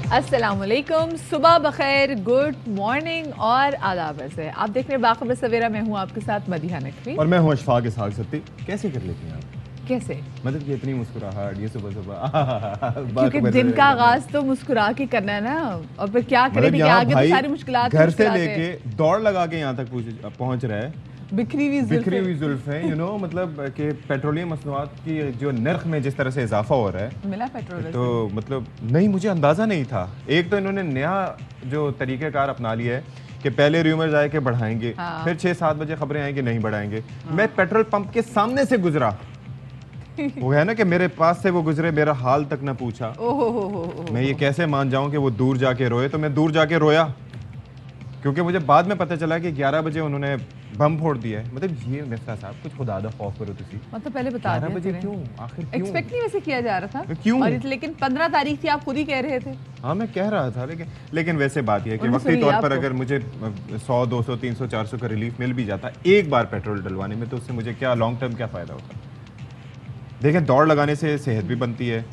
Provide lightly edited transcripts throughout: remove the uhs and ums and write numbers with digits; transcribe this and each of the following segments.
अस्सलाम वालेकुम, सुबह बखैर, गुड मॉर्निंग और आदाब से आप देख रहे हैं बाखबर सवेरा। मैं हूँ आपके साथ मदीहा नकवी और मैं हूँ अशफाक इसहाक सत्ती। कैसे कर लेती हैं आप? कैसे? मतलब ये इतनी मुस्कुराहट, ये सुबह सुबह क्योंकि दिन का आगाज तो मुस्कुरा के करना है ना, और फिर क्या करें कि आगे तो सारी मुश्किलात घर से लेके दौड़ लगा के यहाँ तक पहुँच रहे हैं। बिखरी हुई जुल्फें मतलब कि पेट्रोलियम मसनूआत की जो नर्ख में जिस तरह से इजाफा हो रहा है, मिला पेट्रोल तो मतलब नहीं, मुझे अंदाज़ा नहीं था। एक तो इन्होंने नया जो तरीक़ेकार अपना लिया है कि पहले र्यूमर्स आए कि बढ़ाएंगे, फिर 6-7 बजे खबरें आई कि नहीं बढ़ाएंगे। मैं पेट्रोल पंप के सामने से गुजरा, वो है ना कि मेरे पास से वो गुजरे, मेरा हाल तक ना पूछा। मैं ये कैसे मान जाऊं कि वो दूर जाके रोए, तो मैं दूर जाके रोया, क्योंकि मुझे बाद में पता चला कि 11 बजे उन्होंने बम फोड़ दिया है। मतलब ये मिफ्ता साहब कुछ खुदा दा खौफ करो तुसी। मतलब पहले बता दिया, 11 बजे क्यों? आखिर क्यों? एक्सपेक्ट नहीं वैसे किया जा रहा था क्यों? और लेकिन 15 तारीख थी, आप खुद ही कह रहे थे। हाँ मैं कह रहा था, लेकिन वैसे बात यह है कि वक्ती तौर पर अगर मुझे 100, 200, 300, 400 का रिलीफ मिल भी जाता एक बार पेट्रोल डलवाने में, तो उससे मुझे क्या लॉन्ग टर्म क्या फ़ायदा होता? देखें, दौड़ लगाने से सेहत भी बनती है।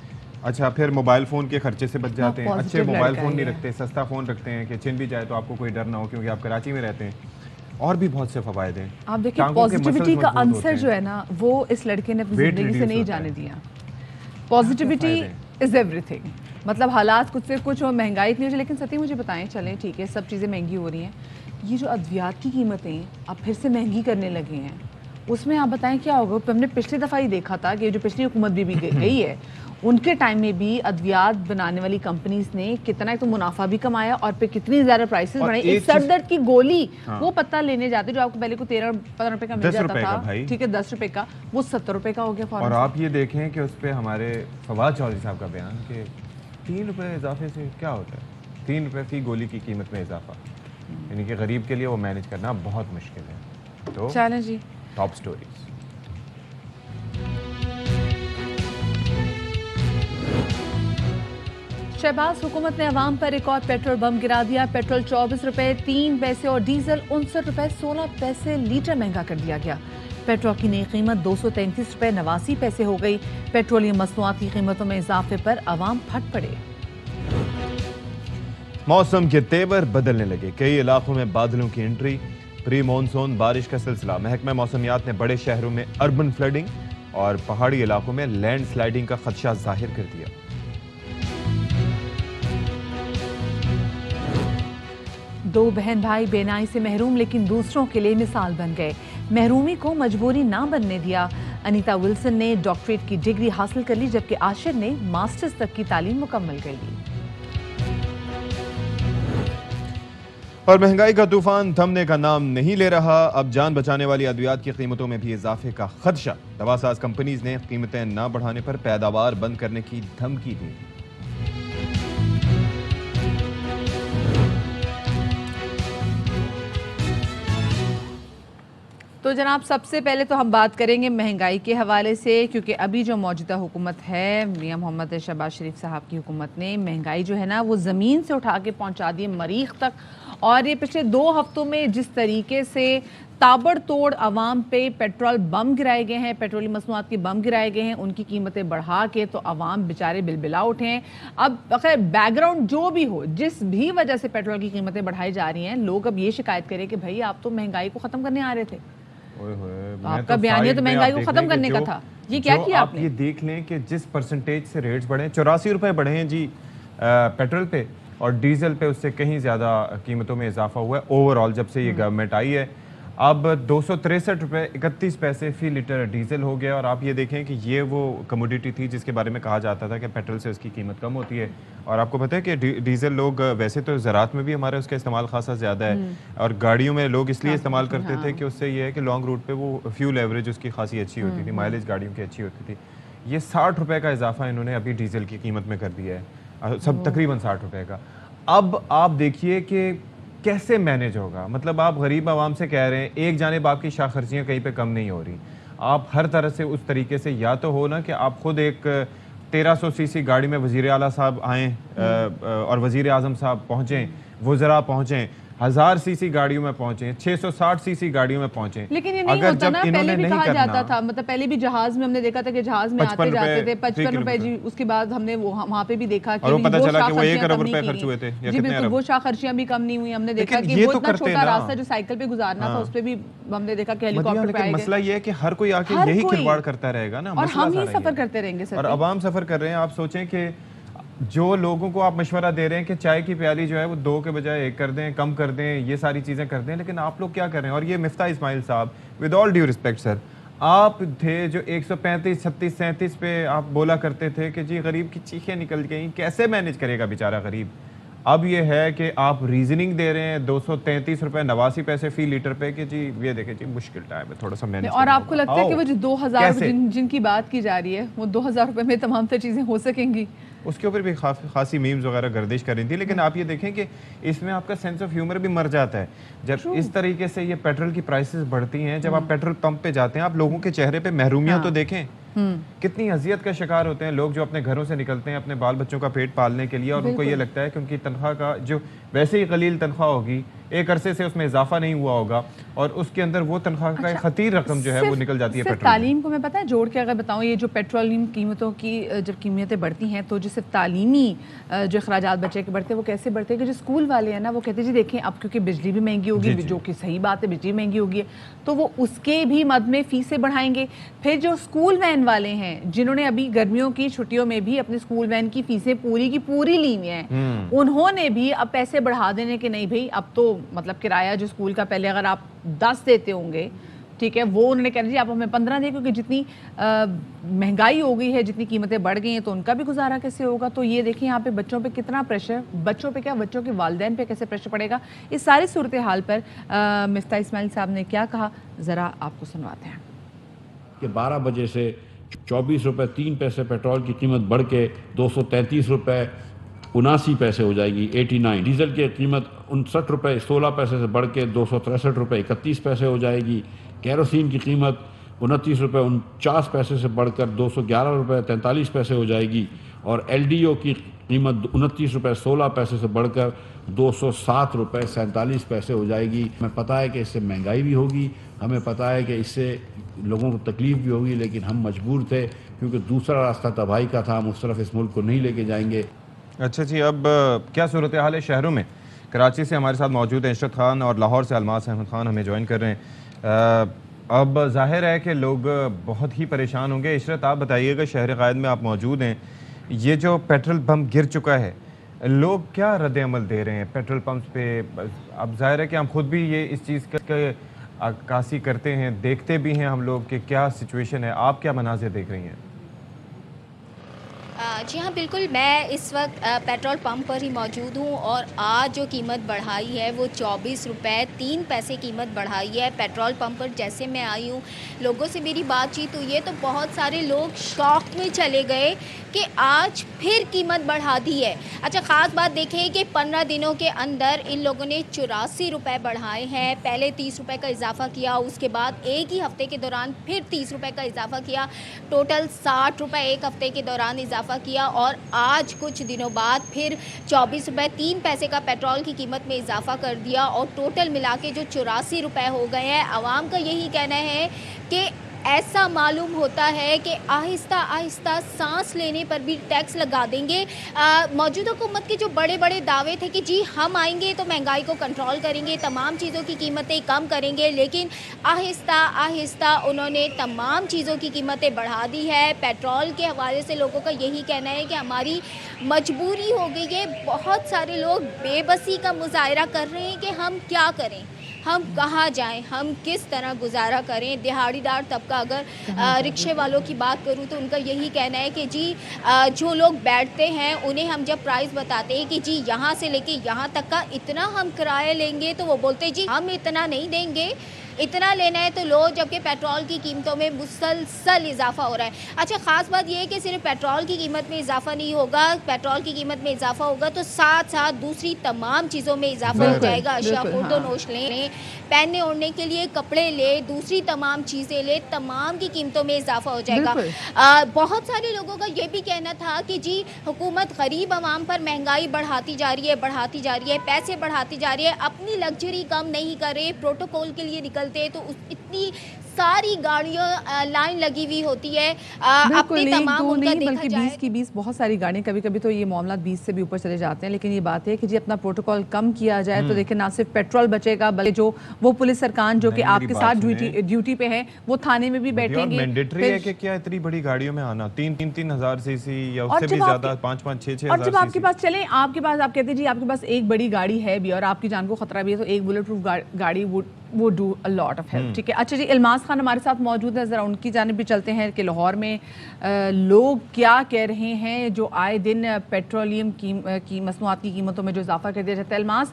अच्छा, फिर मोबाइल फ़ोन के खर्चे से बच जाते हैं। अच्छे मोबाइल फ़ोन नहीं रखते, सस्ता फ़ोन रखते हैं कि छिन भी जाए तो आपको कोई डर ना हो, क्योंकि आप कराची में रहते हैं। और भी बहुत से फ़वायदे हैं। आप देखिए, पॉजिटिविटी का आंसर जो है ना, वो इस लड़के ने अपनी ज़िंदगी से नहीं जाने दिया। Positivity is everything. मतलब हालात कुछ से कुछ हो, महंगाई इतनी हो, लेकिन सती मुझे बताएं, चलें ठीक है, सब चीज़ें महंगी हो रही हैं, ये जो अद्वियात की कीमतें अब फिर से महंगी करने लगे हैं, उसमें आप बताएं क्या होगा? हमने पिछली दफ़ा ही देखा था कि जो पिछली हुकूमत भी गई है, उनके टाइम में भी अद्वियात बनाने वाली कंपनीज ने कितना तो मुनाफा भी कमाया और फिर कितनी ज़्यादा प्राइसेस बढ़ाई। एक सरदर्द की गोली, वो पत्ता लेने जाते जो आपको पहले को 13-15 रुपए का मिल जाता था, ठीक है, 10 रुपए का, वो 70 रुपए का हो गया। और आप ये देखें कि उस पर हमारे फवाद चौधरी साहब का बयान कि 3 रुपए इजाफे से क्या होता है, 3 रुपए फी गोली की कीमत में इजाफा, यानी कि गरीब के लिए वो मैनेज करना बहुत मुश्किल है। तो चलें जी, टॉप स्टोरीज। शहबाज हुकूमत ने अवाम पर एक और पेट्रोल बम गिरा दिया। पेट्रोल 24 रुपए 3 पैसे और डीजल 59 रुपए 16 पैसे लीटर महंगा कर दिया गया। पेट्रोल की नई कीमत 233 रुपए 89 पैसे हो गई। पेट्रोलियम मसनूआत की कीमतों में इजाफे पर अवाम फट पड़े। मौसम के तेवर बदलने लगे, कई इलाकों में बादलों की एंट्री, प्री मानसून बारिश का सिलसिला। महकमा मौसमियात ने बड़े शहरों में अर्बन फ्लडिंग और पहाड़ी इलाकों में लैंड स्लाइडिंग का खदशा जाहिर कर दिया। दो बहन भाई बेनाई से महरूम, लेकिन दूसरों के लिए मिसाल बन गए। महरूमी को मजबूरी ना बनने दिया। अनीता विल्सन ने डॉक्टरेट की डिग्री हासिल कर ली, जबकि आशिर ने मास्टर्स तक की तालीम मुकम्मल कर ली। और महंगाई का तूफान थमने का नाम नहीं ले रहा। अब जान बचाने वाली अद्वियात की कीमतों में भी इजाफे का खदशा। दवासाज कंपनीज ने कीमतें ना बढ़ाने पर पैदावार बंद करने की धमकी दी। तो जनाब, सबसे पहले तो हम बात करेंगे महंगाई के हवाले से, क्योंकि अभी जो मौजूदा हुकूमत है, मियां मोहम्मद शहबाज शरीफ साहब की हुकूमत ने महंगाई जो है ना, वो ज़मीन से उठा के पहुंचा दी मरीख तक। और ये पिछले 2 हफ्तों में जिस तरीके से ताबड़तोड़ अवाम पे पेट्रोल बम गिराए गए हैं, पेट्रोलियम मसनूआत के बम गिराए गए हैं, उनकी कीमतें बढ़ा के, तो अवाम बेचारे बिलबिला उठे हैं। अब खैर बैकग्राउंड जो भी हो, जिस भी वजह से पेट्रोल की कीमतें बढ़ाई जा रही हैं, लोग अब ये शिकायत करें कि भाई आप तो महंगाई को ख़त्म करने आ रहे थे। आपका बयान तो महंगाई को खत्म करने का था, ये क्या किया आपने? आप ये देख लें कि जिस परसेंटेज से रेट्स बढ़े, 84 रुपए बढ़े हैं जी पेट्रोल पे, और डीजल पे उससे कहीं ज़्यादा कीमतों में इजाफा हुआ है ओवरऑल जब से ये गवर्नमेंट आई है। अब 263 रुपए 31 पैसे फी लीटर डीजल हो गया। और आप ये देखें कि ये वो कमोडिटी थी जिसके बारे में कहा जाता था कि पेट्रोल से उसकी कीमत कम होती है। और आपको पता है कि डीजल लोग वैसे तो ज़रात में भी हमारे उसका इस्तेमाल खासा ज़्यादा है, और गाड़ियों में लोग इसलिए इस्तेमाल करते थे कि उससे ये है कि लॉन्ग रूट पे वो फ्यूल एवरेज उसकी खासी अच्छी होती थी, माइलेज गाड़ियों की अच्छी होती थी। ये 60 रुपये का इजाफा इन्होंने अभी डीजल की कीमत में कर दिया है, सब तकरीबन 60 रुपये का। अब आप देखिए कि कैसे मैनेज होगा। मतलब आप गरीब आवाम से कह रहे हैं, एक जानिब आपकी शाह खर्चियाँ कहीं पे कम नहीं हो रही, आप हर तरह से उस तरीके से या तो हो ना कि आप खुद एक 1300 सीसी गाड़ी में वज़ीर आला साहब आएँ और वज़ीर आज़म साहब पहुँचें, वज़रा पहुँचें, 1000 सीसी गाड़ियों में पहुंचे, 660 सीसी गाड़ियों में पहुंचे। लेकिन ये नहीं अगर होता जब ना, इन्होंने पहले भी नहीं कहा जाता करना, था, मतलब पहले भी जहाज में हमने देखा था कि जहाज में आते 55 जाते थे रुपए 55 रुपए जी, उसके बाद हमने वो वहाँ पे भी देखा कि और वो पता वो चला शाह कि वो 1 खर्चियाँ अरब कम नहीं रुपए की खर्च हुए थे या जी कितने बिल्कुल, अरब। वो शाह खर्चियाँ भी कम नहीं हुई। हमने देखा लेकिन कि ये वो तो इतना करते छोटा हैं ना। रास्ता जो साइकिल पे गुजारना था, उस पे भी हमने देखा कि मदिया, हेलीकॉप्टर पे लेकिन आए मसला ये है कि हर कोई आके हर यही कोई। खिलवाड़ करता रहेगा ना, और मसला हम ही सारा सफर ये है। करते रहेंगे सर और पे। अवाम सफर कर रहे हैं। आप सोचें कि जो लोगों को आप मशवरा दे रहे हैं कि चाय की प्याली जो है वो 2 के बजाय 1 कर दें, कम कर दें, ये सारी चीज़ें कर दें, लेकिन आप लोग क्या कर रहे हैं? और ये मिफ्ता इस्माइल साहब, with all due respect sir, आप थे जो 135, 36, 37 पे आप बोला करते थे कि जी गरीब की चीखें निकल गई, कैसे मैनेज करेगा बेचारा गरीब। अब ये है कि आप रीजनिंग दे रहे हैं 233 रुपए 89 पैसे फी लीटर पे कि जी ये देखें जी मुश्किल टाइम है, थोड़ा सा मैनेज और करना आपको होगा। लगता है कि आओ, वो जो 2000 कैसे? जिनकी बात की जा रही है, वो 2000 रुपए में तमाम तर चीजें हो सकेंगी? उसके ऊपर भी खासी मीम्स वगैरह गर्दिश कर रही थी, लेकिन आप ये देखें कि इसमें आपका सेंस ऑफ ह्यूमर भी मर जाता है जब इस तरीके से ये पेट्रोल की प्राइसेस बढ़ती हैं। जब आप पेट्रोल पंप पे जाते हैं, आप लोगों के चेहरे पे महरूमियत तो देखें, कितनी अजियत का शिकार होते हैं लोग जो अपने घरों से निकलते हैं अपने बाल बच्चों का पेट पालने के लिए, और उनको ये लगता है कि उनकी तनख्वाह का जो वैसे ही कलील तनख्वाह होगी, एक अरसे से उसमें इजाफा नहीं हुआ होगा, और उसके अंदर वो तनख्वाह का एक खतीर रकम जो है वो निकल जाती है सिर्फ पेट्रोल में। तालीम को मैं पता है जोड़ के अगर बताऊं, ये जो पेट्रोलियम कीमतों की जब कीमतें बढ़ती हैं तो जो सिर्फ तालीमी जो अखराजात बच्चे के बढ़ते हैं, वो कैसे बढ़ते हैं कि जो स्कूल वाले हैं ना, वो कहते हैं जी देखें अब क्योंकि बिजली भी महंगी होगी, जो कि सही बात है, बिजली महंगी होगी है, तो वो उसके भी मद में फीसें बढ़ाएंगे। फिर जो स्कूल वैन वाले हैं जिन्होंने अभी गर्मियों की छुट्टियों में भी अपने स्कूल वैन की फीसें पूरी की पूरी ली हुई हैं, उन्होंने भी अब पैसे बढ़ा देने के नहीं भाई अब तो मतलब किराया जो स्कूल का पहले अगर आप 10 देते होंगे, ठीक है, वो उन्होंने कहा जी आप हमें 15 दें, क्योंकि जितनी महंगाई हो गई है, जितनी कीमतें बढ़ गई हैं, तो उनका भी गुजारा कैसे होगा। तो ये देखें यहाँ पे बच्चों पे कितना प्रेशर, बच्चों पे क्या, बच्चों के वालिदैन पे कैसे प्रेशर पड़ेगा। इस सारी सूरत हाल पर मिफ्ता इस्माइल साहब ने क्या कहा, ज़रा आपको सुनवाते हैं। कि 12 बजे से 24 रुपये 3 पैसे पेट्रोल की कीमत बढ़ के 233 रुपये 79 पैसे हो जाएगी 89। डीजल की कीमत 59 रुपये 16 पैसे से बढ़ के 263 रुपये 31 पैसे हो जाएगी। केरोसिन की कीमत 29 रुपये 49 पैसे से बढ़कर 211 रुपये 43 पैसे हो जाएगी, और LDO की कीमत 29 रुपये 16 पैसे से बढ़कर 207 रुपये 47 पैसे हो जाएगी। हमें पता है कि इससे महंगाई भी होगी, हमें पता है कि इससे लोगों को तकलीफ भी होगी, लेकिन हम मजबूर थे क्योंकि दूसरा रास्ता तबाही का था, हम उस तरफ इस मुल्क को नहीं लेके जाएंगे। अच्छा जी, अब क्या सूरत हाल है शहरों में? कराची से हमारे साथ मौजूद है इशरत खान, और लाहौर से अलमास अहमद खान हमें ज्वाइन कर रहे हैं। अब जाहिर है कि लोग बहुत ही परेशान होंगे। इशरत, आप बताइएगा, शहर क़ायद में आप मौजूद हैं, ये जो पेट्रोल पम्प गिर चुका है, लोग क्या रद्द अमल दे रहे हैं पेट्रोल पम्प्स पे? अब जाहिर है कि हम खुद भी ये इस चीज़ का अक्कासी करते हैं, देखते भी हैं हम लोग कि क्या सिचुएशन है। आप क्या मनाज़िर देख रही हैं? जी हाँ, बिल्कुल, मैं इस वक्त पेट्रोल पंप पर ही मौजूद हूँ, और आज जो कीमत बढ़ाई है वो 24 रुपये 3 पैसे कीमत बढ़ाई है पेट्रोल पंप पर। जैसे मैं आई हूँ, लोगों से मेरी बातचीत हुई है, तो बहुत सारे लोग शॉक में चले गए कि आज फिर कीमत बढ़ा दी है। अच्छा, ख़ास बात देखें कि 15 दिनों के अंदर इन लोगों ने 84 रुपये बढ़ाए हैं। पहले 30 रुपये का इजाफा किया, उसके बाद एक ही हफ़्ते के दौरान फिर 30 रुपये का इजाफा किया, टोटल 60 रुपये एक हफ़्ते के दौरान इजाफा किया, और आज कुछ दिनों बाद फिर 24 रुपये 3 पैसे का पेट्रोल की कीमत में इजाफा कर दिया, और टोटल मिला के जो 84 रुपये हो गए हैं। आवाम का यही कहना है कि ऐसा मालूम होता है कि आहिस्ता आहिस्ता सांस लेने पर भी टैक्स लगा देंगे। मौजूदा हुकूमत के जो बड़े बड़े दावे थे कि जी हम आएंगे तो महंगाई को कंट्रोल करेंगे, तमाम चीज़ों की कीमतें कम करेंगे, लेकिन आहिस्ता आहिस्ता उन्होंने तमाम चीज़ों की कीमतें बढ़ा दी है। पेट्रोल के हवाले से लोगों का यही कहना है कि हमारी मजबूरी हो गई है। बहुत सारे लोग बेबसी का मुजाहरा कर रहे हैं कि हम क्या करें, हम कहाँ जाएं, हम किस तरह गुजारा करें। दिहाड़ीदार तबका, अगर रिक्शे वालों की बात करूं तो उनका यही कहना है कि जी जो लोग बैठते हैं उन्हें हम जब प्राइस बताते हैं कि जी यहाँ से लेके यहाँ तक का इतना हम किराया लेंगे, तो वो बोलते हैं जी हम इतना नहीं देंगे। इतना लेना है तो लो, जबकि पेट्रोल की कीमतों में मुसलसल इजाफा हो रहा है। अच्छा, ख़ास बात यह है कि सिर्फ पेट्रोल की कीमत में इजाफा नहीं होगा, पेट्रोल की कीमत में इजाफा होगा तो साथ साथ दूसरी तमाम चीज़ों में इजाफा हो बिल्कुल, जाएगा। अशिया बिल्कुल, खुर्द हाँ। नोश लें, पहनने ओढ़ने के लिए कपड़े ले, दूसरी तमाम चीज़ें ले, तमाम की कीमतों में इजाफा हो जाएगा। बिल्कुल। बहुत सारे लोगों का ये भी कहना था कि जी हुकूमत गरीब आवाम पर महंगाई बढ़ाती जा रही है, पैसे बढ़ाती जा रही है, अपनी लग्जरी कम नहीं कर रहे, प्रोटोकॉल के लिए निकलते तो इतनी सारी गाड़ियाँ लाइन लगी हुई होती है। बिल्कुल, अपने एक तमाम दो उनका नहीं देखा बल्कि जाए 20 की 20 बहुत सारी गाड़ियाँ, कभी कभी तो ये मामला 20 से भी ऊपर चले जाते हैं। लेकिन ये बात है कि जी अपना प्रोटोकॉल कम किया जाए तो देखिए ना सिर्फ पेट्रोल बचेगा बल्कि जो वो पुलिस सरकार जो कि नहीं, मेरी आपके बात साथ सुनिए। ड्यूटी पे है वो थाने में भी बैठेंगे। मैंडेटरी है कि क्या इतनी बड़ी गाड़ियों में आना, 3,000 सीसी या उससे भी ज्यादा, 5,000 6,000 और जब आपके पास चले, आपके पास आप कहते हैं जी आपके पास एक बड़ी गाड़ी है भी और आपकी जान को खतरा भी है, तो एक बुलेट प्रूफ गाड़ी वो do a lot of help. ठीक है, अच्छा जी, इल्मास खान हमारे साथ मौजूद है, ज़रा उनकी जानिब भी चलते हैं कि लाहौर में लोग क्या कह रहे हैं जो आए दिन पेट्रोलियम की मसनूआत की कीमतों में जो इजाफा कर दिया जाता है। इल्मास,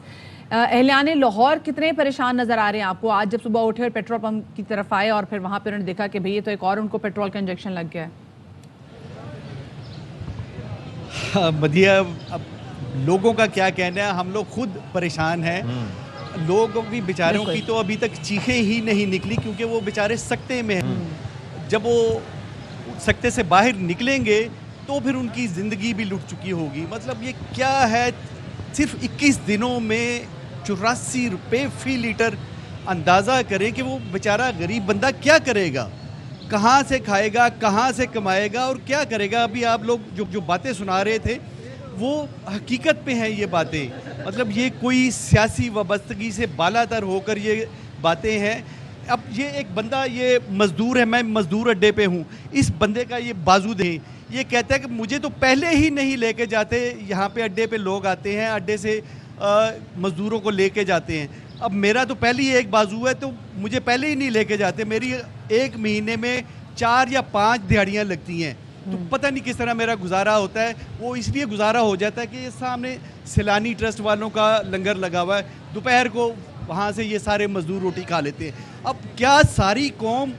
अहलियाने लाहौर कितने परेशान नज़र आ रहे हैं आपको आज जब सुबह उठे और पेट्रोल पंप की तरफ आए और फिर वहाँ पर उन्होंने देखा कि भैया तो एक और उनको पेट्रोल का इंजेक्शन लग गया है? मदिया, अब लोगों का क्या कहना है, हम लोग खुद परेशान हैं। लोगों की बेचारों की तो अभी तक चीखें ही नहीं निकली क्योंकि वो बेचारे सकते में हैं। जब वो सकते से बाहर निकलेंगे तो फिर उनकी ज़िंदगी भी लुट चुकी होगी। मतलब ये क्या है, सिर्फ 21 दिनों में 84 रुपये फ़ी लीटर। अंदाज़ा करें कि वो बेचारा गरीब बंदा क्या करेगा, कहाँ से खाएगा, कहाँ से कमाएगा और क्या करेगा। अभी आप लोग जो बातें सुना रहे थे वो हकीकत पे हैं ये बातें। मतलब ये कोई सियासी वाबस्तगी से बालातर होकर ये बातें हैं। अब ये एक बंदा, ये मज़दूर है, मैं मज़दूर अड्डे पे हूँ, इस बंदे का ये बाजू दें, ये कहता है कि मुझे तो पहले ही नहीं लेके जाते। यहाँ पे अड्डे पे लोग आते हैं, अड्डे से मज़दूरों को लेके जाते हैं। अब मेरा तो पहले ही एक बाजू है तो मुझे पहले ही नहीं लेके जाते। मेरी एक महीने में 4 या 5 दिहाड़ियाँ लगती हैं, तो पता नहीं किस तरह मेरा गुजारा होता है। वो इसलिए गुजारा हो जाता है कि ये सामने सैलानी ट्रस्ट वालों का लंगर लगा हुआ है, दोपहर को वहाँ से ये सारे मजदूर रोटी खा लेते हैं। अब क्या सारी कौम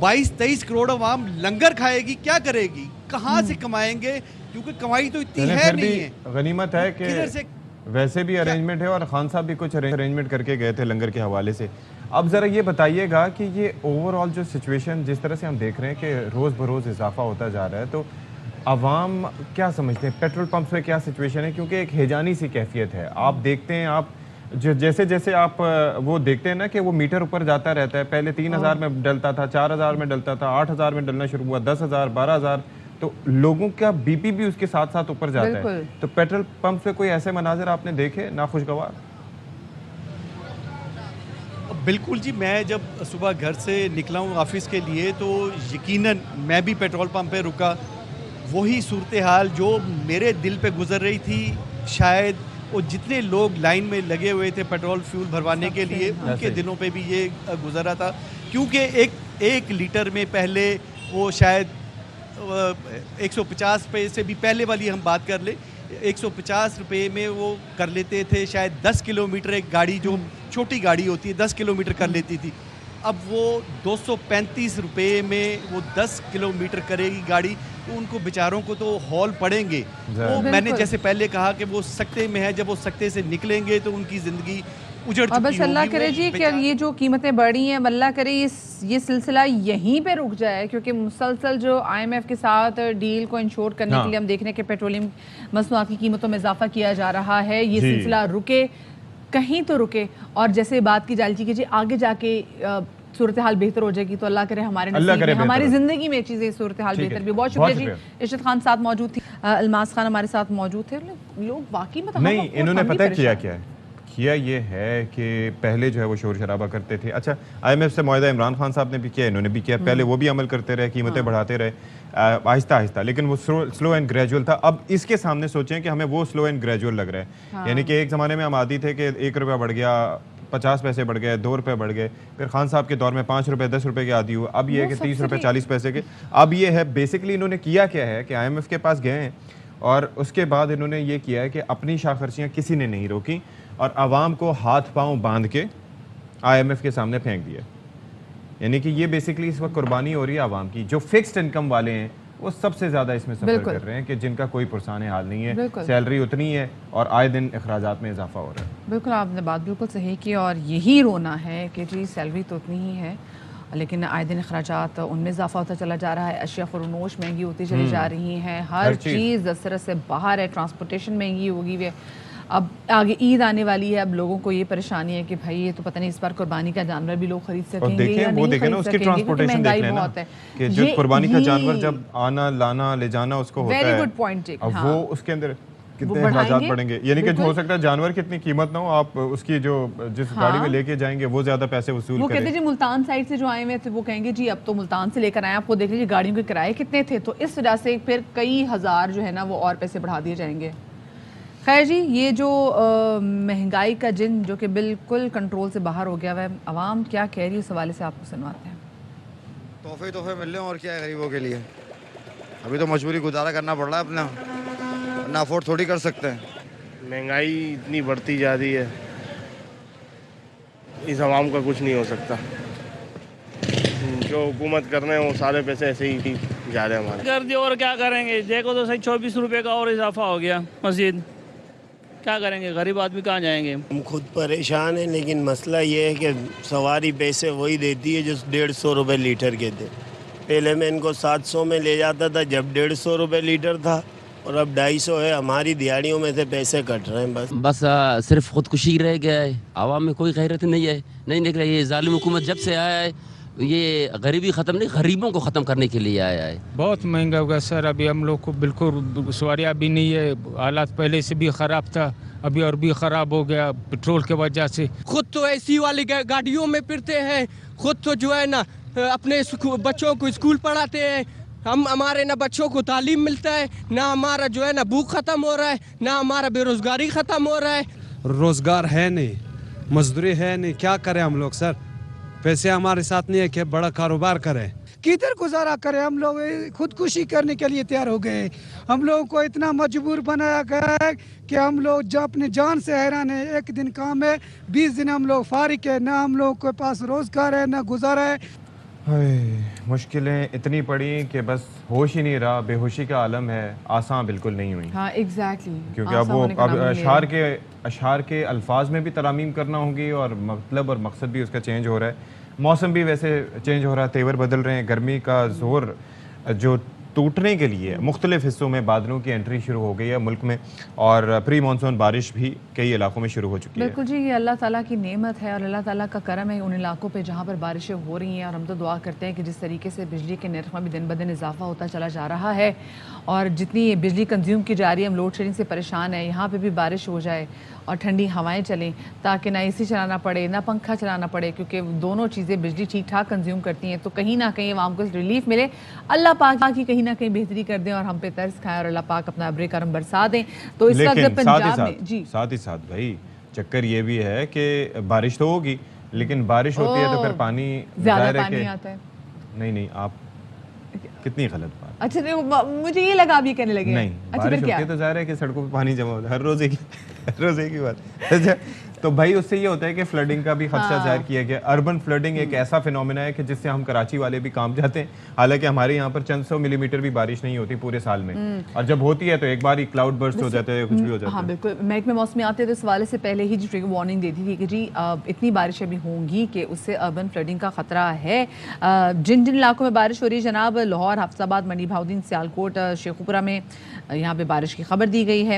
22-23 करोड़ अवाम लंगर खाएगी, क्या करेगी, कहाँ से कमाएंगे? क्योंकि कमाई तो इतनी है नहीं है। गनीमत है कि किधर से वैसे भी अरेंजमेंट है और खान साहब भी कुछ अरेंजमेंट करके गए थे लंगर के हवाले से। अब ज़रा ये बताइएगा कि ये ओवरऑल जो सिचुएशन जिस तरह से हम देख रहे हैं कि रोज़ बरोज़ इजाफा होता जा रहा है, तो आवाम क्या समझते हैं, पेट्रोल पंप्स में क्या सिचुएशन है? क्योंकि एक हैजानी सी कैफियत है। आप देखते हैं, आप जैसे जैसे आप वो देखते हैं ना कि वो मीटर ऊपर जाता रहता है। पहले 3,000 में डलता था, 4,000 में डलता था, 8,000 में डलना शुरू हुआ, 10,000, 12,000, तो लोगों का बीपी भी उसके साथ साथ ऊपर जाता है। तो पेट्रोल पंप पे कोई ऐसे मनाजिर आपने देखे नाखुशगवार? बिल्कुल जी, मैं जब सुबह घर से निकला हूँ ऑफिस के लिए तो यकीनन मैं भी पेट्रोल पंप पे रुका। वही सूरत हाल जो मेरे दिल पे गुजर रही थी, शायद वो जितने लोग लाइन में लगे हुए थे पेट्रोल फ्यूल भरवाने के लिए, उनके दिलों पे भी ये गुजरा था। क्योंकि एक लीटर में पहले वो शायद 150 रुपये से भी पहले वाली हम बात कर ले, 150 रुपये में वो कर लेते थे। शायद 10 किलोमीटर एक गाड़ी, जो छोटी गाड़ी होती है, 10 किलोमीटर कर लेती थी। अब वो 235 रुपये में वो 10 किलोमीटर करेगी गाड़ी, तो उनको बेचारों को तो हॉल पड़ेंगे। वो मैंने जैसे पहले कहा कि वो सकते में है, जब वो सकते से निकलेंगे तो उनकी ज़िंदगी उजड़ चुकी होगी। बस अल्लाह करे जी कि ये जो कीमतें बढ़ी हैं, अल्लाह करे ये सिलसिला यहीं पे रुक जाए, क्योंकि मुसलसल जो IMF के साथ डील को इंश्योर करने के लिए हम देख रहे हैं कि पेट्रोलियम मसनूआत की कीमतों में इजाफा किया जा रहा है। ये सिलसिला रुके, कहीं तो रुके, और जैसे बात की जालची की जी आगे जाके सूरत हाल बेहतर हो जाएगी तो अल्लाह करे हमारे नसीब में, हमारी ज़िंदगी में चीज़ें सूरत हाल बेहतर भी। बहुत शुक्रिया जी। इरशाद खान साथ मौजूद थी, इल्मास खान हमारे साथ मौजूद थे। लोग वाकई में नहीं, इन्होंने पता किया क्या है, किया ये है कि पहले जो है वो शोर शराबा करते थे। अच्छा, IMF से मुआहदा इमरान खान साहब ने भी किया, इन्होंने भी किया, पहले वो भी अमल करते रहे, कीमतें बढ़ाते रहे आहिस्ता आहिस्ता, लेकिन वो स्लो एंड ग्रेजुअल था। अब इसके सामने सोचें कि हमें वो स्लो एंड ग्रेजुअल लग रहा है। यानी कि एक ज़माने में हम आदी थे कि 1 रुपया बढ़ गया, 50 पैसे बढ़ गए, 2 रुपये बढ़ गए, फिर खान साहब के दौर में 5 रुपये 10 रुपये के आदी हुआ, अब ये है कि 30 रुपये 40 पैसे के। अब ये है बेसिकली इन्होंने किया क्या है कि IMF के पास गए हैं और उसके बाद इन्होंने ये किया है कि अपनी शाह खर्चियाँ किसी ने नहीं रोकी और आवाम को हाथ पांव बांध के IMF کے سامنے پھینک دیا. یعنی کہ یہ بیسکلی اس وقت قربانی ہو رہی ہے عوام کی. جو فکسڈ انکم والے ہیں وہ سب سے زیادہ اس میں سفر کر رہے ہیں کہ جن کا کوئی پرسان حال نہیں ہے, سیلری اتنی ہے اور آئے دن اخراجات میں اضافہ ہو رہا ہے. بالکل آپ نے بات بالکل صحیح کی, اور یہی رونا ہے کہ جی سیلری تو اتنی ہی ہے لیکن آئے دن اخراجات ان میں اضافہ ہوتا چلا جا رہا ہے, اشیاء فروموش مہنگی ہوتی چلی جا رہی ہیں, ہر چیز دسترس سے باہر ہے, ٹرانسپورٹیشن مہنگی ہوگی ہوئی ہے. اب آگے عید آنے والی ہے, اب لوگوں کو یہ پریشانی ہے کہ بھائی یہ تو پتہ نہیں اس بار قربانی کا جانور بھی لوگ خرید سکیں گے یا نہیں خرید سکیں گے کیونکہ مہنگائی بہت ہے. کہ جو قربانی کا جانور جب آنا لانا لے جانا اس کو ہوتا ہے, ویری گڈ پوائنٹ, اب وہ اس کے اندر کتنے اخراجات بڑھیں گے. یعنی کہ ہو سکتا ہے جانور کی اتنی قیمت نہ ہو, آپ اس کی جو جس گاڑی میں لے کے جائیں گے وہ زیادہ پیسے وصول کریں. وہ کہتے ہیں جی ملتان سائڈ سے جو آئے ہوئے تھے وہ کہیں گے جی اب تو ملتان سے لے کر آئے, آپ کو دیکھ لیجیے گاڑیوں کے کرائے کتنے تھے, تو اس وجہ سے پھر کئی ہزار جو ہے نا وہ اور پیسے بڑھا دیے جائیں گے. خیر جی, یہ جو مہنگائی کا جن جو کہ بالکل کنٹرول سے باہر ہو گیا ہے, عوام کیا کہہ رہی ہے اس حوالے سے آپ کو سنواتے ہیں. تحفے مل رہے ہیں اور کیا ہے غریبوں کے لیے, ابھی تو مجبوری گزارا کرنا پڑ رہا ہے اپنا, ورنہ افورڈ تھوڑی کر سکتے ہیں. مہنگائی اتنی بڑھتی جا رہی ہے, اس عوام کا کچھ نہیں ہو سکتا. جو حکومت کر رہے ہیں وہ سارے پیسے ایسے ہی جا رہے ہیں ہمارے. کر دی اور کیا کریں گے, دیکھو تو صحیح 24 روپے کا اور اضافہ ہو گیا مزید, کیا کریں گے, غریب آدمی کہاں جائیں گے. ہم خود پریشان ہیں, لیکن مسئلہ یہ ہے کہ سواری پیسے وہی دیتی ہے جو 150 روپے لیٹر کے تھے. پہلے میں ان کو 700 میں لے جاتا تھا جب 150 روپے لیٹر تھا, اور اب 250 ہے. ہماری دیہڑیوں میں سے پیسے کٹ رہے ہیں. بس صرف خودکشی رہ گیا ہے, عوام میں کوئی غیرت نہیں ہے, نہیں نکلا. یہ ظالم حکومت جب سے آیا ہے یہ غریبی ختم نہیں, غریبوں کو ختم کرنے کے لیے آیا ہے. بہت مہنگا ہوگا سر, ابھی ہم لوگ کو بالکل سواریاں بھی نہیں ہے, حالات پہلے سے بھی خراب تھا, ابھی اور بھی خراب ہو گیا پیٹرول کی وجہ سے. خود تو اے سی والی گاڑیوں میں پھرتے ہیں, خود تو جو ہے نا اپنے بچوں کو اسکول پڑھاتے ہیں. ہمارے نہ بچوں کو تعلیم ملتا ہے, نہ ہمارا جو ہے نا بھوک ختم ہو رہا ہے, نہ ہمارا بے روزگاری ختم ہو رہا ہے. روزگار ہے نہیں, مزدوری ہے نہیں, کیا کریں ہم لوگ سر, پیسے ہمارے ساتھ نہیں ہے کہ بڑا کاروبار کریں. کدھر گزارا کریں, ہم لوگ خودکشی کرنے کے لیے تیار ہو گئے. ہم لوگوں کو اتنا مجبور بنایا گیا ہے کہ ہم لوگ اپنے جان سے حیران ہیں. ایک دن کام ہے, 20 دن ہم لوگ فارغ ہے, نہ ہم لوگ کے پاس روزگار ہے نہ گزارا ہے. مشکلیں اتنی پڑی کہ بس ہوش ہی نہیں رہا, بے ہوشی کا عالم ہے, آسان بالکل نہیں ہوئی. ہاں ایگزیکٹلی, کیونکہ اب وہ اشعار کے الفاظ میں بھی ترامیم کرنا ہوگی, اور مطلب اور مقصد بھی اس کا چینج ہو رہا ہے. موسم بھی ویسے چینج ہو رہا ہے, تیور بدل رہے ہیں, گرمی کا زور جو ٹوٹنے کے لیے مختلف حصوں میں بادلوں کی انٹری شروع ہو گئی ہے ملک میں, اور پری مانسون بارش بھی کئی علاقوں میں شروع ہو چکی ہے. بالکل جی, یہ اللہ تعالیٰ کی نعمت ہے اور اللہ تعالیٰ کا کرم ہے ان علاقوں پہ جہاں پر بارشیں ہو رہی ہیں. اور ہم تو دعا کرتے ہیں کہ جس طریقے سے بجلی کے نرخ میں بھی دن بدن اضافہ ہوتا چلا جا رہا ہے, اور جتنی بجلی کنزیوم کی جا رہی ہے, ہم لوڈ شیڈنگ سے پریشان ہیں, یہاں پہ بھی بارش ہو جائے اور ٹھنڈی ہوائیں چلیں, تاکہ نہ اے سی چلانا پڑے نہ پنکھا چلانا پڑے, کیونکہ دونوں چیزیں بجلی ٹھیک ٹھاک کنزیوم کرتی ہیں. تو کہیں نہ کہیں عوام کو ریلیف ملے, اللہ پاک کی کہیں نہ کہیں بہتری کر دیں اور ہم پہ ترس کھائیں, اور اللہ پاک اپنا ابر کرم برسا دیں. تو اس وقت پنجاب میں جی ساتھ ہی ساتھ بھائی چکر یہ بھی ہے کہ بارش تو ہوگی, لیکن بارش ہوتی ہے تو پھر پانی زیادہ پانی آتا ہے. نہیں, آپ کتنی غلط بات. اچھا مجھے یہ لگا آپ یہ کہنے لگے. نہیں, بارش ہوتی ہے تو ظاہر ہے کہ سڑکوں پہ پانی جمع ہوتا ہے, ہر روز ایک ہی بات. تو بھائی اس سے یہ ہوتا ہے کہ فلڈنگ کا بھی خدشہ ظاہر کیا گیا. اربن فلڈنگ ایک ایسا فینومینا ہے کہ جس سے ہم کراچی والے بھی کام جاتے ہیں, حالانکہ ہمارے یہاں پر چند 100 ملی میٹر بھی بارش نہیں ہوتی پورے سال میں, اور جب ہوتی ہے تو ایک بار ہی کلاؤڈ برسٹ ہو جاتے ہیں, کچھ بھی ہو جاتا ہے. ہاں بالکل, محکمہ موسمیات تو اس حوالے سے پہلے ہی ٹریگر وارننگ دیتی تھی کہ جی اتنی بارشیں بھی ہوں گی کہ اس سے اربن فلڈنگ کا خطرہ ہے. جن علاقوں میں بارش ہو رہی ہے جناب, لاہور, حفظ آباد, منڈی بہاؤدین, سیالکوٹ, شیخوپورہ میں یہاں پہ بارش کی خبر دی گئی ہے.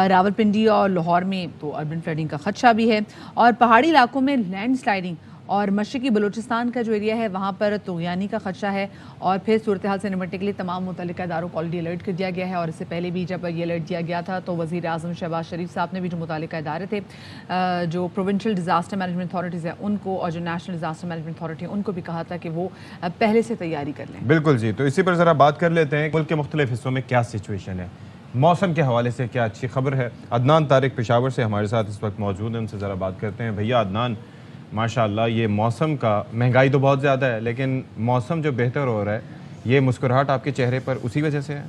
راولپنڈی اور لاہور میں تو اربن فلڈنگ کا خدشہ بھی ہے, اور پہاڑی علاقوں میں لینڈ سلائڈنگ, اور مشرقی بلوچستان کا جو ایریا ہے وہاں پر طغیانی کا خدشہ ہے. اور پھر صورتحال سے نمٹنے کے لیے تمام متعلقہ اداروں کو آلریڈی الرٹ کر دیا گیا ہے. اور اس سے پہلے بھی جب یہ الرٹ دیا گیا تھا تو وزیر اعظم شہباز شریف صاحب نے بھی جو متعلقہ ادارے تھے, جو پروونشل ڈیزاسٹر مینجمنٹ اتھارٹیز ہیں ان کو, اور جو نیشنل ڈیزاسٹر مینجمنٹ اتھارٹی ہیں ان کو بھی کہا تھا کہ وہ پہلے سے تیاری کر لیں. بالکل جی, تو اسی پر ذرا بات کر لیتے ہیں ملک کے مختلف حصوں میں کیا سچویشن ہے, موسم کے حوالے سے کیا اچھی خبر ہے. عدنان طارق پشاور سے ہمارے ساتھ اس وقت موجود ہیں, ان سے ذرا بات کرتے ہیں. بھیا عدنان, ماشاءاللہ یہ موسم کا, مہنگائی تو بہت زیادہ ہے لیکن موسم جو بہتر ہو رہا ہے, یہ مسکراہٹ آپ کے چہرے پر اسی وجہ سے ہے؟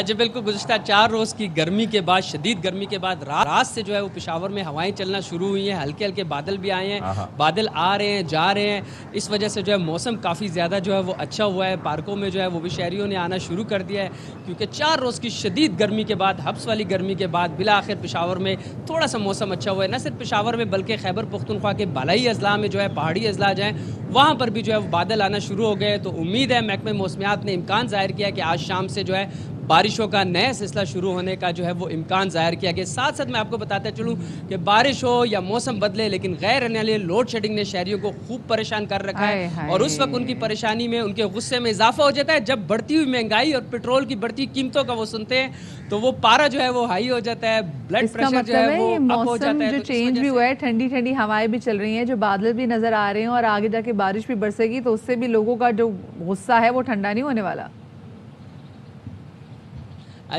جی بالکل گزشتہ 4 روز کی گرمی کے بعد شدید گرمی کے بعد رات سے جو ہے وہ پشاور میں ہوائیں چلنا شروع ہوئی ہیں, ہلکے ہلکے بادل بھی آئے ہیں, بادل آ رہے ہیں جا رہے ہیں, اس وجہ سے جو ہے موسم کافی زیادہ جو ہے وہ اچھا ہوا ہے. پارکوں میں جو ہے وہ بھی شہریوں نے آنا شروع کر دیا ہے کیونکہ 4 روز کی شدید گرمی کے بعد, حبس والی گرمی کے بعد بالآخر پشاور میں تھوڑا سا موسم اچھا ہوا ہے. نہ صرف پشاور میں بلکہ خیبر پختونخوا کے بالائی اضلاع میں جو ہے پہاڑی اضلاع جو ہیں وہاں پر بھی جو ہے وہ بادل آنا شروع ہو گئے. تو امید ہے محکمہ موسمیات نے امکان ظاہر کیا کہ آج شام سے جو ہے بارشوں کا نیا سلسلہ شروع ہونے کا جو ہے وہ امکان ظاہر کیا گیا. ساتھ ساتھ میں آپ کو بتاتا چلوں کہ بارش ہو یا موسم بدلے لیکن غیر رہنے والے لوڈ شیڈنگ نے شہریوں کو خوب پریشان کر رکھا ہے اور اس وقت ان کی پریشانی میں, ان کے غصے میں اضافہ ہو جاتا ہے جب بڑھتی ہوئی مہنگائی اور پیٹرول کی بڑھتی قیمتوں کا وہ سنتے ہیں تو وہ پارا جو ہے وہ ہائی ہو جاتا ہے, بلڈ پریشر جو ہے وہ اپ ہو جاتا ہے. جو چینج بھی ہوا ہے, ٹھنڈی ٹھنڈی ہوائیں بھی چل رہی ہیں, جو بادل بھی نظر آ رہے ہیں اور آگے جا کے بارش بھی برسے گی تو اس سے بھی لوگوں کا جو غصہ ہے وہ ٹھنڈا نہیں ہونے والا.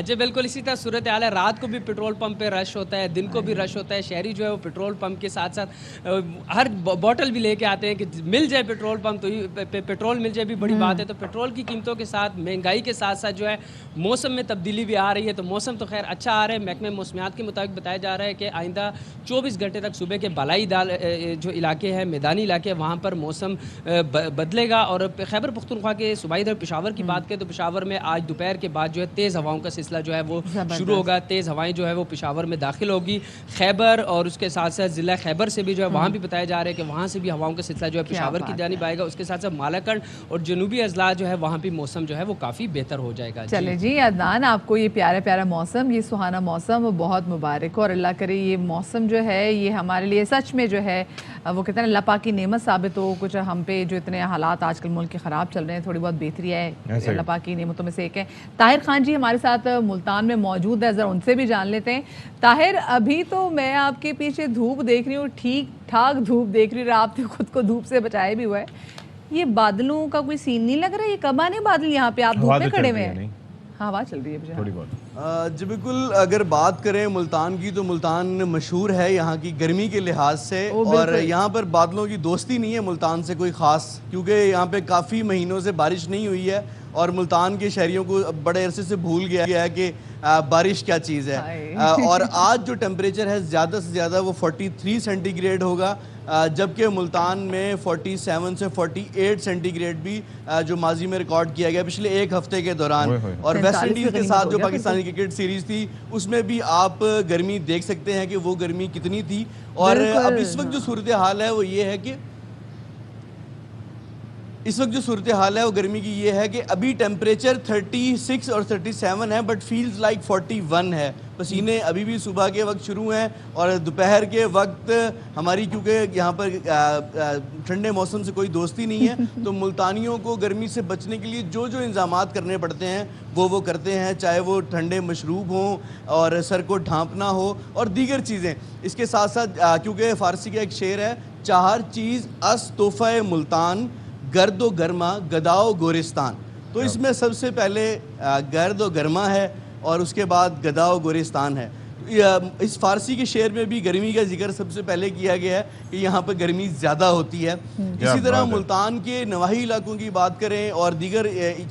جی بالکل اسی طرح صورتحال ہے. رات کو بھی پیٹرول پمپ پہ رش ہوتا ہے, دن کو بھی رش ہوتا ہے. شہری جو ہے وہ پیٹرول پمپ کے ساتھ ساتھ ہر بوٹل بھی لے کے آتے ہیں کہ مل جائے پیٹرول پمپ تو پیٹرول مل جائے بھی بڑی بات ہے. تو پیٹرول کی قیمتوں کے ساتھ مہنگائی کے ساتھ ساتھ جو ہے موسم میں تبدیلی بھی آ رہی ہے. تو موسم تو خیر اچھا آ رہا ہے. محکمہ موسمیات کے مطابق بتایا جا رہا ہے کہ آئندہ 24 گھنٹے تک صوبے کے بالائی جو علاقے ہیں, میدانی علاقے, وہاں پر موسم بدلے گا. اور خیبر پختونخوا کے صوبائی ادھر پشاور کی بات کریں تو پشاور میں آج دوپہر کے بعد جو ہے تیز ہواؤں کا سلسلہ جو ہے وہ شروع ہوگا. تیز ہوائیں جو ہے وہ پشاور میں داخل ہوگی. خیبر اور اس کے ساتھ ساتھ ضلع خیبر سے بھی جو ہے وہاں بھی بتایا جا رہا ہے کہ وہاں سے بھی ہواؤں کا سلسلہ جو ہے پشاور کی جانب آئے گا. اس کے ساتھ ساتھ مالاکنڈ اور جنوبی اضلاع جو ہے وہاں بھی موسم جو ہے وہ کافی بہتر ہو جائے گا. چلے جی عدنان, آپ کو یہ پیارا پیارا موسم, یہ سہانا موسم بہت مبارک ہو اور اللہ کرے یہ موسم جو ہے یہ ہمارے لیے سچ میں جو ہے وہ کہتے ہیں اللہ پاک کی نعمت ثابت ہو. کچھ ہم پہ جو اتنے حالات آج کل ملک کے خراب چل رہے ہیں, تھوڑی بہت بہتری ہے, اللہ پاک کی نعمتوں میں سے ایک ہے. طاہر خان جی ہمارے ساتھ ملتان میں موجود ہے, ذرا ان سے بھی جان لیتے ہیں. طاہر, ابھی تو میں آپ کے پیچھے دھوپ دیکھ رہی ہوں, ٹھیک ٹھاک دھوپ دیکھ رہی ہوں, آپ نے خود کو دھوپ سے بچایا بھی ہوا ہے. یہ بادلوں کا کوئی سین نہیں لگ رہا, یہ کب آنے بادل یہاں پہ, آپ دھوپ میں کھڑے ہوئے ہیں؟ ہوا چل رہی ہے تھوڑی بہت. جی بالکل, اگر بات کریں ملتان کی تو ملتان مشہور ہے یہاں کی گرمی کے لحاظ سے, اور یہاں پر بادلوں کی دوستی نہیں ہے ملتان سے کوئی خاص, کیونکہ یہاں پہ کافی مہینوں سے بارش نہیں ہوئی ہے اور ملتان کے شہریوں کو بڑے عرصے سے بھول گیا ہے کہ بارش کیا چیز ہے. اور آج جو ٹیمپریچر ہے زیادہ سے زیادہ وہ 43 سینٹی گریڈ ہوگا, جبکہ ملتان میں 47 سے 48 سینٹی گریڈ بھی جو ماضی میں ریکارڈ کیا گیا پچھلے ایک ہفتے کے دوران. اور ویسٹ انڈیز کے ساتھ جو پاکستانی کرکٹ سیریز تھی اس میں بھی آپ گرمی دیکھ سکتے ہیں کہ وہ گرمی کتنی تھی. اور اب اس وقت جو صورتحال ہے وہ یہ ہے کہ وہ گرمی کی یہ ہے کہ ابھی ٹیمپریچر 36 اور 37 ہے, بٹ فیلز لائک 41 ہے. پسینے ابھی بھی صبح کے وقت شروع ہیں اور دوپہر کے وقت ہماری کیونکہ یہاں پر ٹھنڈے موسم سے کوئی دوستی نہیں ہے تو ملتانیوں کو گرمی سے بچنے کے لیے جو انتظامات کرنے پڑتے ہیں وہ کرتے ہیں, چاہے وہ ٹھنڈے مشروب ہوں اور سر کو ڈھانپنا ہو اور دیگر چیزیں. اس کے ساتھ ساتھ کیونکہ فارسی کا ایک شعر ہے, 4 چیز اس تحفہ ملتان, گرد و گرما گداؤ گورستان. تو اس میں سب سے پہلے گرد و گرما ہے اور اس کے بعد گداؤ گورستان ہے. اس فارسی کے شعر میں بھی گرمی کا ذکر سب سے پہلے کیا گیا ہے کہ یہاں پہ گرمی زیادہ ہوتی ہے. اسی طرح ملتان کے نواحی علاقوں کی بات کریں اور دیگر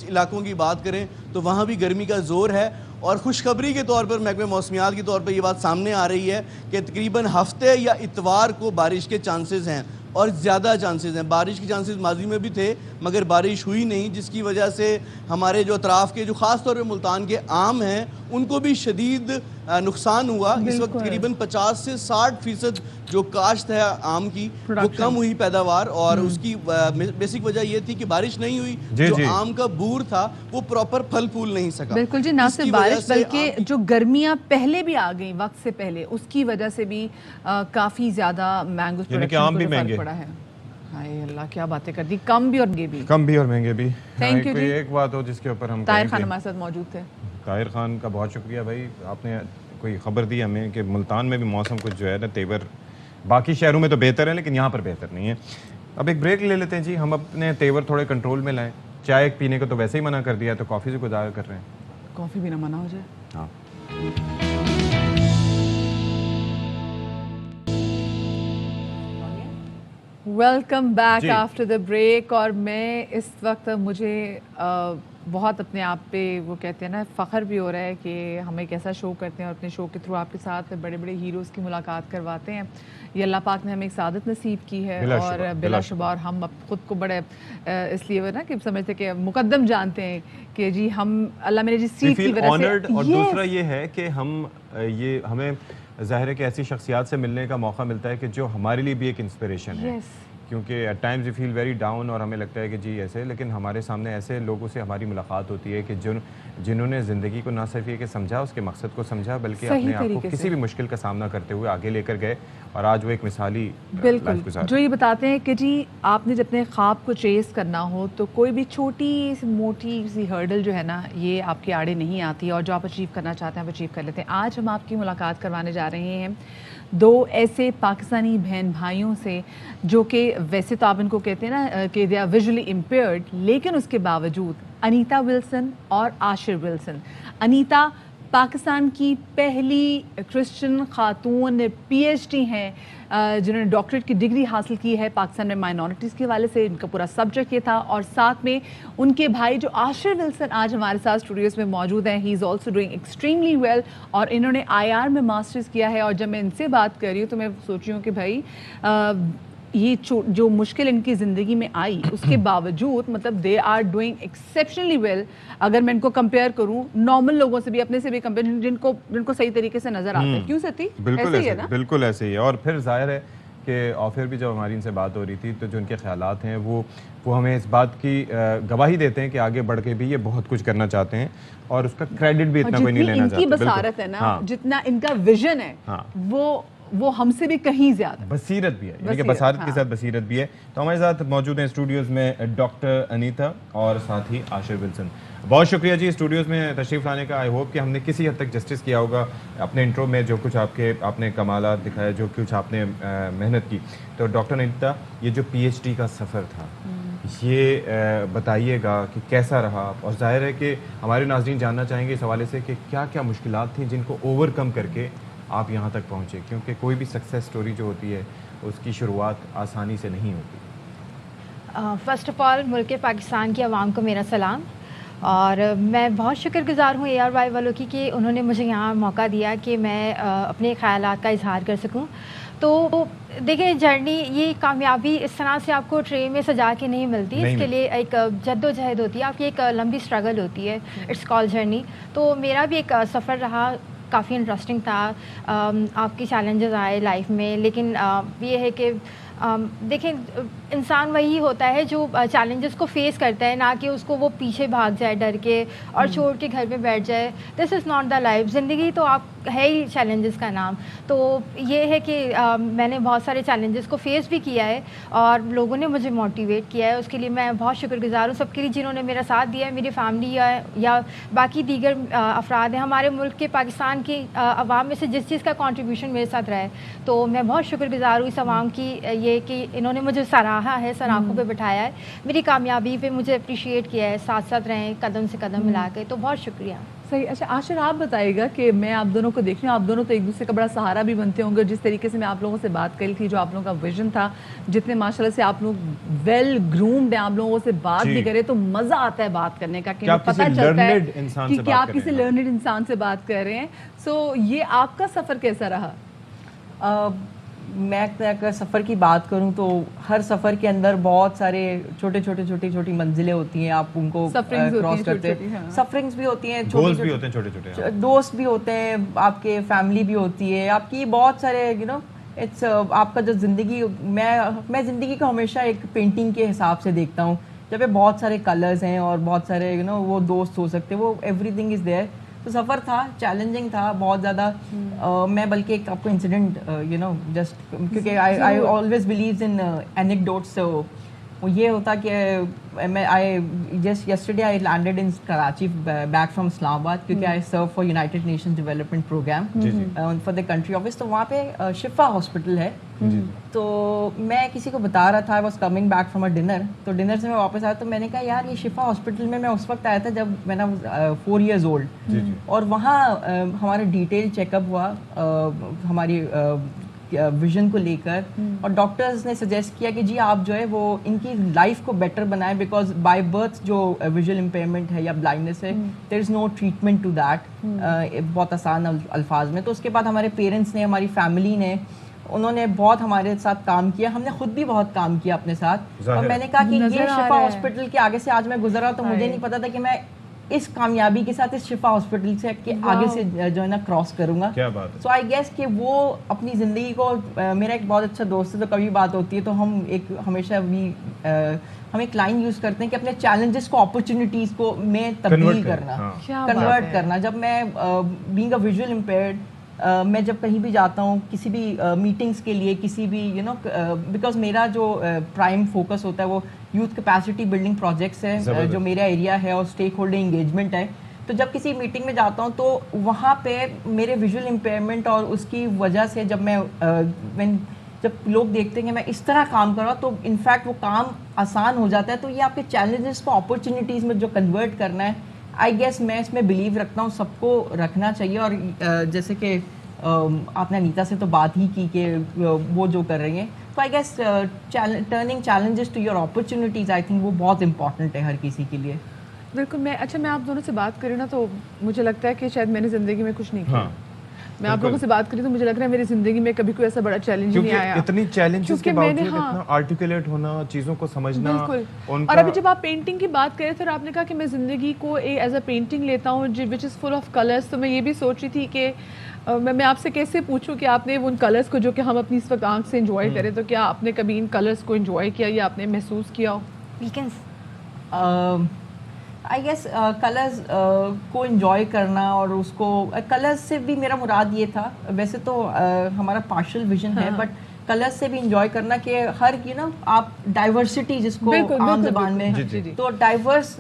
علاقوں کی بات کریں تو وہاں بھی گرمی کا زور ہے. اور خوشخبری کے طور پر محکمہ موسمیات کے طور پر یہ بات سامنے آ رہی ہے کہ تقریباً ہفتے یا اتوار کو بارش کے چانسز ہیں اور زیادہ چانسز ہیں. بارش کے چانسز ماضی میں بھی تھے مگر بارش ہوئی نہیں, جس کی وجہ سے ہمارے جو اطراف کے جو خاص طور پہ ملتان کے عام ہیں ان کو بھی شدید نقصان ہوا. اس وقت تقریباً 50 سے 60% جو کاشت ہے عام کی وہ کم ہوئی پیداوار, اور اس کی بیسک وجہ یہ تھی کہ بارش نہیں ہوئی. جو عام کا بور تھا وہ پراپر پھل پھول نہیں سکا. بالکل جی, نہ صرف بارش بلکہ جو گرمیاں پہلے بھی آ گئیں وقت سے پہلے, اس کی وجہ سے بھی کافی زیادہ مینگوز پروڈکشن کو فرق پڑا ہے. ہائے اللہ, کیا باتیں کر دی, کم بھی اور مہنگے بھی. تھینک یو جی. ایک بات ہو جس کے اوپر ہم طاہر خان ہمارے ساتھ موجود تھے. طاہر خان کا بہت شکریہ بھائی, آپ نے کوئی خبر دی ہمیں کہ ملتان میں بھی موسم کچھ جو ہے نا تیور باقی شہروں میں تو بہتر ہے لیکن یہاں پر بہتر نہیں ہے. اب ایک بریک لے لیتے ہیں جی, ہم اپنے تیور تھوڑے کنٹرول میں لائیں. چائے پینے کو تو ویسے ہی منع کر دیا تو کافی سے گزارا کر رہے ہیں. کافی بھی نہ منع ہو جائے. ہاں welcome back after the break. اور میں اس وقت مجھے بہت اپنے آپ پہ وہ کہتے ہیں نا فخر بھی ہو رہا ہے کہ ہم ایک ایسا شو کرتے ہیں اور اپنے شو کے تھرو آپ کے ساتھ بڑے بڑے ہیروز کی ملاقات کرواتے ہیں. یہ اللہ پاک نے ہمیں ایک سعادت نصیب کی ہے اور بلا شبہ اور ہم خود کو بڑے اس لیے نا کہ سمجھتے کہ مقدم جانتے ہیں کہ جی ہم اللہ میرے جس سیٹ کی وجہ سے. اور دوسرا یہ ہے کہ ہمیں ظاہر ہے کہ ایسی شخصیات سے ملنے کا موقع ملتا ہے کہ جو ہمارے لیے بھی ایک انسپریشن ہے, کیونکہ at times we feel very down اور ہمیں لگتا ہے کہ جی ایسے, لیکن ہمارے سامنے ایسے لوگوں سے ہماری ملاقات ہوتی ہے کہ جنہوں نے زندگی کو نہ صرف یہ کہ سمجھا, اس کے مقصد کو سمجھا, بلکہ اپنے آپ کو کسی بھی مشکل کا سامنا کرتے ہوئے آگے لے کر گئے اور آج وہ ایک مثالی بالکل جو یہ بتاتے ہیں کہ جی آپ نے جب اپنے خواب کو چیز کرنا ہو تو کوئی بھی چھوٹی سی موٹی سی ہرڈل جو ہے نا یہ آپ کے آڑے نہیں آتی اور جو آپ اچیو کرنا چاہتے ہیں آپ اچیو کر لیتے ہیں. آج ہم آپ کی ملاقات کروانے جا رہے ہیں دو ایسے پاکستانی بہن بھائیوں سے جو کہ ویسے تو آپ ان کو کہتے ہیں نا کہ دے آر ویژولی امپیئرڈ, لیکن اس کے باوجود انیتا ولسن اور عاشر ولسن. انیتا پاکستان کی پہلی کرسچن خاتون پی ایچ ڈی ہیں جنہوں نے ڈاکٹریٹ کی ڈگری حاصل کی ہے پاکستان میں مائنورٹیز کے حوالے سے. ان کا پورا سبجیکٹ یہ تھا, اور ساتھ میں ان کے بھائی جو عاشر ولسن آج ہمارے ساتھ اسٹوڈیوز میں موجود ہیں. He is also doing extremely well اور انہوں نے IR میں ماسٹرز کیا ہے. اور جب میں ان سے بات کر رہی ہوں تو میں سوچی ہوں کہ بھائی یہ جو مشکل ان کی زندگی میں آئی اس کے باوجود مطلب they are doing exceptionally well. اگر میں ان کو کمپیئر کروں نارمل لوگوں سے بھی, اپنے سے بھی کمپیئر, جن کو صحیح طریقے سے نظر آتا ہے. کیوں ستی؟ بالکل ایسے ہی ہے. اور پھر ظاہر ہے کہ آفر بھی جب ہماری ان سے بات ہو رہی تھی تو جو ان کے خیالات ہیں وہ ہمیں اس بات کی گواہی دیتے ہیں کہ آگے بڑھ کے بھی یہ بہت کچھ کرنا چاہتے ہیں اور اس کا کریڈٹ بھی اتنا کوئی نہیں لینا چاہتے. ان کی بصارت ہے نا, جتنا ان کا ویژن ہے وہ ہم سے بھی کہیں زیادہ بصیرت بھی ہے, یعنی کہ بصارت کے ساتھ بصیرت بھی ہے. تو ہمارے ساتھ موجود ہیں اسٹوڈیوز میں ڈاکٹر انیتا اور ساتھ ہی عاشر ولسن. بہت شکریہ جی اسٹوڈیوز میں تشریف لانے کا. آئی ہوپ کہ ہم نے کسی حد تک جسٹس کیا ہوگا اپنے انٹرو میں, جو کچھ آپ نے کمالات دکھائے, جو کچھ آپ نے محنت کی. تو ڈاکٹر انیتا, یہ جو PhD کا سفر تھا یہ بتائیے گا کہ کیسا رہا, اور ظاہر ہے کہ ہمارے ناظرین جاننا چاہیں گے اس حوالے سے کہ کیا کیا مشکلات تھیں جن کو اوور کم کر کے آپ یہاں تک پہنچے, کیونکہ کوئی بھی سکسیس سٹوری جو ہوتی ہے اس کی شروعات آسانی سے نہیں ہوتی. فرسٹ آف آل ملک پاکستان کی عوام کو میرا سلام, اور میں بہت شکر گزار ہوں ARY والوں کی کہ انہوں نے مجھے یہاں موقع دیا کہ میں اپنے خیالات کا اظہار کر سکوں. تو دیکھیں جرنی, یہ کامیابی اس طرح سے آپ کو ٹرے میں سجا کے نہیں ملتی, اس کے لیے ایک جد و جہد ہوتی ہے, آپ کی ایک لمبی اسٹرگل ہوتی ہے. It's call journey. تو میرا بھی ایک سفر رہا, کافی انٹرسٹنگ تھا. آپ کی چیلنجز آئے لائف میں, لیکن یہ ہے کہ دیکھیں انسان وہی ہوتا ہے جو چیلنجز کو فیس کرتا ہے, نہ کہ اس کو وہ پیچھے بھاگ جائے ڈر کے اور چھوڑ کے گھر میں بیٹھ جائے. دس از ناٹ دا لائف. زندگی تو آپ ہے ہی چیلنجز کا نام. تو یہ ہے کہ میں نے بہت سارے چیلنجز کو فیس بھی کیا ہے اور لوگوں نے مجھے موٹیویٹ کیا ہے, اس کے لیے میں بہت شکر گزار ہوں سب کے لیے جنہوں نے میرا ساتھ دیا ہے, میری فیملی یا باقی دیگر افراد ہیں, ہمارے ملک کے پاکستان کی عوام میں سے جس چیز کا کنٹریبیوشن میرے ساتھ رہا ہے. تو میں بہت شکر گزار ہوں اس عوام کی, یہ کہ انہوں نے مجھے سراہا ہے, سر آنکھوں پہ بٹھایا ہے, میری کامیابی پہ مجھے اپریشیٹ کیا ہے, ساتھ ساتھ رہیں قدم سے قدم ملا کے. تو بہت شکریہ. صحیح. اچھا عاشر آپ بتائیے گا کہ میں آپ دونوں کو دیکھ رہی ہوں, آپ دونوں تو ایک دوسرے کا بڑا سہارا بھی بنتے ہوں گے. جس طریقے سے میں آپ لوگوں سے بات کری تھی, جو آپ لوگوں کا ویژن تھا, جتنے ماشاءاللہ سے آپ لوگ ویل گرومڈ ہیں, آپ لوگوں سے بات بھی کرے تو مزہ آتا ہے بات کرنے کا, کہ پتہ چلتا ہے کہ آپ کسی لرنڈ انسان سے بات کر رہے ہیں. سو یہ آپ کا سفر کیسا رہا؟ میں اگر سفر کی بات کروں تو ہر سفر کے اندر بہت سارے چھوٹی منزلیں ہوتی ہیں, آپ ان کو کراس کرتے ہیں. سفرنگز بھی ہوتی ہیں, چھوٹے دوست بھی ہوتے ہیں, آپ کے فیملی بھی ہوتی ہے, آپ کی بہت سارے اٹس آپ کا جو زندگی, میں زندگی کو ہمیشہ ایک پینٹنگ کے حساب سے دیکھتا ہوں, جب پہ بہت سارے کلرز ہیں اور بہت سارے وہ دوست ہو سکتے ہیں, وہ ایوری تھنگ از دیئر. تو سفر تھا, چیلنجنگ تھا بہت زیادہ. میں بلکہ ایک آپ کو انسیڈنٹ جسٹ کیونکہ آئی آلویز بلیوز ان اینیکڈوٹس. تو وہ یہ ہوتا کہ میں just yesterday I landed in Karachi back from Islamabad, کیونکہ I serve for United Nations Development Programme for the country office. تو وہاں پہ شفا ہاسپٹل ہے. تو میں کسی کو بتا رہا تھا, I was coming back from a dinner, تو ڈنر سے میں واپس آیا تو میں نے کہا یار یہ شفا ہاسپٹل میں اس وقت آیا تھا جب میں نے 4 years old, اور وہاں ہمارا ڈیٹیل چیک اپ ہوا, ہماری ویژن کو لے کر, اور ڈاکٹرز نے سجیسٹ کیا کہ جی آپ جو ہے وہ ان کی لائف کو بیٹر بنائیں, بیکاز بائی برتھ جو ویژول امپیئرمنٹ ہے یا بلائنڈنس ہے, دیر از نو ٹریٹمنٹ ٹو دیٹ, بہت آسان الفاظ میں. تو اس کے بعد ہمارے پیرنٹس نے, ہماری فیملی نے, انہوں نے بہت ہمارے ساتھ کام کیا, ہم نے خود بھی بہت کام کیا اپنے ساتھ, اور میں نے کہا کہ یہ شفا ہاسپٹل کے آگے سے آج میں گزرا تو مجھے نہیں پتا تھا کہ میں اس کامیابی کے ساتھ اس شفا ہاسپٹل سے کے آگے سے جو ہے نا کراس کروں گا. سو آئی گیس کہ وہ اپنی زندگی کو, میرا ایک بہت اچھا دوست ہے, تو کبھی بات ہوتی ہے تو ہم ایک ہمیشہ ہم ایک لائن یوز کرتے ہیں کہ اپنے چیلنجز کو اپرچونیٹیز کو میں تبدیل کرنا, کنورٹ کرنا. جب میں بینگ اے ویژول امپیئرڈ, میں جب کہیں بھی جاتا ہوں کسی بھی میٹنگس کے لیے, کسی بھی بیکاز میرا جو پرائم فوکس ہوتا ہے وہ یوتھ کیپیسٹی بلڈنگ پروجیکٹس ہے جو میرا ایریا ہے, اور اسٹیک ہولڈر انگیجمنٹ ہے. تو جب کسی میٹنگ میں جاتا ہوں تو وہاں پہ میرے ویژول امپیئرمنٹ اور اس کی وجہ سے جب لوگ دیکھتے ہیں کہ میں اس طرح کام کر رہا ہوں تو انفیکٹ وہ کام آسان ہو جاتا ہے. تو یہ آپ کے چیلنجز کو اپرچونیٹیز میں جو کنورٹ کرنا ہے, آئی گیس میں اس میں بلیو رکھتا ہوں, سب کو رکھنا چاہیے. اور جیسے کہ آپ نے انیتا سے تو بات ہی کی کہ وہ جو کر رہی ہیں, تو I guess turning challenges to your opportunities, I think وہ بہت امپورٹنٹ ہے ہر کسی کے لیے. بالکل. میں آپ دونوں سے بات کروں نا تو مجھے لگتا ہے کہ شاید میں نے زندگی میں کچھ نہیں کیا. میں آپ لوگوں سے بات کری تو مجھے لگ رہا ہے میری زندگی میں کبھی کوئی ایسا بڑا چیلنج نہیں آیا. اتنی چیلنجز کے باوجود اتنا آرٹیکولیٹ ہونا, چیزوں کو سمجھنا. بالکل. اور ابھی جب آپ پینٹنگ کی بات کریں تو آپ نے کہا کہ میں زندگی کو ایز اے پینٹنگ لیتا ہوں وچ از فل آف کلرس. تو میں یہ بھی سوچ رہی تھی کہ میں آپ سے کیسے پوچھوں کہ آپ نے ان کلرس کو جو کہ ہم اپنی اس وقت آنکھ سے انجوائے کریں, تو کیا آپ نے کبھی ان کلرس کو انجوائے کیا یا آپ نے محسوس کیا ہو؟ آئی گیس کلرز کو انجوائے کرنا, اور اس کو کلرز سے بھی میرا مراد یہ تھا, ویسے تو ہمارا پارشل ویژن ہے, بٹ کلرز سے بھی انجوائے کرنا کہ ہر آپ ڈائیورسٹی جس کو عام زبان میں, تو ڈائیورس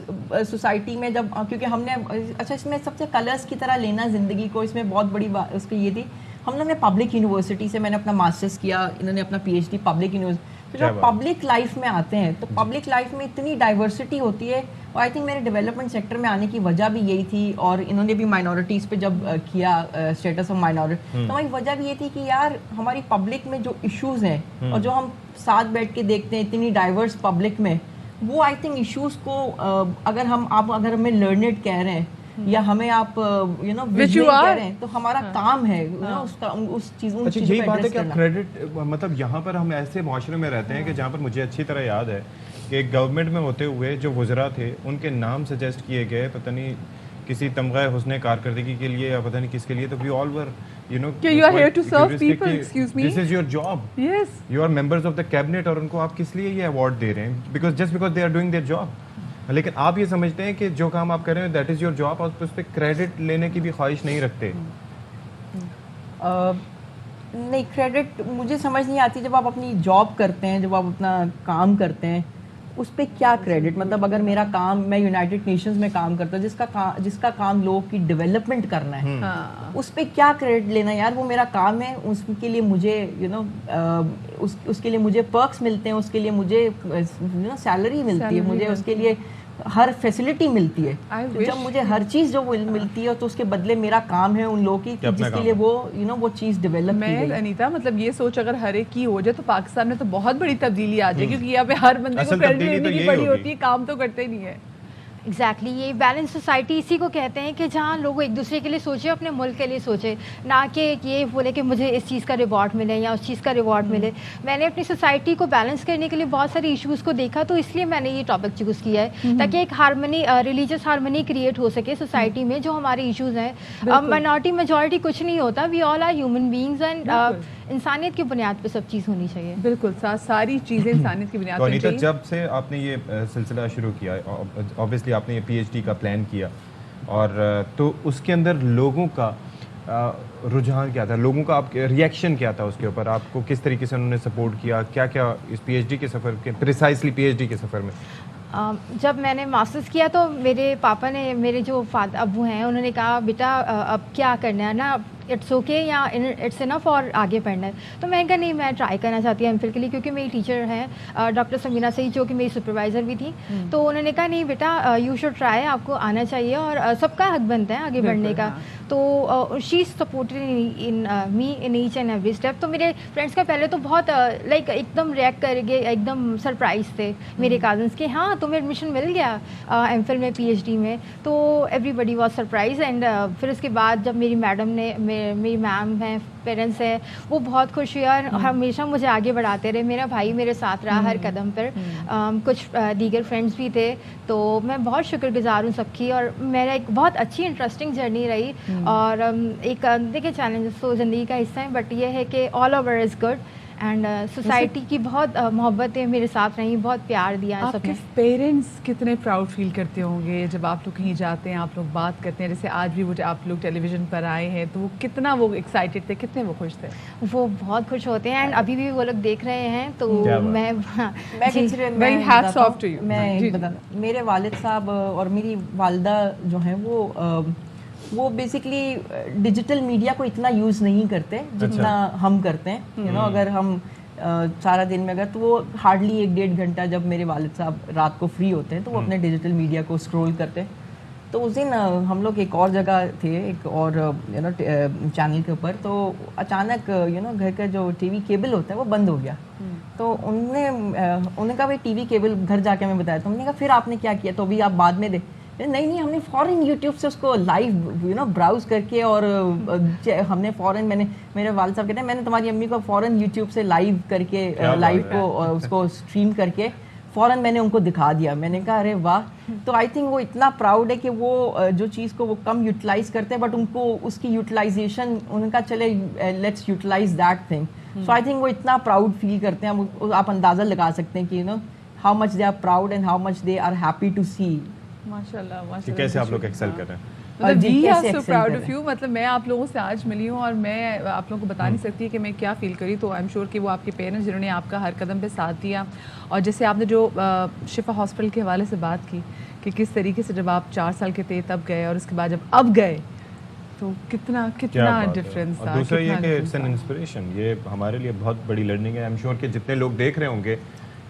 سوسائٹی میں جب, کیونکہ ہم نے اچھا اس میں سب سے کلرز کی طرح لینا زندگی کو, اس میں بہت بڑی بات اس کی یہ تھی, ہم لوگ نے پبلک یونیورسٹی سے, میں نے اپنا ماسٹرس کیا, انہوں نے اپنا P H D public university. تو جب پبلک لائف میں آتے ہیں تو پبلک لائف میں اتنی ڈائیورسٹی ہوتی ہے, اور آئی تھنک میرے ڈیولپمنٹ سیکٹر میں آنے کی وجہ بھی یہی تھی, اور انہوں نے بھی مائنورٹیز پہ جب کیا اسٹیٹس آف مائنورٹی, تو ہماری وجہ بھی یہ تھی کہ یار ہماری پبلک میں جو ایشوز ہیں اور جو ہم ساتھ بیٹھ کے دیکھتے ہیں اتنی ڈائیورس پبلک میں, وہ آئی تھنک ایشوز کو اگر ہمیں لرنڈ کہہ رہے ہیں یا ہمیں آپ کہہ رہے ہیں, تو ہمارا کام ہے اس چیزوں. اچھا یہی بات ہے کہ کریڈٹ, مطلب یہاں پر ہم ایسے معاشرے میں رہتے ہیں کہ جہاں پر مجھے اچھی طرح یاد ہے کہ گورنمنٹ میں ہوتے ہوئے جو وزراء تھے ان کے نام سجیسٹ کیے گئے, پتہ نہیں کسی تمغہ حسن کارکردگی کے لیے یا پتہ نہیں کس کے لیے, تو وی آل ور you are here to serve people, excuse me, this is your job, yes, you are members of the cabinet, اور ان کو آپ کس لیے یہ ایوارڈ دے رہے ہیں, just because they are doing their job. لیکن آپ یہ سمجھتے ہیں کہ جو کام آپ کر رہے ہیں دیٹ از یور جاب, اور اس پہ کریڈٹ لینے کی بھی خواہش نہیں رکھتے. نہیں, کریڈٹ مجھے سمجھ نہیں آتی. جب آپ اپنی جاب کرتے ہیں, جب آپ اپنا کام کرتے ہیں, اس پہ کیا کریڈٹ, مطلب اگر میرا کام, میں یونائٹڈ نیشنز میں کام کرتا ہوں جس کا کام لوگوں کی ڈیولپمنٹ کرنا ہے, اس پہ کیا کریڈٹ لینا یار, وہ میرا کام ہے, اس کے لیے مجھے اس کے لیے مجھے پرکس ملتے ہیں, اس کے لیے مجھے سیلری ملتی ہے, مجھے اس کے لیے ہر فیسلٹی ملتی ہے. جب مجھے ہر چیز جو ملتی ہے تو اس کے بدلے میرا کام ہے ان لوگوں کی جس کے لیے وہ چیز ڈیولپ کی گئی. انیتا مطلب یہ سوچ اگر ہر ایک کی ہو جائے تو پاکستان میں تو بہت بڑی تبدیلی آ جائے, کیونکہ یہاں پہ ہر بندے کو کریڈٹ لینے کی پڑی ہوتی ہے, کام تو کرتے نہیں ہے. ایگزیکٹلی, یہ بیلنس سوسائٹی اسی کو کہتے ہیں کہ جہاں لوگ ایک دوسرے کے لیے سوچے, اپنے ملک کے لیے سوچے, نہ کہ یہ بولے کہ مجھے اس چیز کا ریوارڈ ملے یا اس چیز کا ریوارڈ ملے. میں نے اپنی سوسائٹی کو بیلنس کرنے کے لیے بہت سارے ایشوز کو دیکھا, تو اس لیے میں نے یہ ٹاپک چوز کیا ہے تاکہ ایک ہارمنی, ریلیجیس ہارمنی کریٹ ہو سکے سوسائٹی میں. جو ہمارے ایشوز ہیں, مائنورٹی میجورٹی کچھ نہیں ہوتا, وی آل آر ہیومن بینگز, اینڈ انسانیت کی بنیاد پہ سب چیز ہونی چاہیے. بالکل, ساری چیزیں انسانیت کی بنیاد پہ. انیتا جب سے آپ نے یہ سلسلہ شروع کیا, obviously آپ نے یہ پی ایچ ڈی کا پلان کیا, اور تو اس کے اندر لوگوں کا رجحان کیا تھا, لوگوں کا آپ ریئیکشن کیا تھا اس کے اوپر, آپ کو کس طریقے سے انہوں نے سپورٹ کیا, کیا کیا اس پی ایچ ڈی کے سفر کے, پریسائزلی پی ایچ ڈی کے سفر میں؟ جب میں نے ماسٹرس کیا تو میرے پاپا نے, میرے جو ابو ہیں, انہوں نے کہا بیٹا اب کیا کرنا ہے نا, इट्स ओके या इट्स इनफ और आगे पढ़ना है। तो मैं कहा नहीं, मैं ट्राई करना चाहती हूँ एमफिल के लिए, क्योंकि मेरी टीचर हैं डॉक्टर समीना सईद, जो कि मेरी सुपरवाइज़र भी थी। तो उन्होंने कहा नहीं बेटा, यू शुड ट्राई, आपको आना चाहिए और सबका हक बनता है आगे बढ़ने का। तो she supported in me in each and every step. तो मेरे फ्रेंड्स का पहले तो बहुत लाइक एकदम रिएक्ट करके एकदम सरप्राइज थे मेरे कज़न्स कि हाँ तुम्हें एडमिशन मिल गया एमफिल में पीएचडी में। तो एवरीबडी वाज सरप्राइज। एंड फिर उसके बाद जब मेरी मैडम ने, मेरी मैम हैं, पेरेंट्स हैं, वो बहुत खुश हुए और हमेशा मुझे आगे बढ़ाते रहे। मेरा भाई मेरे साथ रहा हर कदम पर, कुछ दीगर फ्रेंड्स भी थे। तो मैं बहुत शुक्रगुजार हूँ सबकी, और मेरा एक बहुत अच्छी इंटरेस्टिंग जर्नी रही। और एक देखिए चैलेंजेस तो ज़िंदगी का हिस्सा है, बट ये है कि all over is good. And society की बहुत मोहब्बतें मेरे साथ रही, बहुत प्यार दिया है आपके सबने। पेरेंट्स कितने प्राउड फील करते होंगे जब आप लोग कहीं जाते हैं, आप लोग बात करते हैं, जैसे आज भी वो आप लोग टेलीविज़न पर आए हैं, तो वो कितना वो एक्साइटेड थे, कितने वो खुश थे? वो बहुत खुश होते हैं एंड अभी भी वो लोग देख रहे हैं। तो मैं मेरे वालिद साहब और मेरी वालदा जो हैं वो बेसिकली डिजिटल मीडिया को इतना यूज़ नहीं करते जितना हम करते हैं। यू नो, अगर हम सारा दिन में अगर, तो वो हार्डली 1-1.5 घंटा जब मेरे वालिद साहब रात को फ्री होते हैं तो वो अपने डिजिटल मीडिया को स्क्रॉल करते हैं। तो उस दिन हम लोग एक और जगह थे, एक और यू नो चैनल के ऊपर, तो अचानक यू नो घर का जो टीवी केबल होता है वो बंद हो गया। तो उन्होंने कहा भाई टीवी केबल, घर जाके हमें बताया। तो हमने कहा फिर आपने क्या किया? तो अभी आप बाद में दे। नहीं, हमने फ़ौरन यूट्यूब से उसको लाइव यू नो ब्राउज़ करके, और हमने फ़ौरन, मेरे वालिद साहब कहते हैं मैंने तुम्हारी अम्मी को फ़ौरन यूट्यूब से लाइव करके लाइव को उसको स्ट्रीम करके फ़ौरन मैंने उनको दिखा दिया। मैंने कहा अरे वाह। तो आई थिंक वो इतना प्राउड है कि वो जो चीज़ को वो कम यूटिलाइज़ करते हैं, बट उनको उसकी यूटिलाइजेशन, उनका चले let's utilize that thing. So I think वो इतना प्राउड फील करते हैं, आप अंदाज़ा लगा सकते हैं कि you know how much they are proud and how much they are happy to see. माशाल्लाह, माशाल्लाह। कैसे आप लोग एक्सेल कर रहे हैं? मतलब we are so proud of you. मतलब मैं आप लोगों से आज मिली हूँ और मैं आप लोगों को बता नहीं सकती कि मैं क्या फ़ील करी। तो आई एम श्योर कि वो आपके पेरेंट्स जिन्होंने आपका हर कदम पे साथ दिया, और जैसे आपने जो शिफा हॉस्पिटल के हवाले से बात की कि किस तरीके से जब आप 4 साल के थे तब गए, और उसके बाद जब अब गए तो कितना डिफरेंस था। दूसरा ये कि इट्स एन इंस्पिरेशन, ये हमारे लिए बहुत बड़ी लर्निंग है। आई एम श्योर कि जितने लोग देख रहे होंगे,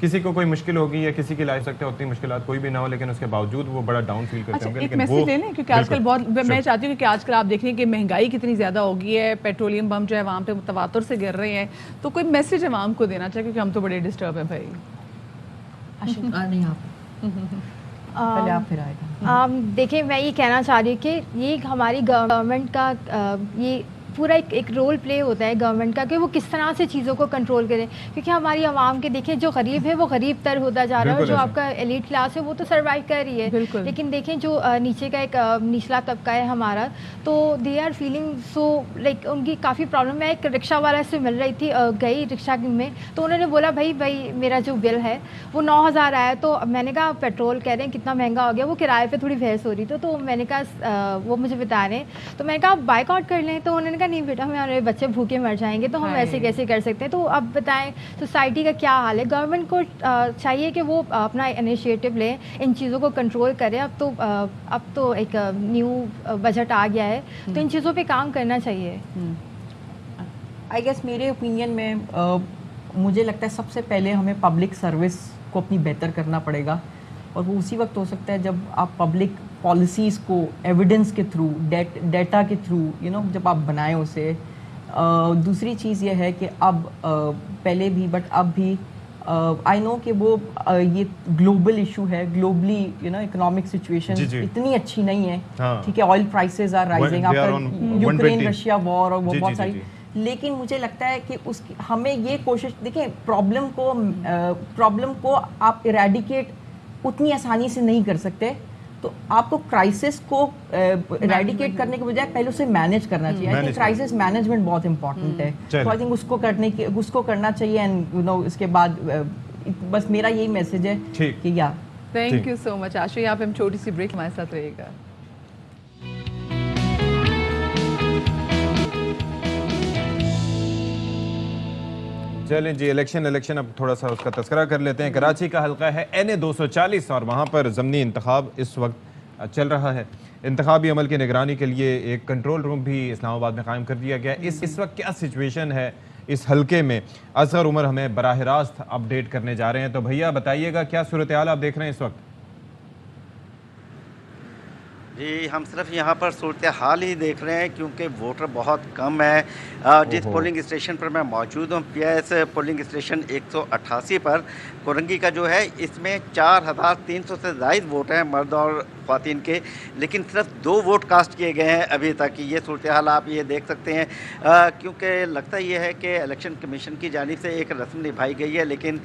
किसी को कोई मुश्किल होगी या किसी की लाइफ सकते हैं उतनी मुश्किलात कोई भी ना हो, लेकिन उसके बावजूद वो बड़ा डाउन फील करते होंगे। एक मैसेज ले लें, क्योंकि आजकल बहुत, मैं चाहती हूँ कि आजकल आप देख रहे हैं कि महंगाई कितनी ज़्यादा हो गई है, पेट्रोलियम बम जो है वहाँ पे तवातुर से गिर रहे हैं, तो कोई मैसेज आवाम को देना चाहिए, क्योंकि हम तो बड़े डिस्टर्ब हैं भाई। नहीं, आप पहले आप फिर आएगा। देखिए मैं ये कहना चाह रही हूँ कि ये हमारी गवर्नमेंट का ये पूरा एक रोल प्ले होता है गवर्नमेंट का कि वो किस तरह से चीज़ों को कंट्रोल करे, क्योंकि हमारी आवाम के देखें जो गरीब है वो गरीब तर होता जा रहा है, और जो आपका एलीट क्लास है वो तो सर्वाइव कर रही है। लेकिन देखें जो नीचे का एक निचला तबका है हमारा, तो they are feeling so like उनकी काफ़ी प्रॉब्लम। मैं एक रिक्शा वाला से मिल रही थी, गई रिक्शा में, तो उन्होंने बोला भाई मेरा जो बिल है वो 9,000 आया। तो मैंने कहा पेट्रोल कह रहे हैं कितना महंगा हो गया, वो किराए पर थोड़ी बहस हो रही थी। तो मैंने कहा वो मुझे बता रहे हैं, तो मैंने कहा बाइक आउट कर लें। तो उन्होंने कहा नहीं बेटा, हमारे बच्चे भूखे मर जाएंगे, तो हम ऐसे कैसे कर सकते हैं। तो अब बताएं सोसाइटी का क्या हाल है। गवर्नमेंट को चाहिए कि वो अपना इनिशिएटिव ले, इन चीज़ों को कंट्रोल करे। अब तो एक न्यू बजट आ गया है, तो इन चीज़ों पे काम करना चाहिए। आई गेस मेरे ओपिनियन में मुझे लगता है सबसे पहले हमें पब्लिक सर्विस को अपनी बेहतर करना पड़ेगा, और वो उसी वक्त हो सकता है जब आप पब्लिक पॉलिसीज़ को एविडेंस के थ्रू, डेटा के थ्रू यू नो जब आप बनाएं उसे। दूसरी चीज़ ये है कि अब पहले भी बट अब भी आई नो कि वो ये ग्लोबल इशू है, globally you know economic situation इतनी अच्छी नहीं है। ठीक है, oil prices are rising after Ukraine Russia war, और वो बहुत सारी। लेकिन मुझे लगता है कि हमें ये कोशिश, देखिए प्रॉब्लम को आप इरेडिकेट उतनी आसानी से नहीं कर सकते। तो आपको क्राइसिस को इरेडिकेट करने के बजाय पहले उसे मैनेज करना चाहिए। आई थिंक क्राइसिस मैनेजमेंट बहुत इंपॉर्टेंट है, तो आई थिंक उसको करना चाहिए। एंड यू नो इसके बाद बस मेरा यही मैसेज है कि या थैंक यू सो मच आशा। यहाँ पे हम छोटी सी ब्रेक, हमारे साथ रहेगा। चलें जी, इलेक्शन अब थोड़ा सा उसका तस्करा कर लेते हैं। कराची का हल्का है NA 240 और वहाँ पर ज़मनी इंतखाब इस वक्त चल रहा है। इंतखाबी अमल की निगरानी के लिए एक कंट्रोल रूम भी इस्लामाबाद में कायम कर दिया गया है। इस वक्त क्या सिचुएशन है इस हलके में, असगर उमर हमें बराह रास्त अपडेट करने जा रहे हैं। तो भैया बताइएगा क्या सूरत हाल आप देख रहे हैं इस वक्त? जी, हम सिर्फ यहाँ पर सूरत हाल ही देख रहे हैं क्योंकि वोटर बहुत कम है। जिस पोलिंग स्टेशन पर मैं मौजूद हूँ, PIS पोलिंग स्टेशन 188 पर कोरंगी का जो है, इसमें 4300 से ज़ायद वोट हैं मर्द और ख़वातीन के, लेकिन सिर्फ 2 वोट कास्ट किए गए हैं अभी तक। ये सूरत हाल आप ये देख सकते हैं, क्योंकि लगता ये है कि इलेक्शन कमीशन की जानिब से एक रस्म निभाई गई है, लेकिन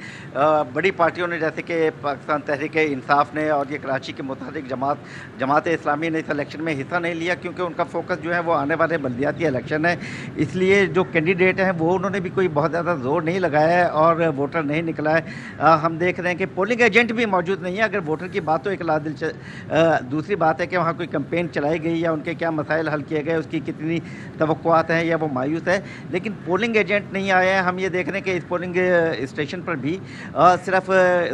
बड़ी पार्टियों ने जैसे कि पाकिस्तान तहरीक इंसाफ ने और ये कराची के मुतालिक जमात इस्लामी ने इस इलेक्शन में हिस्सा नहीं लिया, क्योंकि उनका फोकस जो है वो आने वाले बल्दियाती इलेक्शन है। इसलिए जो कैंडिडेट हैं वो उन्होंने भी कोई बहुत ज़्यादा जोर नहीं लगाया है और वोटर नहीं निकला है। हम देख रहे हैं कि पोलिंग एजेंट भी मौजूद नहीं है। अगर वोटर की बात तो एक दूसरी बात है कि वहाँ कोई कैंपेन चलाई गई या उनके क्या मसाइल हल किए गए, उसकी कितनी तवक्कुआत हैं या वो मायूस है, लेकिन पोलिंग एजेंट नहीं आए हैं। हम ये देख रहे हैं कि इस पोलिंग स्टेशन पर भी सिर्फ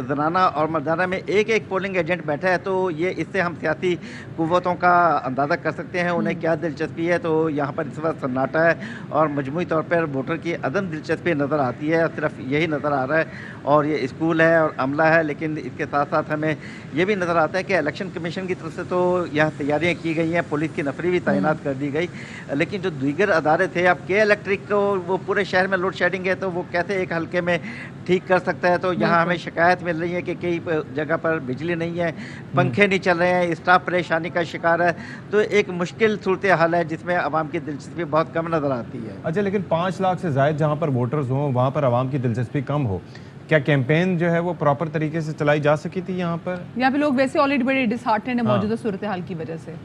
जनाना और मर्दाना में एक पोलिंग एजेंट बैठा है। तो ये इससे हम सियासी कुव्वतों का अंदाज़ा कर सकते हैं उन्हें क्या दिलचस्पी है। तो यहाँ पर इस वक्त सन्नाटा है और मजमूई तौर पर वोटर की अदम दिलचस्पी नज़र आती है, सिर्फ यही नज़र आ रहा है। और ये स्कूल है और अमला है, लेकिन इसके साथ साथ हमें ये भी नज़र आता है कि इलेक्शन कमीशन की तरफ से तो यहाँ तैयारियाँ की गई हैं, पुलिस की नफरी भी तैनात कर दी गई, लेकिन जो दीगर अदारे थे, अब के इलेक्ट्रिक को वो पूरे शहर में लोड शेडिंग है तो वो कैसे एक हल्के में ठीक कर सकता है। तो यहाँ हमें शिकायत मिल रही है कि कई जगह पर बिजली नहीं है, पंखे नहीं चल रहे हैं, स्टाफ परेशानी का शिकार है। तो एक मुश्किल सूरत हाल है जिसमें आवाम की दिलचस्पी बहुत कम नज़र आती है। अच्छा, लेकिन 5 लाख से ज़ायद जहाँ पर वोटर्स हों वहाँ पर आवाम की दिलचस्पी कम हो, क्या कैंपेन जो है वो प्रॉपर तरीके से चलाई जा सकी थी यहाँ पर? यहाँ पे लोग वैसे ऑलरेडी बड़े डिसहार्टेंड है मौजूदा सूरत हाल की वजह से।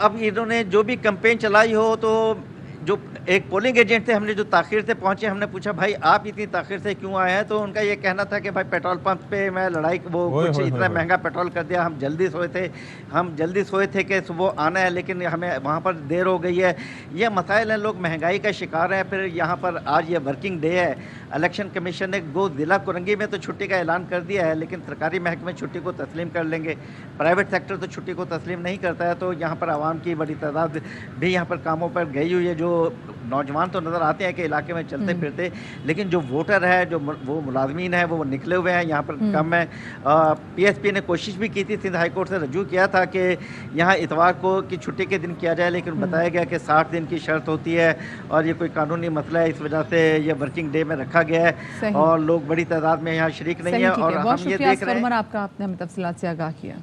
अब इन्होंने जो भी कैंपेन चलाई हो, तो जो एक पोलिंग एजेंट थे, हमने जो ताख़ीर से पहुंचे, हमने पूछा भाई आप इतनी ताख़ीर से क्यों आए हैं, तो उनका ये कहना था कि भाई पेट्रोल पंप पे मैं लड़ाई कुछ इतना महंगा पेट्रोल कर दिया, हम जल्दी सोए थे कि सुबह आना है, लेकिन हमें वहाँ पर देर हो गई है। ये मसाइल हैं, लोग महंगाई का शिकार हैं। फिर यहाँ पर आज ये वर्किंग डे है, इलेक्शन कमीशन ने ज़िला कोरंगी में तो छुट्टी का ऐलान कर दिया है, लेकिन सरकारी महकमे छुट्टी को तस्लीम कर लेंगे, प्राइवेट सेक्टर तो छुट्टी को तस्लीम नहीं करता है। तो यहाँ पर आवाम की बड़ी तादाद भी यहाँ पर कामों पर गई हुई है। जो नौजवान तो नज़र आते हैं कि इलाके में चलते फिरते, लेकिन जो वोटर है, जो वो मुलाजमीन है, वो निकले हुए हैं, यहाँ पर कम है। PSP ने कोशिश भी की थी, सिंध हाई कोर्ट से रजू किया था कि यहाँ इतवार को की छुट्टी के दिन किया जाए, लेकिन बताया गया कि 60 दिन की शर्त होती है और ये कोई कानूनी मसला है, इस वजह से ये वर्किंग डे में रखा गया है और लोग बड़ी तादाद में यहाँ शरीक नहीं है। और हम ये देख रहे हैं, आपका आपने हमें तफसीलात से आगाह किया।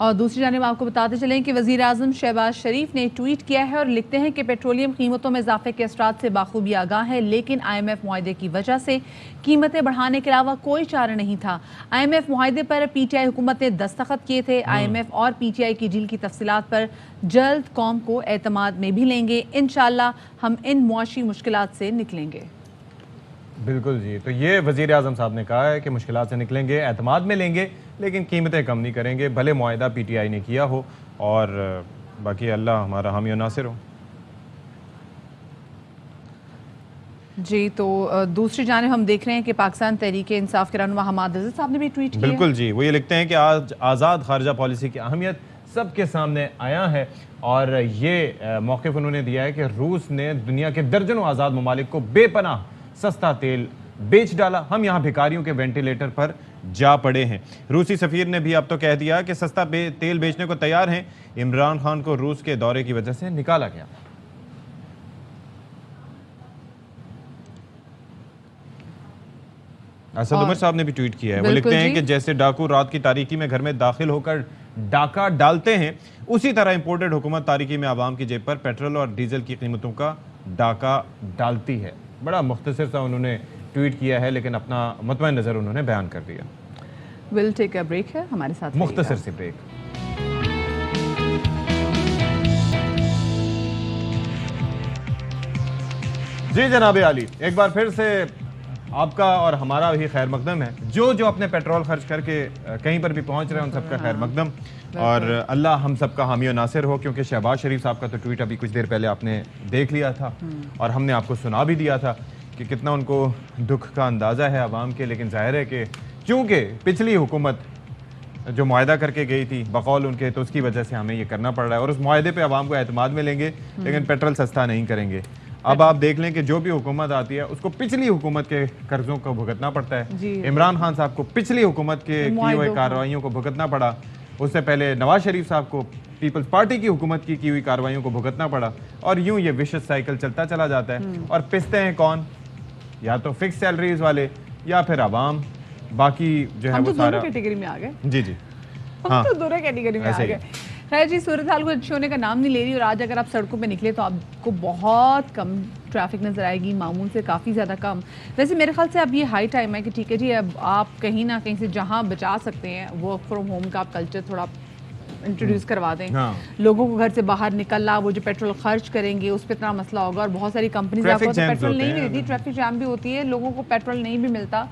और दूसरी जानिब आपको बताते चलें कि वज़ीर आज़म शहबाज शरीफ ने ट्वीट किया है और लिखते हैं कि पेट्रोलियम कीमतों में इजाफे के असरात से बाखूबी आगाह है, लेकिन IMF मुआहदे की वजह से कीमतें बढ़ाने के अलावा कोई चारा नहीं था। IMF मुआहदे पर PTI हुकूमत ने दस्तखत किए थे। IMF और PTI की डील की तफसीलात पर जल्द कौम को एतमाद में भी लेंगे। इंशाअल्लाह हम इन मुआशी मुश्किलात से निकलेंगे। बिल्कुल जी, तो ये वज़ीर आज़म साहब ने कहा है कि मुश्किलात से निकलेंगे, एतमाद में लेंगे, लेकिन कीमतें कम नहीं करेंगे, भले मुआहदा PTI ने किया हो और बाकी अल्लाह हमारा हामी और नासिर हो। जी, तो दूसरी जानिब हम देख रहे हैं कि पाकिस्तान तहरीक इंसाफ के रहनुमा हमाद अज़ीज़ साहब ने भी ट्वीट किया। बिल्कुल जी, वो ये लिखते हैं कि आज आज़ाद खारजा पॉलिसी की अहमियत सबके सामने आया है और ये मौक़िफ़ उन्होंने दिया है कि रूस ने दुनिया के दर्जनों आज़ाद ममालिक को बेपनाह सस्ता तेल बेच डाला, हम यहाँ भिखारियों के वेंटिलेटर पर जा पड़े हैं। रूसी सफ़ीर ने भी अब तो कह दिया कि सस्ता तेल बेचने को तैयार हैं। इमरान खान को रूस के दौरे की वजह से निकाला गया। असद उमर साहब ने भी ट्वीट किया है, वो लिखते हैं कि जैसे डाकू रात की तारीकी में घर में दाखिल होकर डाका डालते हैं, उसी तरह इंपोर्टेड हुकूमत तारीकी में आवाम की जेब पर पेट्रोल और डीजल की कीमतों का डाका डालती है। बड़ा मुख्तसर सा उन्होंने ट्वीट किया है, लेकिन अपना मतवाइन नज़र उन्होंने बयान कर दिया। विल टेक अ ब्रेक है, हमारे साथ मुख्तसर से ब्रेक। जी जनाब आली, एक बार फिर से आपका और हमारा भी खैर मकदम है। जो अपने पेट्रोल खर्च करके कहीं पर भी पहुंच रहे हैं उन सबका खैर मकदम, और अल्लाह हम सबका हामी और नासिर हो। क्योंकि शहबाज शरीफ साहब का तो ट्वीट अभी कुछ देर पहले आपने देख लिया था और हमने आपको सुना भी दिया था कि कितना उनको दुख का अंदाज़ा है आवाम के। लेकिन जाहिर है कि चूँकि पिछली हुकूमत जो मुआहदा करके गई थी बकौल उनके, तो उसकी वजह से हमें ये करना पड़ रहा है और उस मुआहदे पे आवाम को एतमाद मिलेंगे, लेकिन पेट्रोल सस्ता नहीं करेंगे। अब आप देख लें कि जो भी हुकूमत आती है उसको पिछली हुकूमत के कर्जों को भुगतना पड़ता है। इमरान खान साहब को पिछली हुकूमत के की हुई कार्रवाइयों को भुगतना पड़ा, उससे पहले नवाज शरीफ साहब को पीपल्स पार्टी की हुकूमत की हुई कार्रवाइयों को भुगतना पड़ा, और यूं ये विशेष साइकिल चलता चला जाता है। और पिसते हैं कौन? या तो फिक्स सैलरीज वाले या फिर आवाम। बाकी जो है वो सारा कैटेगरी में आ गए। जी जी, हम तो दोनों कैटेगरी में आ गए। खैर जी, सूरत हाल को अच्छी होने का नाम नहीं ले रही, और आज अगर आप सड़कों पे निकले तो आपको बहुत कम ट्रैफिक नज़र आएगी, मामूल से काफ़ी ज़्यादा कम। वैसे मेरे ख्याल से अब ये हाई टाइम है कि ठीक है जी, अब आप कहीं ना कहीं से जहाँ बचा सकते हैं वर्क फ्रॉम होम का आप कल्चर थोड़ा इंट्रोड्यूस करवा दें। लोगों को घर से बाहर निकलना, वो जो पेट्रोल खर्च करेंगे उस पर इतना मसला होगा, और बहुत सारी कंपनीज आपको तो पेट्रोल नहीं देती, ट्रैफिक जैम भी होती है, लोगों को पेट्रोल नहीं भी मिलता।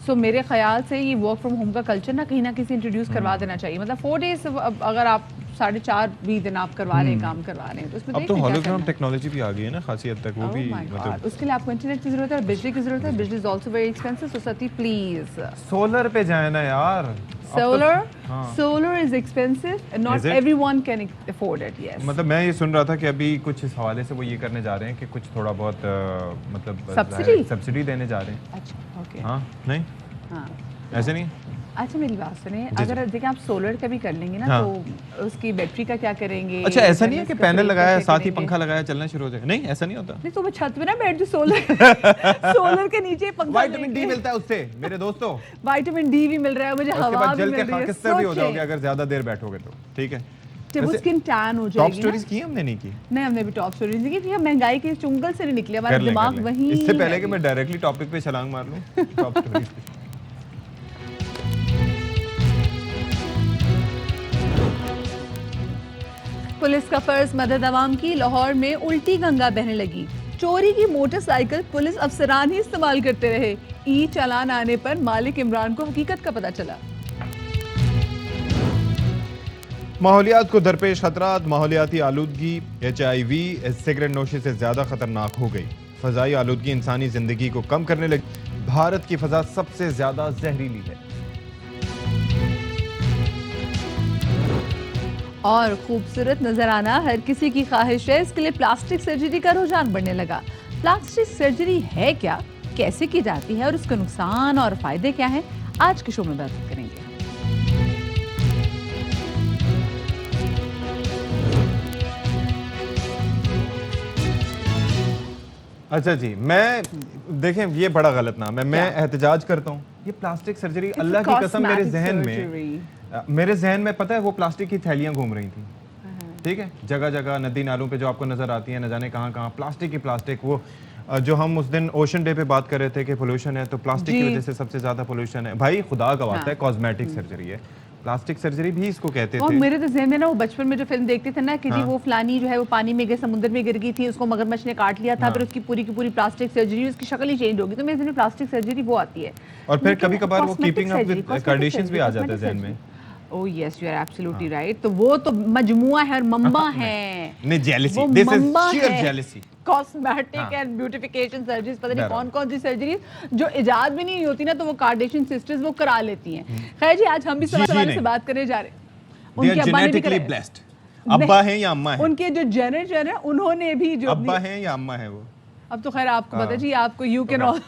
सो मेरे ख्याल से ये वर्क फ्रॉम होम का कल्चर ना कहीं इंट्रोड्यूस करवा देना चाहिए। मतलब 4 डेज अगर आप 4.5 भी दिन आप करवा रहे हैं, काम करवा रहे हैं, तो उसमें अब तो होलोग्राम टेक्नोलॉजी भी आ गई है ना खासी हद तक, वो भी मतलब उसके लिए आपको इंटरनेट की जरूरत है और बिजली की जरूरत है। बिजली is also very expensive, so Sati please solar पे जाए ना यार। Solar is expensive and not everyone can afford it. Yes, मतलब मैं ये सुन रहा था कि अभी कुछ इस हवाले से वो ये करने जा रहे हैं कि कुछ थोड़ा बहुत मतलब सब्सिडी देने जा रहे हैं। अच्छा, ओके, हाँ नहीं, हाँ ऐसे नहीं। अच्छा मेरी बात सुनिए, अगर देखिए आप सोलर का भी कर लेंगे ना, तो उसकी बैटरी का क्या करेंगे? अच्छा, ऐसा नहीं है कि पैनल लगाया साथ ही पंखा लगाया चलना शुरू हो जाएगा? नहीं, ऐसा नहीं होता। नहीं तो वो छत पे ना बैठ जो सोलर के नीचे पंखा, विटामिन डी मिलता है उससे मेरे दोस्तों। विटामिन डी भी मिल रहा है मुझे, हवा भी मिल रही है, खाकिस्तर भी हो जाओगे अगर ज्यादा देर बैठोगे तो। ठीक है, स्किन टैन हो जाएगी। टॉप स्टोरीज की हमने नहीं की। नहीं, हमने भी टॉप स्टोरीज नहीं की, महंगाई के चुंगल से नहीं निकले, हमारा दिमाग वहीं। इससे पहले कि मैं डायरेक्टली टॉपिक पे छलांग मार लूं, टॉप स्टोरीज पुलिस का फर्ज मदद अवाम की। लाहौर में उल्टी गंगा बहने लगी, चोरी की मोटरसाइकिल पुलिस अफसरान ही इस्तेमाल करते रहे। ई चालान आने पर मालिक इमरान को हकीकत का पता चला। माहौलियात को दरपेश खतरात, माहौलियाती आलूदगी HIV सिगरेट नोशी से ज़्यादा ख़तरनाक हो गई। फ़ज़ाई आलूदगी इंसानी ज़िंदगी को कम करने लगी। भारत की फ़ज़ा सबसे ज़्यादा जहरीली है। और खूबसूरत नजर आना हर किसी की ख्वाहिश है, इसके लिए प्लास्टिक सर्जरी का रुझान बढ़ने लगा। प्लास्टिक सर्जरी है क्या, कैसे की जाती है और उसके नुकसान और फायदे क्या हैं, आज के शो में बात करेंगे। अच्छा जी, मैं देखें ये बड़ा गलत नाम है, मैं एहतजाज करता हूँ। ये प्लास्टिक सर्जरी, अल्लाह की कसम मेरे जहन में पता है वो प्लास्टिक की थैलियाँ घूम रही थी। ठीक है, जगह जगह नदी नालों पे जो आपको नजर आती है, न जाने कहाँ कहाँ प्लास्टिक की प्लास्टिक। वो जो हम उस दिन ओशन डे पे बात कर रहे थे कि पोल्यूशन है, तो प्लास्टिक की वजह से सबसे ज्यादा पोल्यूशन है। भाई खुदा का वास्ता है, कॉस्मेटिक सर्जरी है, प्लास्टिक सर्जरी भी इसको कहते थे। और मेरे तो ज़हन में ना वो बचपन में जो फिल्म देखते थे ना कि जी वो फलानी जो है वो पानी में गई, समुद्र में गिर गई थी, उसको मगरमच्छ ने काट लिया था, फिर उसकी पूरी की पूरी प्लास्टिक सर्जरी, उसकी शक्ल ही चेंज होगी। तो मेरे ज़हन में प्लास्टिक सर्जरी वो आती है। और फिर कभी कभार वो कीपिंग अप विद कंडीशंस भी आ जाता है ज़हन में। Oh yes, you are absolutely right. तो वो तो मजमुआ है और मम्मा है। नहीं, jealousy, this is sheer jealousy. Cosmetic and beautification surgeries, पता नहीं कौन कौन सी सर्जरी जो इजाद भी नहीं होती ना, तो वो कार्डेशियन सिस्टर्स वो करा लेती हैं। खैर जी, आज हम भी सवाल से बात करने जा रहे हैं। उनके अब्बा ने भी कराया। अब्बा हैं या अम्मा हैं? उनके जो जनरेशन है उन्होंने भी जो अब्बा हैं या अम्मा है वो। अब तो खैर आपको पता जी, आपको you can all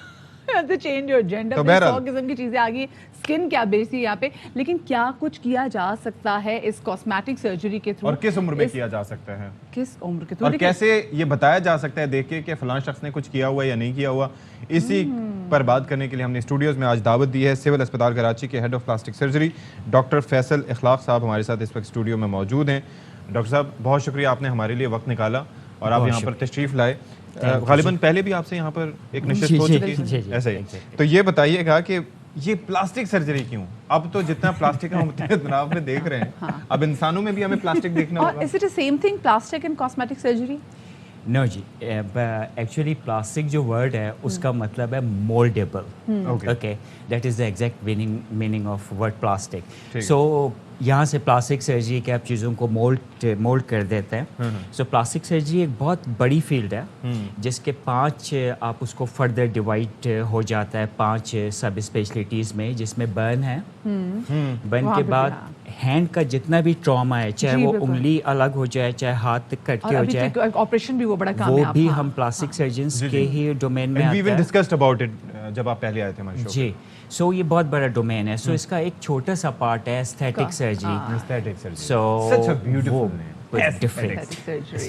change your gender. तो 100 किस्म की चीजें आ गई, स्किन क्या बेचती है यहाँ पे। लेकिन क्या कुछ किया जा सकता है इस कॉस्मेटिक सर्जरी के थ्रू, और किस उम्र में किया जा सकता है, किस उम्र के थ्रू, और कैसे ये बताया जा सकता है देख के कि फलां शख्स ने कुछ किया हुआ या नहीं किया हुआ। इसी पर बात करने के लिए हमने स्टूडियोज में आज दावत दी है। सिविल अस्पताल कराची के head of plastic surgery doctor Faisal Ikhlaq sahab हमारे साथ इस वक्त स्टूडियो में मौजूद हैं। डॉक्टर साहब, बहुत शुक्रिया, आपने हमारे लिए वक्त निकाला और आप यहाँ पर तशरीफ लाए। गालिबन पहले भी आपसे यहाँ पर एक नशिस्त हो चुकी है, ऐसा ही। तो ये बताइएगा कि ये प्लास्टिक सर्जरी क्यों? अब तो जितना प्लास्टिक हम उतना में देख रहे हैं, अब इंसानों में भी हमें प्लास्टिक देखना होगा। Is it the same thing, plastic and cosmetic surgery? No जी, एक्चुअली प्लास्टिक जो वर्ड है उसका मतलब है mouldable. Okay, that is the exact meaning of word plastic. So यहाँ से प्लास्टिक सर्जरी के आप चीज़ों को मोल्ड कर देते हैं. सो प्लास्टिक सर्जरी एक बहुत बड़ी फील्ड है जिसके 5 आप उसको फर्दर डिवाइड हो जाता है 5 सब स्पेशलिटीज़ में, जिसमें बर्न है. बर्न के बाद हैंड का जितना भी ट्रॉमा है, चाहे वो उंगली अलग हो जाए, चाहे हाथ कट के हो जाए, ऑपरेशन भी वो बड़ा काम है, वो भी हम प्लास्टिक सर्जन्स के ही डोमेन में we even discussed about it जब आप पहले आए थे हमारे शो जी. सो ये बहुत बड़ा डोमेन है. सो इसका एक छोटा सा पार्ट है aesthetic surgery. Aesthetic surgery, so such a beautiful name.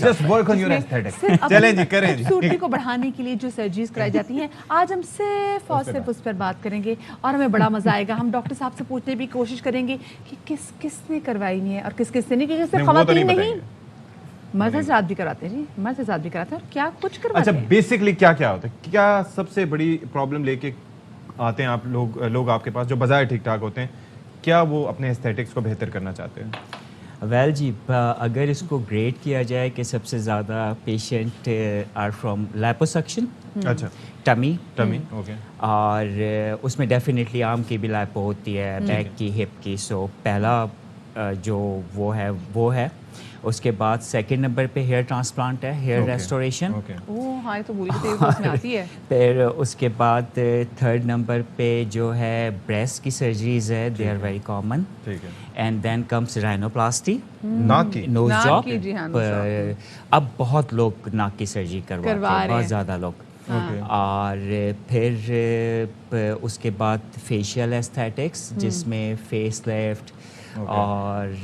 Just work on your aesthetics. चलें जी, करें जी. खूबसूरती को बढ़ाने के लिए जो सर्जरीज कराई जाती हैं, आज हम सिर्फ और सिर्फ उस पर बात करेंगे और हमें बड़ा मजा आएगा. हम डॉक्टर साहब से पूछने की कोशिश करेंगे कि किसने करवाई नहीं है और किसने नहीं, क्योंकि सिर्फ खवातीन नहीं, मर्द हज़रात भी कराते हैं जी, मर्द हज़रात भी कराते हैं. और क्या कुछ करवाते हैं. अच्छा, बेसिकली क्या क्या होता है, क्या सबसे बड़ी प्रॉब्लम लेके आते हैं आप लोग आपके पास जो बजाय ठीक ठाक होते हैं, क्या वो अपने एस्थेटिक्स को बेहतर करना चाहते हैं? वेल जी, अगर इसको ग्रेड किया जाए कि सबसे ज़्यादा पेशेंट आर फ्रॉम लैपोसक्शन, अच्छा, टमी, ओके, और उसमें डेफिनेटली आर्म की भी लैपो होती है, बैक की, हिप की. सो पहला जो वो है. उसके बाद सेकंड नंबर पे हेयर ट्रांसप्लांट है, हेयर रेस्टोरेशन. ओह हाँ, ये तो बुरी तेज उसमें आती है. फिर उसके बाद थर्ड नंबर पे जो है ब्रेस्ट की सर्जरीज है, दे आर वेरी कॉमन. ठीक है. एंड देन कम्स राइनोप्लास्टी, नाक की, नोज जॉब. अब बहुत लोग नाक की सर्जरी करवाते हैं, बहुत ज़्यादा लोग. और फिर उसके बाद फेशियल एस्थेटिक्स, जिसमें फेस लिफ्ट और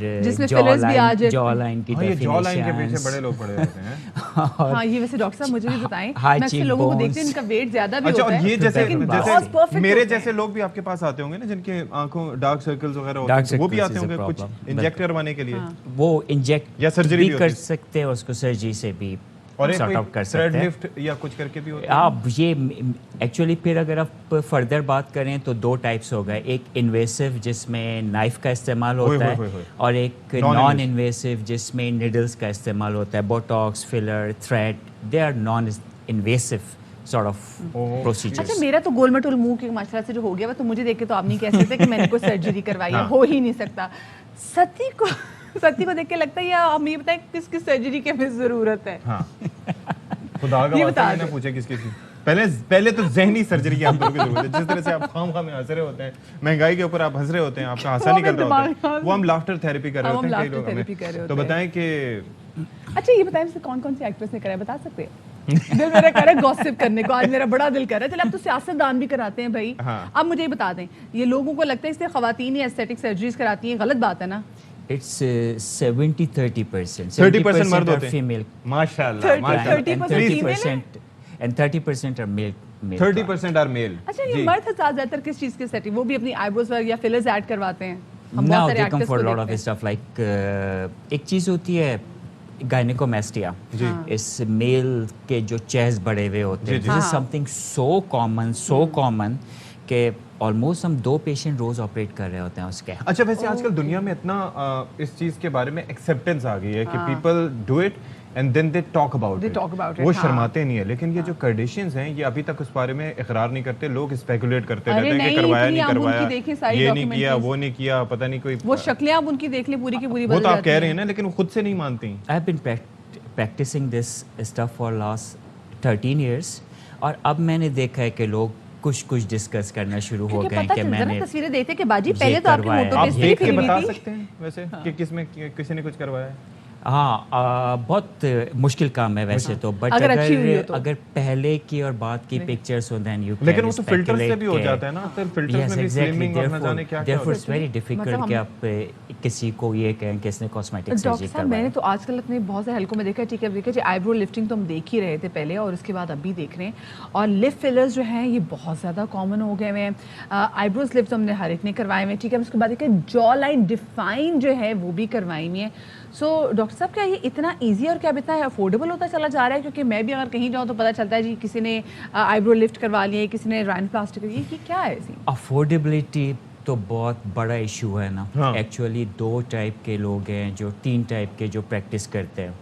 जॉ लाइन की के पीछे बड़े लोग पड़े होते हैं. हाँ, ये वैसे डॉक्टर साहब मुझे भी बताएं, मैं अक्सर लोगों को देखती हूँ इनका वेट ज्यादा भी होता है. ये जैसे मेरे जैसे लोग भी आपके पास आते होंगे ना, जिनके आंखों डार्क सर्कल्स वगैरह होते हैं, वो भी आते होंगे कुछ इंजेक्ट करवाने के लिए. वो इंजेक्ट या सर्जरी भी कर सकते हैं, उसको सर्जरी से भी और सॉर्ट आउट कर सकते हैं. लिफ्ट या कुछ करके भी होता है. आप ये एक्चुअली फिर अगर आप फर्दर बात करें तो 2 टाइप्स हो गए. एक इन्वेसिव जिसमें नाइफ का इस्तेमाल होता है, और एक नॉन इन्वेसिव जिसमें निडल्स का इस्तेमाल होता है. Botox, filler, thread, they are non invasive sort of procedures. अच्छा, मेरा तो गोलमटोल मुंह के माशरा से जो हो गया, वो तो मुझे देख के तो आप नहीं कह सकते कि मैंने कोई सर्जरी करवाई है. हो ही नहीं सकता. सती को देख के लगता है, या हम ये बताएं किस सर्जरी की हमें जरूरत है. हाँ. खुदा का वास्ता ये ना पूछे किसकी. पहले तो ज़हनी सर्जरी की आप लोगों की जरूरत है. जिस तरह से आप खाम में हंस रहे होते हैं, महंगाई के ऊपर आप हंस रहे होते हैं, आपका हंसा नहीं कर रहा होता है, वो हम लाफ्टर थेरेपी कर रहे होते हैं. कई लोग हमें तो बताएं कि अच्छा, ये बताएं कौन सी एक्ट्रेस ने कराया, बता सकते हैं? दिल मेरा कर रहा है गॉसिप करने को, आज मेरा बड़ा दिल कर रहा है. चलो, अब तो सियासतदान भी कराते हैं भाई. अब मुझे ये बता दें, ये लोगों को लगता है इससे खवातीन ही एस्थेटिक सर्जरीज कराती हैं, गलत बात है ना? It's 70-30%. 30% मर्द होते हैं, female. माशाल्लाह. 30% and 30% are male. 30% are male. अच्छा, ये मर्द ज्यादातर किस चीज के सेटिंग, वो भी अपनी आईब्रोज या फिलर्स ऐड करवाते हैं? Now they come for a lot of stuff like एक चीज होती है गायनेकोमेस्टिया. इस मेल के जो चेस्ट बड़े हुए होते हैं, this is something so common कि ऑलमोस्ट हम 2 पेशेंट रोज ऑपरेट कर रहे होते हैं उसके. अच्छा, वैसे आजकल दुनिया में इतना इस चीज के बारे में एक्सेप्टेंस आ गई है कि people do it and then they talk about it. वो शर्माते नहीं है. लेकिन ये जो कार्डेशियंस हैं, ये अभी तक उस बारे में इकरार नहीं करते. लोग स्पेकुलेट करते रहते हैं कि करवाया नहीं करवाया, ये नहीं किया, वो नहीं किया, पता नहीं कोई वो शक्लें आप उनकी देख लें पूरी की पूरी. वो तो आप कह रहे हैं ना, लेकिन वो खुद से नहीं मानती. I have been practicing this stuff for last 13 years, और अब मैंने देखा है कि लोग कुछ डिस्कस करना शुरू हो गए कि मैंने तस्वीरें देखते कि बाजी पहले तो आपकी मोटो पे देख के बता सकते हैं वैसे कि किसमें किसी ने कुछ करवाया है. हाँ, बहुत मुश्किल काम है वैसे तो. बट अगर पहले की और बाद की पिक्चर्स हो देन यू, लेकिन वो तो फिल्टर से भी हो जाता है ना. तो फिल्टर्स में भी स्लिमिंग और न जाने क्या क्या. Therefore it's very difficult कि आप किसी को ये कहें कि इसने कॉस्मेटिक सर्जरी करवाई. मैंने तो आजकल अपने बहुत से हलकों में देखा, ठीक है, देखिए आईब्रो लिफ्टिंग तो हम देख ही रहे थे पहले, और उसके बाद अभी देख रहे हैं. और लिप फिलर्स जो हैं ये बहुत ज़्यादा कॉमन हो गए हैं. आईब्रोज लिफ्ट हमने हर एक ने करवाए हुए, ठीक है. उसके बाद देखिए जॉ लाइन डिफाइन जो है वो भी करवाई हुई है. सो डॉक्टर साहब, क्या ये इतना ईजी और क्या इतना अफोर्डेबल होता चला जा रहा है? क्योंकि मैं भी अगर कहीं जाऊँ तो पता चलता है जी किसी ने आईब्रो लिफ्ट करवा लिया, किसी ने राइनोप्लास्टी करवाई. ये क्या है? अफोर्डेबिलिटी तो बहुत बड़ा इशू है ना. एक्चुअली 2 टाइप के लोग हैं, जो 3 टाइप के जो प्रैक्टिस करते हैं.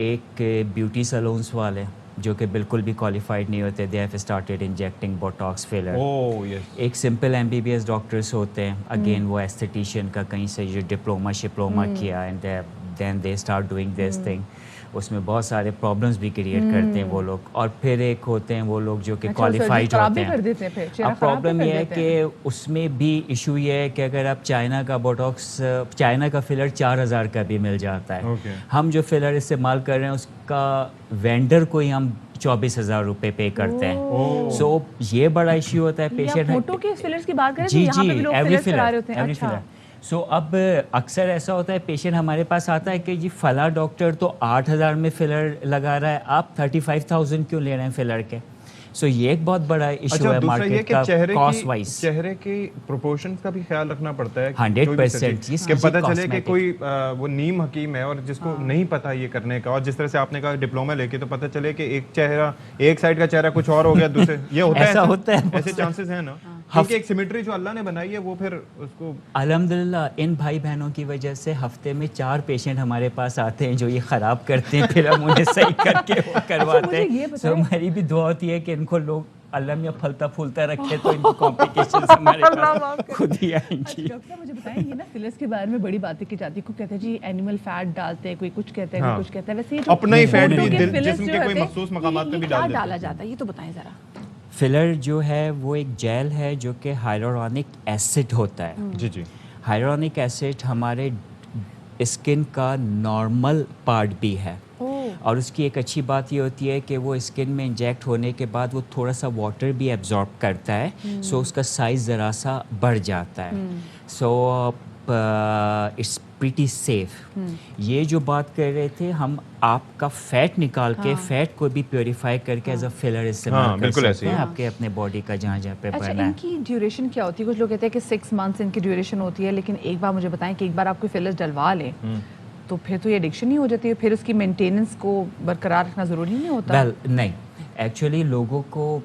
एक ब्यूटी सैलून्स वाले, جو کہ بالکل بھی کوالیفائڈ نہیں ہوتے. They have started injecting Botox filler. ایک سمپل MBBS ڈاکٹرس ہوتے ہیں, اگین وہ ایستھیٹیشین کا کہیں سے جو ڈپلوما کیا, and then they start doing this thing. اس میں بہت سارے پرابلمس بھی کریٹ کرتے ہیں وہ لوگ. اور پھر ایک ہوتے ہیں وہ لوگ جو کہ کوالیفائڈ ہوتے ہیں. اب پرابلم یہ ہے کہ اس میں بھی ایشو یہ ہے کہ اگر آپ چائنا کا بوٹاکس, چائنا کا فلر 4000 کا بھی مل جاتا ہے. ہم جو فلر استعمال کر رہے ہیں اس کا وینڈر کو ہی ہم 24,000 روپے پے کرتے ہیں. سو یہ بڑا ایشو ہوتا ہے پیشنٹ. فوٹو کے فلرز کی بات کریں تو یہاں پہ بھی لوگ فلرز کرا رہے ہوتے ہیں. اچھا. سو اب اکثر ایسا ہوتا ہے پیشنٹ ہمارے پاس آتا ہے کہ جی فلاں ڈاکٹر تو 8,000 میں فلر لگا رہا ہے, آپ 35,000 کیوں لے رہے ہیں فلر کے. سو یہ ایک بہت بڑا ایشو ہے مارکیٹ کا کاسٹ وائز. چہرے کی پروپورشنز کا بھی خیال رکھنا پڑتا ہے 100%. کہ پتہ چلے کہ کوئی وہ نیم حکیم ہے اور جس کو نہیں پتہ یہ کرنے کا, اور جس طرح سے آپ نے کہا ڈپلوما لے کے تو پتہ چلے کہ ایک چہرہ, ایک سائڈ کا چہرہ کچھ اور ہو گیا دوسرے, یہ ہوتا ہے ایسے چانسز ہیں نا. کیونکہ ایک سیمیٹری جو اللہ نے بنائی ہے وہ پھر اس کو الحمدللہ ان بھائی بہنوں کی وجہ سے ہفتے میں 4 پیشنٹ ہمارے پاس آتے ہیں جو یہ خراب کرتے ہیں, پھر ہم انہیں صحیح کر کے وہ کرواتے ہیں. سو ہماری بھی دعا ہوتی ہے کہ ان کو لوگ اللہ میں پھلتا پھولتا رکھے تو ان کو کمپلیکیشنز ہمارے پاس خود ہی آئیں گی. ڈاکٹر مجھے بتائیں یہ نا فلرز کے بارے میں بڑی باتیں کی جاتی ہے. کوئی کہتے ہیں جی اینیمل فیٹ ڈالتے ہیں, کوئی کچھ کہتے ہیں, کوئی کچھ کہتا ہے. ویسے اپنا ہی فیٹ بھی جسم کے کوئی مخصوص مقامات پہ بھی ڈالا جاتا ہے, یہ تو بتائیں ذرا. فلر جو ہے وہ ایک جیل ہے جو کہ ہائلورونک ایسڈ ہوتا ہے. جی. ہائلورونک ایسڈ ہمارے اسکن کا نارمل پارٹ بھی ہے, اور اس کی ایک اچھی بات یہ ہوتی ہے کہ وہ اسکن میں انجیکٹ ہونے کے بعد وہ تھوڑا سا واٹر بھی ایبزارب کرتا ہے. سو اس کا سائز ذرا سا بڑھ جاتا ہے. So it's pretty safe. یہ جو بات کر رہے تھے ہم, آپ کا فیٹ نکال کے فیٹ کو بھی پیوریفائی کر کے ایز اے فلر استعمال کر سکتے ہیں آپ کے اپنے باڈی کا جہاں جہاں پہ بننا ہے. ان کی ڈیوریشن کیا ہوتی ہے؟ کچھ لوگ کہتے ہیں کہ 6 months ان کی ڈیوریشن ہوتی ہے, لیکن ایک بار مجھے بتائیں کہ ایک بار آپ کوئی فلرز ڈلوا لیں تو پھر تو یہ ایڈکشن ہی ہو جاتی ہے, پھر اس کی مینٹیننس کو برقرار رکھنا ضروری نہیں ہوتا؟ نہیں, ایکچولی لوگوں کو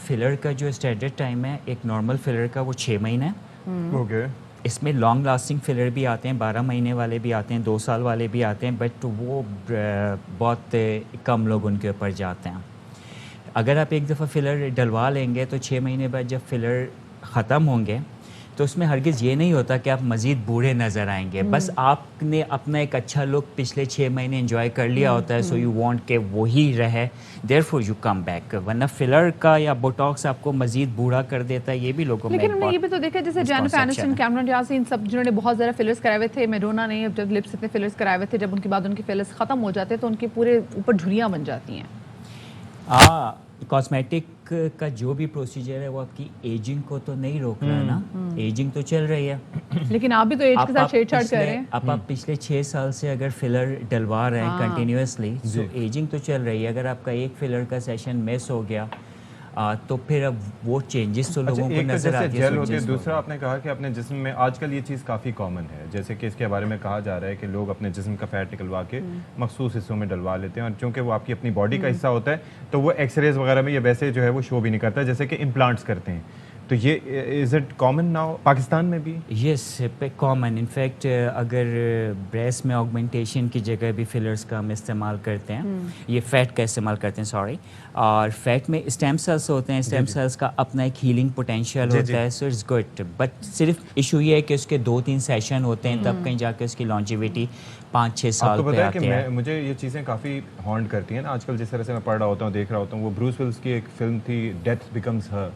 فلر کا جو اسٹینڈرڈ ٹائم ہے ایک نارمل فلر کا وہ 6 مہینے ہے. اس میں لانگ لاسٹنگ فلر بھی آتے ہیں, 12 مہینے والے بھی آتے ہیں, 2 سال والے بھی آتے ہیں, بٹ وہ بہت کم لوگ ان کے اوپر جاتے ہیں. اگر آپ ایک دفعہ فلر ڈلوا لیں گے تو 6 مہینے بعد جب فلر ختم ہوں گے تو اس میں ہرگز یہ نہیں ہوتا کہ آپ مزید بوڑھے نظر آئیں گے. بس آپ نے اپنا ایک اچھا لک پچھلے 6 مہینے انجوائے کر لیا ہوتا ہے, سو یو وانٹ کہ وہی رہے, دیر فور یو کم بیک. ورنہ فلر کا یا بوٹاکس آپ کو مزید بوڑھا کر دیتا ہے. یہ بھی لوگوں میں لیکن ہم نے یہ بھی تو دیکھا جیسے جینیفر اینسٹن, کیمرون ڈیاز, ان سب جنہوں نے بہت زیادہ فلرز کرائے ہوئے تھے. میڈونا نے جب لپس اتنے فلرز کرائے ہوئے تھے, جب ان کے بعد ان کے فلرز ختم ہو جاتے تو ان کے پورے اوپر جھریاں بن جاتی ہیں. کاسمیٹک کا جو بھی پروسیجر ہے وہ آپ کی ایجنگ کو تو نہیں روک رہا نا, ایجنگ تو چل رہی ہے. لیکن آپ بھی تو ایج کے ساتھ چھیڑ چھاڑ کر رہے ہیں. آپ پچھلے 6 سال سے اگر فلر ڈلوا رہے ہیں کنٹینیوسلی, سو ایجنگ تو چل رہی ہے. اگر آپ کا ایک فلر کا سیشن مس ہو گیا تو پھر اب وہ چینجز تو لوگوں کو نظر آتی ہے. دوسرا آپ نے کہا کہ اپنے جسم میں آج کل یہ چیز کافی کامن ہے, جیسے کہ اس کے بارے میں کہا جا رہا ہے کہ لوگ اپنے جسم کا فیٹ نکلوا کے مخصوص حصوں میں ڈلوا لیتے ہیں, اور چونکہ وہ آپ کی اپنی باڈی کا حصہ ہوتا ہے تو وہ ایکس ریز وغیرہ میں یہ ویسے جو ہے وہ شو بھی نہیں کرتا جیسے کہ امپلانٹس کرتے ہیں. تو یہ is it common now Pakistan میں بھی؟ یس, کامن. انفیکٹ اگر بریسٹ میں آگمنٹیشن کی جگہ بھی فلرز کا ہم استعمال کرتے ہیں, یہ فیٹ کا استعمال کرتے ہیں سوری, اور فیٹ میں اسٹیم سیلس ہوتے ہیں. اسٹیم سیلس کا اپنا ایک ہیلنگ پوٹینشیل ہوتا ہے, سو اٹس گڈ. بٹ صرف ایشو یہ ہے کہ اس کے 2-3 سیشن ہوتے ہیں, تب کہیں جا کے اس کی لانجیویٹی 5-6 سال پہ آتی ہے. مجھے یہ چیزیں کافی ہانٹ کرتی ہیں نا آج کل, جس طرح سے میں پڑھ رہا ہوتا ہوں, دیکھ رہا ہوتا ہوں. وہ بروس ولس کی ایک فلم تھی ڈیتھ بیکمز ہر,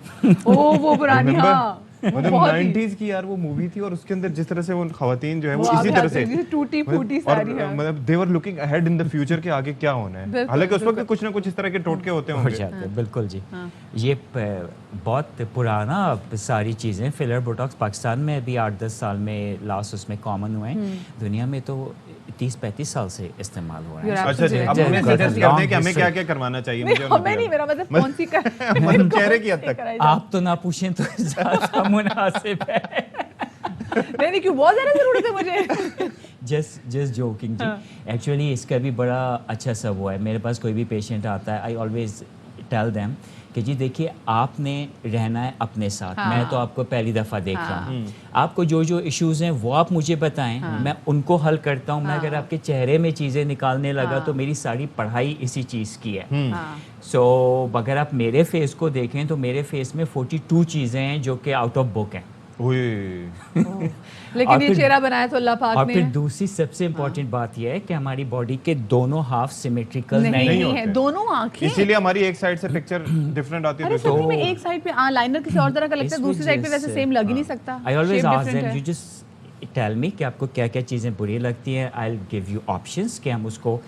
وہ پرانی, مطلب 90s کی یار وہ مووی تھی, اور اس کے اندر جس طرح سے وہ خواتین جو ہے وہ اسی طرح سے ٹوٹی پھوٹی ساری ہیں, مطلب they were looking ahead in the future کہ آگے کیا ہونا ہے. حالانکہ اس وقت کچھ نہ کچھ اس طرح کے ٹوٹکے ہوتے ہوں گے. بالکل جی, یہ بہت پرانا ساری چیزیں. فلر بوٹاکس پاکستان میں ابھی 8-10 سال میں لاسٹ اس میں کامن ہوئے ہیں, دنیا میں تو 30-35 سال سے استعمال ہو رہا ہے. اچھا جی, اب ہمیں سجیسٹ کرتے ہیں کہ ہمیں کیا کیا کروانا چاہیے. ہمیں نہیں, میرا مطلب کون سی چہرے کی حد تک آپ تو نہ پوچھیں تو زیادہ مناسب ہے. نہیں کیوں, بہت زیادہ ضرورت ہے مجھے. جسٹ جوکنگ جی. ایکچولی اس کا بھی بڑا اچھا سب ہوا ہے. میرے پاس کوئی بھی پیشنٹ آتا ہے, آئی آلویز ٹیل دیم کہ جی دیکھیے آپ نے رہنا ہے اپنے ساتھ. میں تو آپ کو پہلی دفعہ دیکھ رہا ہوں, آپ کو جو ایشوز ہیں وہ آپ مجھے بتائیں, میں ان کو حل کرتا ہوں. میں اگر آپ کے چہرے میں چیزیں نکالنے لگا تو میری ساری پڑھائی اسی چیز کی ہے. سو اگر آپ میرے فیس کو دیکھیں تو میرے فیس میں 42 چیزیں ہیں جو کہ آؤٹ آف بک ہیں. لیکن یہ چہرہ بنایا تو اللہ پاک نے. اور پھر دوسری سب سے امپورٹنٹ بات یہ ہے کہ ہماری باڈی کے دونوں ہاف سیمیٹریکل نہیں ہیں, دونوں آنکھیں, اسی لیے ہماری ایک سائیڈ سے پکچر ڈیفرنٹ آتی ہے. تو میں ایک سائیڈ پہ لائنر کسی اور طرح کا لگتا ہے, دوسری سائیڈ پہ ویسے سیم لگ ہی نہیں سکتا. I always ask them, you just tell me کہ آپ کو کیا کیا چیزیں بری لگتی ہیں. I'll give you options کہ ہم اس کو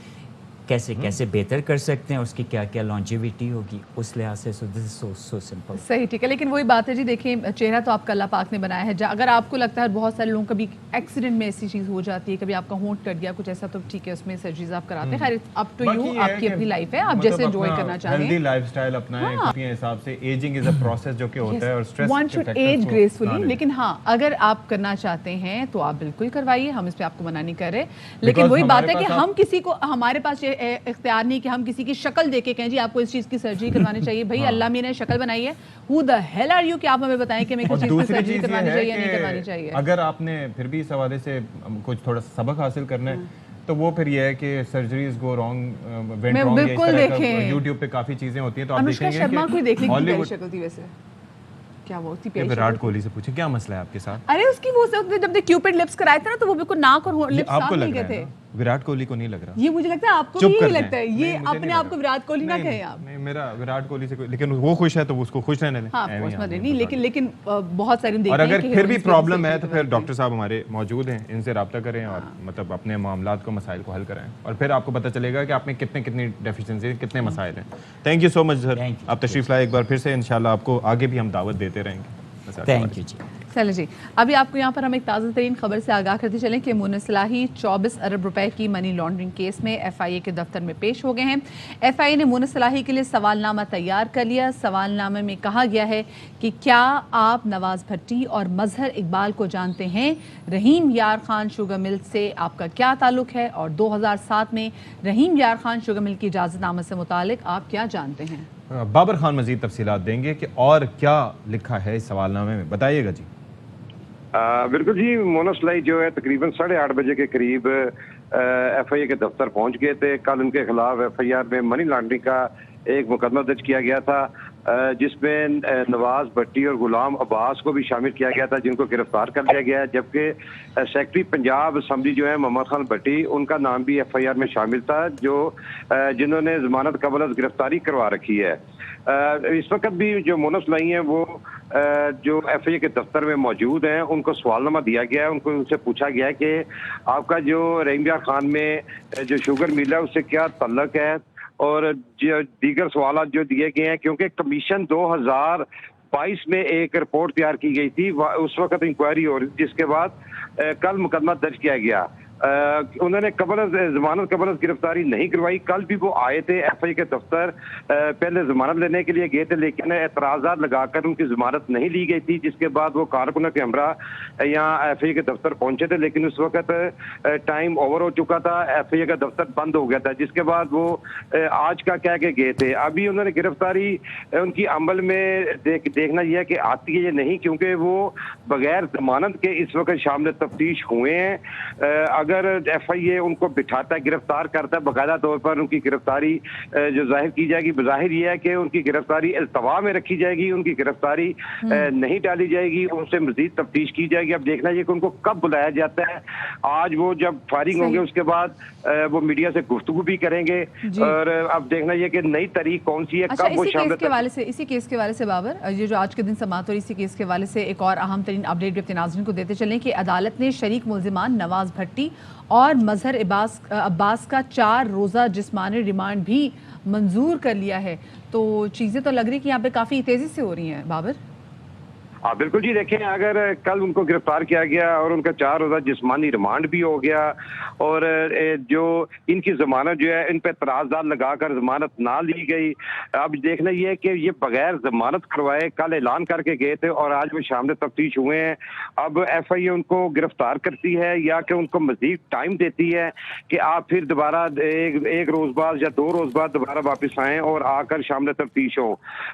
کیسے کیسے بہتر کر سکتے ہیں, اس کی کیا کیا لانجیویٹی ہوگی, اس لحاظ سے. سو دس از سو سمپل. صحیح, ٹھیک ہے. لیکن وہی بات ہے جی, دیکھیں چہرہ تو آپ کا اللہ پاک نے بنایا ہے. اگر آپ کو لگتا ہے, بہت سارے لوگوں کبھی ایکسیڈنٹ میں ایسی چیز ہو جاتی ہے, کبھی آپ کا ہونٹ کٹ گیا, کچھ ایسا, تو ٹھیک ہے, اس میں سرجریز آپ کراتے ہیں. خیر اپ ٹو یو, آپ کی اپنی لائف ہے, آپ جیسے انجوائے کرنا چاہیں. ہیلدی لائف سٹائل اپنائیں اپنے حساب سے. ایجنگ از اے پروسیس جو کہ ہوتا ہے, اور stress one should age gracefully. لیکن ہاں, اگر آپ کرنا چاہتے ہیں تو آپ بالکل کروائیے, ہم اس پہ آپ کو منع نہیں کر رہے. لیکن وہی بات ہے کہ ہم کسی کو, ہمارے پاس یہ اختیار نہیں کہ ہم کسی کی شکل دیکھ کے کہیں جی آپ کو اس چیز کی سرجری کرانی چاہیے. بھائی اللہ میاں نے شکل بنائی ہے, who the hell are you کہ آپ ہمیں بتائیں کہ میں کس چیز کی سرجری کرانی چاہیے یا نہیں کرانی چاہیے. اگر آپ نے پھر بھی اس حوالے سے کچھ تھوڑا سبق حاصل کرنا ہے تو وہ پھر یہ ہے کہ surgeries go wrong, went wrong. بالکل دیکھیں, یوٹیوب پہ کافی چیزیں ہوتی ہیں, تو آپ دیکھیں گے شرما کوئی دیکھ لی کی شکل تھی ویسے, کیا وہ تھی پیاری. وراٹ کوہلی سے پوچھیں کیا مسئلہ ہے آپ کے ساتھ. ارے اس کی وہ جب کیوپڈ لپس کرائے تھے نا, تو وہ بالکل ناک اور لپس صاف نہیں گئے تھے. وراٹ کوہلی کو نہیں لگ رہا. یہ مجھے لگتا ہے آپ کو بھی یہی لگتا ہے. یہ اپنے آپ کو وراٹ کوہلی نہ کہیں آپ. نہیں, میرا وراٹ کوہلی سے, لیکن وہ خوش ہے تو اس کو خوش رہنے دیں. ہاں نہیں, لیکن بہت سارے دیکھتے ہیں. اور اگر پھر بھی پرابلم ہے تو پھر ڈاکٹر صاحب ہمارے موجود ہیں, ان سے رابطہ کریں اور مطلب اپنے معاملات کو, مسائل کو حل کریں, اور پھر آپ کو پتہ چلے گا کہ آپ میں کتنی ڈیفیشنسی, کتنے مسائل ہیں. تھینک یو سو مچ سر, آپ تشریف لائے ایک بار پھر سے. انشاءاللہ آپ کو آگے بھی ہم دعوت دیتے رہیں گے. تھینک یو جی. چلیں جی, ابھی آپ کو یہاں پر ہم ایک تازہ ترین خبر سے آگاہ کرتے چلیں کہ مونس صلاحی 24 ارب روپے کی منی لانڈرنگ کیس میں ایف آئی اے کے دفتر میں پیش ہو گئے ہیں. ایف آئی اے نے مونس صلاحی کے لیے سوال نامہ تیار کر لیا. سوال نامے میں کہا گیا ہے کہ کیا آپ نواز بھٹی اور مظہر اقبال کو جانتے ہیں, رحیم یار خان شوگر مل سے آپ کا کیا تعلق ہے, اور 2007 میں رحیم یار خان شوگر مل کی اجازت نامہ سے متعلق آپ کیا جانتے ہیں. بابر خان مزید تفصیلات دیں گے کہ اور کیا لکھا ہے اس سوال نامے میں, بتائیے گا جی. بالکل جی, مونس صلاحی جو ہے تقریباً 8:30 بجے کے قریب ایف آئی اے کے دفتر پہنچ گئے تھے. کل ان کے خلاف ایف آئی آر میں منی لانڈرنگ کا ایک مقدمہ درج کیا گیا تھا, جس میں نواز بھٹی اور غلام عباس کو بھی شامل کیا گیا تھا, جن کو گرفتار کر لیا گیا ہے. جبکہ سیکرٹری پنجاب اسمبلی جو ہے محمد خان بھٹی, ان کا نام بھی ایف آئی آر میں شامل تھا, جنہوں نے ضمانت قبل از گرفتاری کروا رکھی ہے. اس وقت بھی جو مونس صلاحی ہیں وہ جو ایف آئی اے کے دفتر میں موجود ہیں, ان کو سوال نامہ دیا گیا ہے. ان سے پوچھا گیا ہے کہ آپ کا جو رحیم یار خان میں جو شوگر مل ہے اس سے کیا تعلق ہے, اور دیگر سوالات جو دیے گئے ہیں. کیونکہ کمیشن 2022 میں ایک رپورٹ تیار کی گئی تھی, اس وقت انکوائری ہو رہی تھی, جس کے بعد کل مقدمہ درج کیا گیا. انہوں نے ضمانت قبل از گرفتاری نہیں کروائی. کل بھی وہ آئے تھے ایف آئی کے دفتر, پہلے ضمانت لینے کے لیے گئے تھے, لیکن اعتراضات لگا کر ان کی ضمانت نہیں لی گئی تھی, جس کے بعد وہ کارکنوں کے ہمراہ یہاں ایف آئی کے دفتر پہنچے تھے. لیکن اس وقت ٹائم اوور ہو چکا تھا, ایف آئی کا دفتر بند ہو گیا تھا, جس کے بعد وہ آج کا کہہ کے گئے تھے. ابھی انہوں نے گرفتاری ان کی عمل میں دیکھنا یہ ہے کہ آتی ہے یا نہیں, کیونکہ وہ بغیر ضمانت کے اس وقت شامل تفتیش ہوئے ہیں. اگر ایف آئی اے ان کو بٹھاتا ہے, گرفتار کرتا ہے, باقاعدہ طور پر ان کی گرفتاری جو ظاہر کی جائے گی, بظاہر یہ ہے کہ ان کی گرفتاری التوا میں رکھی جائے گی, ان کی گرفتاری نہیں ڈالی جائے گی, ان سے مزید تفتیش کی جائے گی. اب دیکھنا یہ کہ ان کو کب بلایا جاتا ہے. آج وہ جب فارغ ہوں گے اس کے بعد وہ میڈیا سے گفتگو بھی کریں گے, اور اب دیکھنا یہ کہ نئی تاریخ کون سی ہے, کب وہ شامل. اسی کیس کے حوالے سے بابر, یہ جو آج کے دن سماعت ہو رہی, اسی کیس کے حوالے سے ایک اور اہم ترین اپڈیٹ بھی اپنے ناظرین کو دیتے چلیں کہ عدالت نے شریک ملزمان نواز بھٹی اور مظہر عباس کا 4 روزہ جسمانی ریمانڈ بھی منظور کر لیا ہے. تو چیزیں تو لگ رہی کہ یہاں پہ کافی تیزی سے ہو رہی ہیں بابر. हाँ बिल्कुल जी, देखें अगर कल उनको गिरफ्तार किया गया और उनका 4 रोज़ा जिस्मानी रिमांड भी हो गया और जो इनकी जमानत जो है इन पे तराजदार लगाकर जमानत ना ली गई, अब देखना ये है कि ये बगैर जमानत करवाए कल ऐलान करके गए थे और आज वो शामिल तफ्तीश हुए हैं। अब FIA उनको गिरफ्तार करती है या कि उनको मजीद टाइम देती है कि आप फिर दोबारा एक रोज़ बाद या 2 रोज़ बाद दोबारा वापस आएँ और आकर शामिल तफ्तीश हो।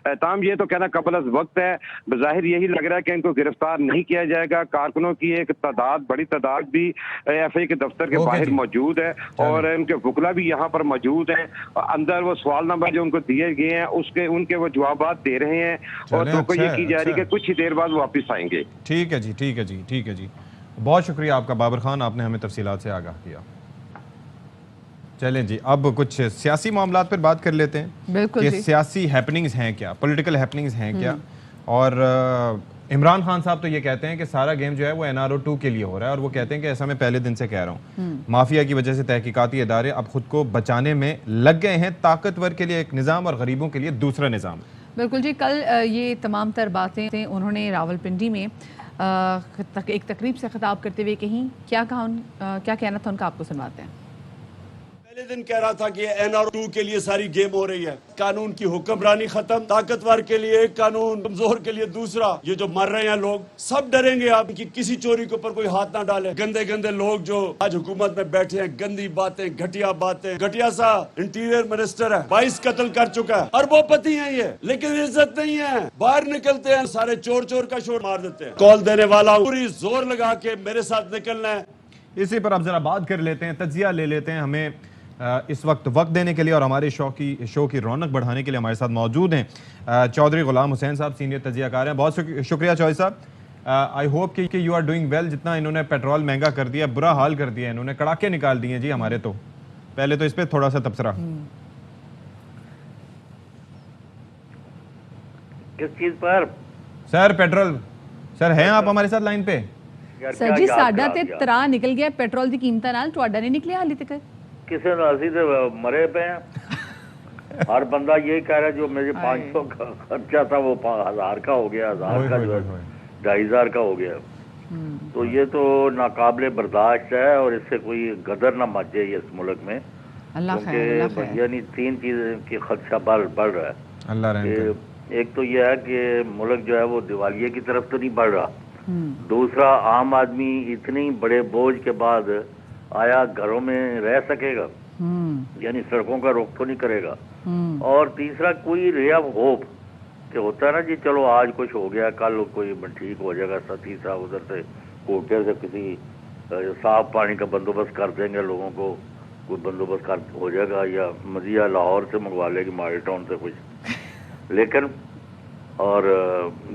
ताम ये तो कहना कबल अज़ वक्त है, बज़ाहिर यही लग रहा है कि इनको गिरफ्तार नहीं किया जाएगा। कारकुनों की एक तादाद, बड़ी तादाद भी FIA के दफ्तर के बाहर मौजूद है और उनके वकला भी यहाँ पर मौजूद हैं। अंदर वो सवालनामा जो उनको दिए गए हैं उसके उनके वो जवाबात दे रहे हैं और तो ये की जा रही है कि कुछ ही देर बाद वापस आएंगे। ठीक है जी, ठीक है जी, ठीक है जी, बहुत शुक्रिया आपका बाबर खान, आपने हमें तफसीलात से आगाह किया। चलें जी, अब कुछ सियासी मामलात पर बात कर लेते हैं। बिल्कुल कि सियासी हैपनिंग्स हैं क्या, पॉलिटिकल हैपनिंग्स हैं क्या। और इमरान खान साहब तो ये कहते हैं कि सारा गेम जो है वो NRO 2 के लिए हो रहा है और वो कहते हैं कि ऐसा मैं पहले दिन से कह रहा हूँ, माफिया की वजह से तहकीकाती इदारे अब खुद को बचाने में लग गए हैं। ताकतवर के लिए एक निज़ाम और गरीबों के लिए दूसरा निज़ाम। बिल्कुल जी, कल ये तमाम तर बातें उन्होंने रावलपिंडी में एक तकरीब से खिताब करते हुए कहीं। क्या कहना था उनका, आपको सुनवाते हैं। पहले दिन कह रहा था कि NRO 2 के लिए सारी गेम हो रही है, कानून की हुक्मरानी खत्म, ताकतवर के लिए एक कानून, कमजोर के लिए दूसरा। ये जो मर रहे हैं लोग सब डरेंगे आप कि किसी चोरी के ऊपर कोई हाथ ना डाले। गंदे गंदे लोग जो आज हुकूमत में बैठे हैं, गंदी बातें, घटिया बातें। घटिया सा इंटीरियर मिनिस्टर है, 22 कत्ल कर चुका है, अरबोपति है ये, लेकिन इज्जत नहीं है। बाहर निकलते हैं सारे चोर चोर का शोर मार देते हैं। कॉल देने वाला पूरी जोर लगा के मेरे साथ निकलना है। इसी पर अब जरा बात कर लेते हैं, तज्जिया ले लेते हैं। हमें इस वक्त देने के लिए और हमारे शो की रौनक बढ़ाने के लिए हमारे साथ मौजूद हैं चौधरी गुलाम हुसैन साहब, सीनियर तज्जियाकार हैं। बहुत शुक्रिया चौधरी साहब। आई होप कि यू आर डूइंग वेल। जितना इन्होंने पेट्रोल महंगा कर दिया, बुरा हाल कर दिया, इन्होंने कड़ाके निकाल दिए जी हमारे। तो पहले तो इस पर थोड़ा सा तबसरा। किस चीज पर सर? पेट्रोल सर, हैं आप हमारे साथ लाइन पे? सर जी, साडा ते तरा निकल गया पेट्रोल की कीमत नाल, तुहाडा नहीं निकलिया हाली तक? किसी असी तो मरे पे हैं। हर बंदा यही कह रहा है, जो मेरे 500 का खर्चा था वो 1000 का हो गया, 1000 का जो है 2500 का हो गया। तो ये तो नाकाबिले बर्दाश्त है और इससे कोई गदर ना मच जाए इस मुल्क में, क्योंकि यानी 3 चीज़ की खदशा बढ़ रहा है। अल्लाह रहम करे। एक तो यह है कि मुल्क जो है वो दिवालिये की तरफ तो नहीं बढ़ रहा, दूसरा आम आदमी इतनी बड़े बोझ के बाद आया घरों में रह सकेगा, यानी सड़कों का रुख तो नहीं करेगा, और तीसरा कोई रे ऑफ होप कि होता है ना जी, चलो आज कुछ हो गया, कल कोई ठीक हो जाएगा। सती साहब उधर से कोटे से किसी साफ पानी का बंदोबस्त कर देंगे, लोगों को कोई बंदोबस्त कर हो जाएगा, या मजिया लाहौर से मंगवा लेगी, माडल टाउन से कुछ। लेकिन और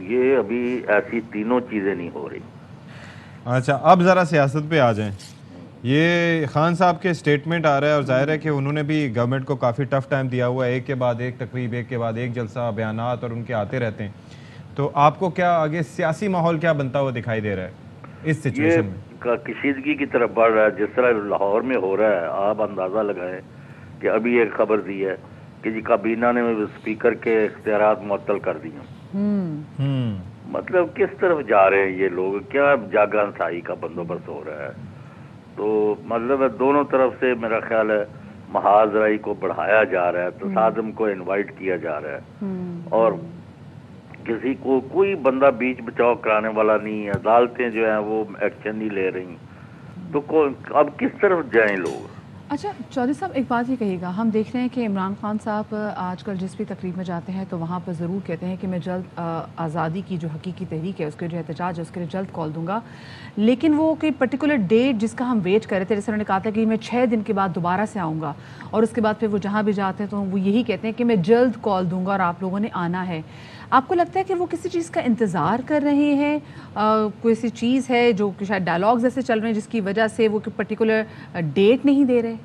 ये अभी ऐसी तीनों चीज़ें नहीं हो रही। अच्छा, अब ज़रा सियासत पे आ जाएं। ये खान साहब के स्टेटमेंट आ रहा है और जाहिर है कि उन्होंने भी गवर्नमेंट को काफ़ी टफ टाइम दिया हुआ है, एक के बाद एक तकरीब, एक के बाद एक जलसा, बयानात और उनके आते रहते हैं। तो आपको क्या आगे सियासी माहौल क्या बनता हुआ दिखाई दे रहा है इस सिचुएशन में? कशीदगी की तरफ बढ़ रहा है, जिस तरह लाहौर में हो रहा है। आप अंदाज़ा लगाएं कि अभी एक खबर दी है कि जी काबीना ने स्पीकर के इख्तियारात मुअत्तल कर दिए। मतलब किस तरफ जा रहे हैं ये लोग, क्या जागरनसाई का बंदोबस्त हो रहा है? तो मतलब दोनों तरफ से मेरा ख्याल है महाजराई को बढ़ाया जा रहा है, तसादम को इनवाइट किया जा रहा है, और किसी को कोई बंदा बीच बचाव कराने वाला नहीं है। अदालतें जो हैं वो एक्शन नहीं ले रही, तो अब किस तरफ जाएं लोग? अच्छा चौधरी साहब, एक बात ही कहिएगा, हम देख रहे हैं कि इमरान खान साहब आजकल जिस भी तकरीब में जाते हैं तो वहाँ पर ज़रूर कहते हैं कि मैं जल्द आज़ादी की जो हकीकी तहरीक है, उसके जो एहतजाज है, उसके लिए जल्द कॉल दूंगा। लेकिन वो कोई पर्टिकुलर डेट जिसका हम वेट कर रहे थे, जैसे उन्होंने कहा था कि मैं 6 दिन के बाद दोबारा से आऊँगा, और उसके बाद फिर वो जहाँ भी जाते हैं तो वो यही कहते हैं कि मैं जल्द कॉल दूँगा और आप लोगों ने आना है। आपको लगता है कि वो किसी चीज़ का इंतज़ार कर रहे हैं, कोई ऐसी चीज़ है जो कि शायद डायलॉग्स ऐसे चल रहे हैं जिसकी वजह से वो कोई पर्टिकुलर डेट नहीं दे रहे?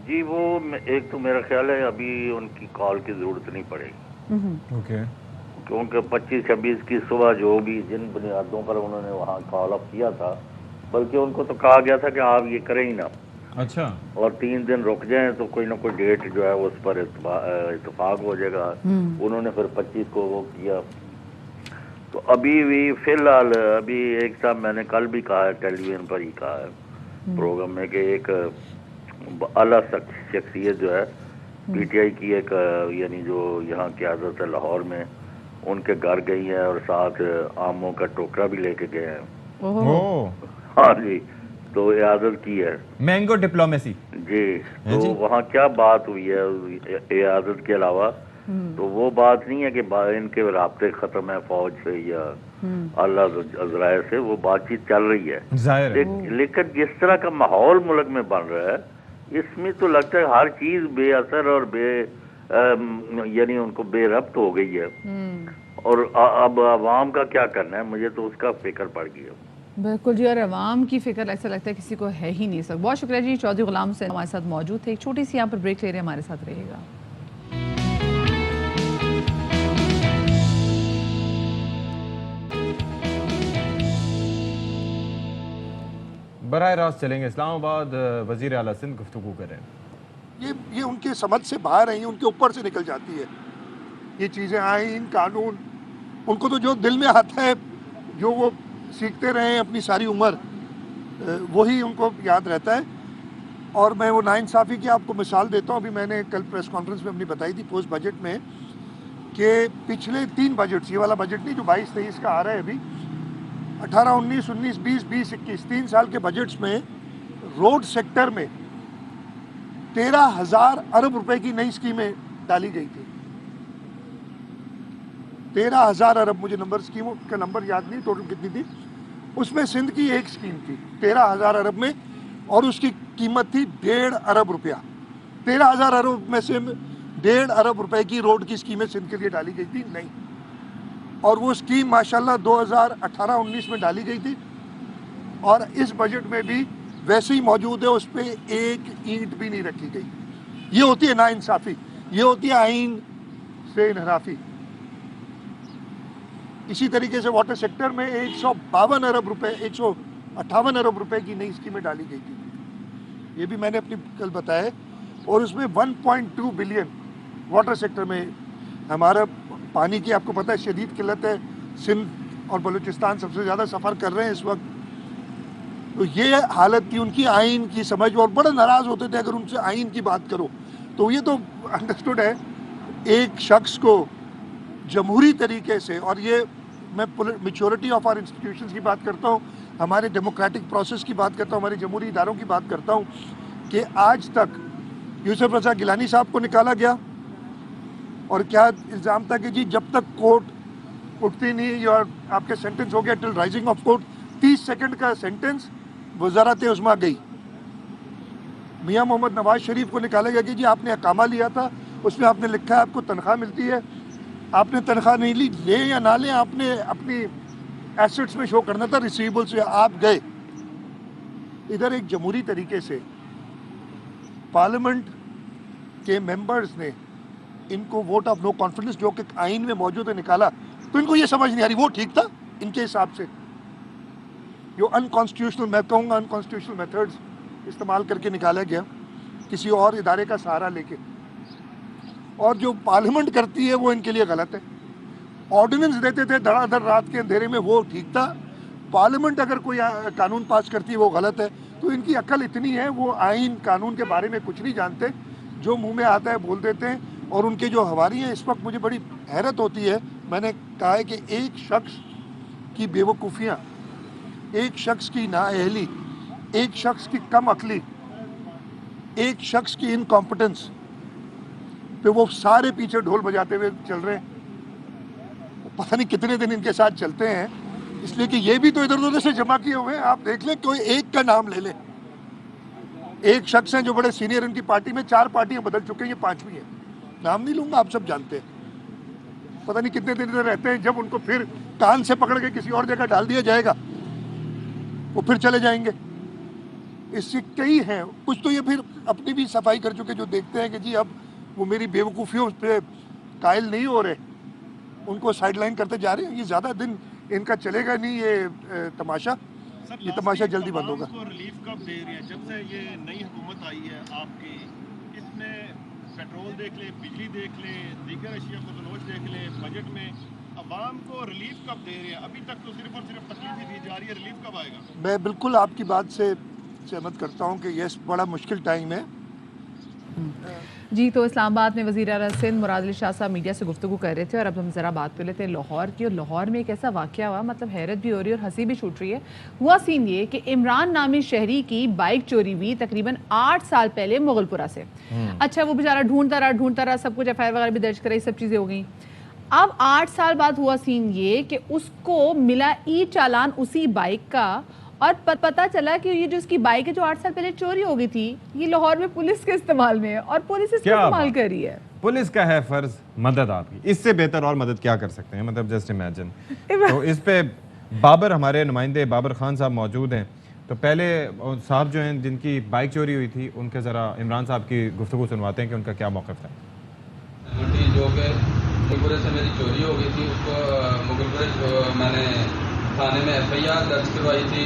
जी वो एक तो मेरा ख्याल है अभी उनकी कॉल की ज़रूरत नहीं पड़ेगी। ओके। क्योंकि 25-26 की सुबह जो भी जिन बुनियादों पर उन्होंने वहाँ कॉल अप किया था, बल्कि उनको तो कहा गया था कि आप ये करें ही ना। अच्छा। और 3 दिन रुक जाएं तो कोई ना कोई डेट जो है उस पर इत्तफाक हो जाएगा। उन्होंने फिर 25 को वो किया। तो अभी भी फिलहाल अभी एक साहब मैंने कल भी कहा है, टेलीविजन पर ही कहा है प्रोग्राम में, कि एक आला शख्सियत जो है पीटीआई की एक यानी जो यहाँ क़यादत है लाहौर में, उनके घर गई है और साथ आमों का टोकरा भी लेके गए हैं। हाँ जी, तो इयादत की है, मैंगो डिप्लोमेसी जी। तो वहाँ क्या बात हुई है इयादत के अलावा, तो वो बात नहीं है कि इनके राब्ते ख़त्म है फौज से या अल्लाह अजराय से, वो बातचीत चल रही है। लेकिन जिस तरह का माहौल मुल्क में बन रहा है, इसमें तो लगता है हर चीज़ बेअसर और यानी उनको बेरब्त हो गई है। और अब आवाम का क्या करना है, मुझे तो उसका फिक्र पड़ गया। बिल्कुल जी, और अवाम की फिक्र ऐसा लगता है किसी को है ही नहीं। सब बहुत शुक्रिया जी, चौधरी गुलाम हुसैन हमारे साथ मौजूद थे। एक छोटी सी यहाँ पर ब्रेक ले रहे हैं, हमारे साथ रहिएगा। बराह रास्त चलेंगे इस्लामाबाद, वज़ीर आला सिंध गुफ्तगू करें। ये उनके समझ से बाहर है, उनके ऊपर से निकल जाती है ये चीज़ें, आईन कानून, उनको तो जो दिल में आता है, जो वो सीखते रहे अपनी सारी उम्र, वही उनको याद रहता है। और मैं वो नाइंसाफ़ी की आपको मिसाल देता हूँ। अभी मैंने कल प्रेस कॉन्फ्रेंस में अपनी बताई थी पोस्ट बजट में कि पिछले 3 बजट, ये वाला बजट नहीं जो 22-23 का आ रहा है अभी, 18, 19, 19, 20, 20, 21, 3 साल के बजट्स में रोड सेक्टर में 13,000 अरब रुपए की नई स्कीमें डाली गई थी। 13,000 अरब, मुझे नंबर स्कीमों का नंबर याद नहीं टोटल कितनी थी, उसमें सिंध की एक स्कीम थी 13,000 अरब में, और उसकी कीमत थी 1.5 अरब रुपया। 13,000 अरब में से 1.5 अरब रुपए की रोड की स्कीमें सिंध के लिए डाली गई थी नहीं, और वो स्कीम माशाल्लाह 2018-19 में डाली गई थी, और इस बजट में भी वैसे ही मौजूद है, उस पर एक ईंट भी नहीं रखी गई। ये होती है नाइंसाफ़ी, ये होती है आइन से इनहराफी। इसी तरीके से वाटर सेक्टर में 152 अरब रुपए, 158 अरब रुपए की नई स्कीमें डाली गई थी, ये भी मैंने अपनी कल बताया। और उसमें 1.2 बिलियन वाटर सेक्टर में, हमारा पानी की आपको पता है शदीद किल्लत है, सिंध और बलूचिस्तान सबसे ज़्यादा सफ़र कर रहे हैं इस वक्त। तो ये हालत थी उनकी आइन की समझ, और बड़े नाराज़ होते थे अगर उनसे आइन की बात करो। तो ये तो अंडरस्टूड है, एक शख्स को जमहूरी तरीके से, और ये मैं मैच्योरिटी ऑफ आवर इंस्टीट्यूशंस की बात करता हूँ, हमारे डेमोक्रेटिक प्रोसेस की बात करता हूँ, हमारे जमहूरी इदारों की बात करता हूँ, कि आज तक यूसुफ रज़ा गिलानी साहब को निकाला गया, और क्या इल्ज़ाम था कि जी जब तक कोर्ट उठती नहीं और आपके सेंटेंस हो गया till rising of court, 30 second का सेंटेंस, वज़ारत उज़्मा गई। मियाँ मोहम्मद नवाज शरीफ को निकाला गया कि जी आपने अकामा लिया था, उसमें आपने लिखा है आपको तनख्वाह मिलती है, आपने तनख्वाह नहीं ली, ले या ना ले, आपने अपनी एसेट्स में शो करना था, रिसीवेबल्स में आप गए। इधर एक जमहूरी तरीके से पार्लियामेंट के मेंबर्स ने इनको वोट ऑफ नो कॉन्फिडेंस, जो कि आइन में मौजूद है, निकाला, तो इनको ये समझ नहीं आ रही वो ठीक था इनके हिसाब से। जो अनकॉन्स्टिट्यूशनल, मैं कहूँगा अनकॉन्स्टिट्यूशनल मेथड्स इस्तेमाल करके निकाला गया किसी और इदारे का सहारा लेके, और जो पार्लियामेंट करती है वो इनके लिए गलत है। ऑर्डिनेंस देते थे धड़ाधड़ रात के अंधेरे में, वो ठीक था। पार्लियामेंट अगर कोई कानून पास करती है वो गलत है। तो इनकी अकल इतनी है, वो आइन कानून के बारे में कुछ नहीं जानते, जो मुंह में आता है बोल देते हैं। और उनके जो हवारी हैं, इस वक्त मुझे बड़ी हैरत होती है। मैंने कहा है कि एक शख्स की बेवकूफ़ियाँ, एक शख्स की नाअहली, एक शख्स की कम अकली, एक शख्स की इनकॉम्पिटेंस पे वो सारे पीछे ढोल बजाते हुए चल रहे हैं। पता नहीं कितने दिन इनके साथ चलते हैं, इसलिए कि ये भी तो इधर उधर से जमा किए हुए हैं। आप देख लें, कोई एक का नाम ले लें। एक शख्स हैं जो बड़े सीनियर, इनकी पार्टी में 4 पार्टियां बदल चुके हैं, ये 5वीं है। नाम नहीं लूंगा, आप सब जानते हैं। पता नहीं कितने दिन इधर रहते हैं, जब उनको फिर कान से पकड़ के किसी और जगह डाल दिया जाएगा वो फिर चले जाएंगे। इससे कई हैं, कुछ तो ये फिर अपनी भी सफाई कर चुके, जो देखते हैं कि जी अब वो मेरी बेवकूफ़ियों पे कायल नहीं हो रहे, उनको साइडलाइन करते जा रहे हैं। ये ज़्यादा दिन इनका चलेगा नहीं ये तमाशा, ये तमाशा जल्दी बंद होगा। रिलीफ कब दे रही है? जब से ये नई हुकूमत आई है आपकी, इसमें पेट्रोल देख ले, बिजली देख ले, दीगर अशिया को तनोज देख ले, बजट में आवाम को रिलीफ कब दे रहे हैं? अभी तक तो सिर्फ और सिर्फ तकलीफ ही दी जा रही है, रिलीफ कब आएगा? मैं बिल्कुल आपकी बात से सहमत करता हूँ कि ये बड़ा मुश्किल टाइम है। जी, तो इस्लामाबाद में वज़ीर आला सिंध मुराद अली शाह साहब मीडिया से गुफ्तगू कर रहे थे और अब हम ज़रा बात कर लेते हैं लाहौर की। और लाहौर में एक ऐसा वाक़या हुआ, मतलब हैरत भी हो रही है और हंसी भी छूट रही है। हुआ सीन ये कि इमरान नामी शहरी की बाइक चोरी हुई तकरीबन 8 साल पहले मुगलपुरा से। अच्छा, वो बेचारा ढूंढता रहा, सब कुछ एफआईआर वगैरह भी दर्ज कराई, सब चीज़ें हो गई। अब 8 साल बाद हुआ सीन ये कि उसको मिला ई चालान उसी बाइक का और पता चला कि ये जो इसकी बाइक है जो 8 साल पहले चोरी हो गई थी, ये लाहौर में पुलिस के इस्तेमाल में है और पुलिस इसका इस्तेमाल कर रही है। पुलिस का है फर्ज मदद आपकी, इससे बेहतर और मदद क्या कर सकते हैं? मतलब जस्ट इमेजिन। तो इस पे बाबर, हमारे नुमाइंदे बाबर खान साहब मौजूद हैं। तो पहले साहब जो हैं जिनकी बाइक चोरी हुई थी, उनके ज़रा इमरान साहब की गुफ्तगू सुनवाते हैं कि उनका क्या मौक़िफ़ था। जो कि मुगलपुरे से मेरी चोरी हो गई थी, उसको मुगलपुरे मैंने थाने में एफआईआर दर्ज करवाई थी।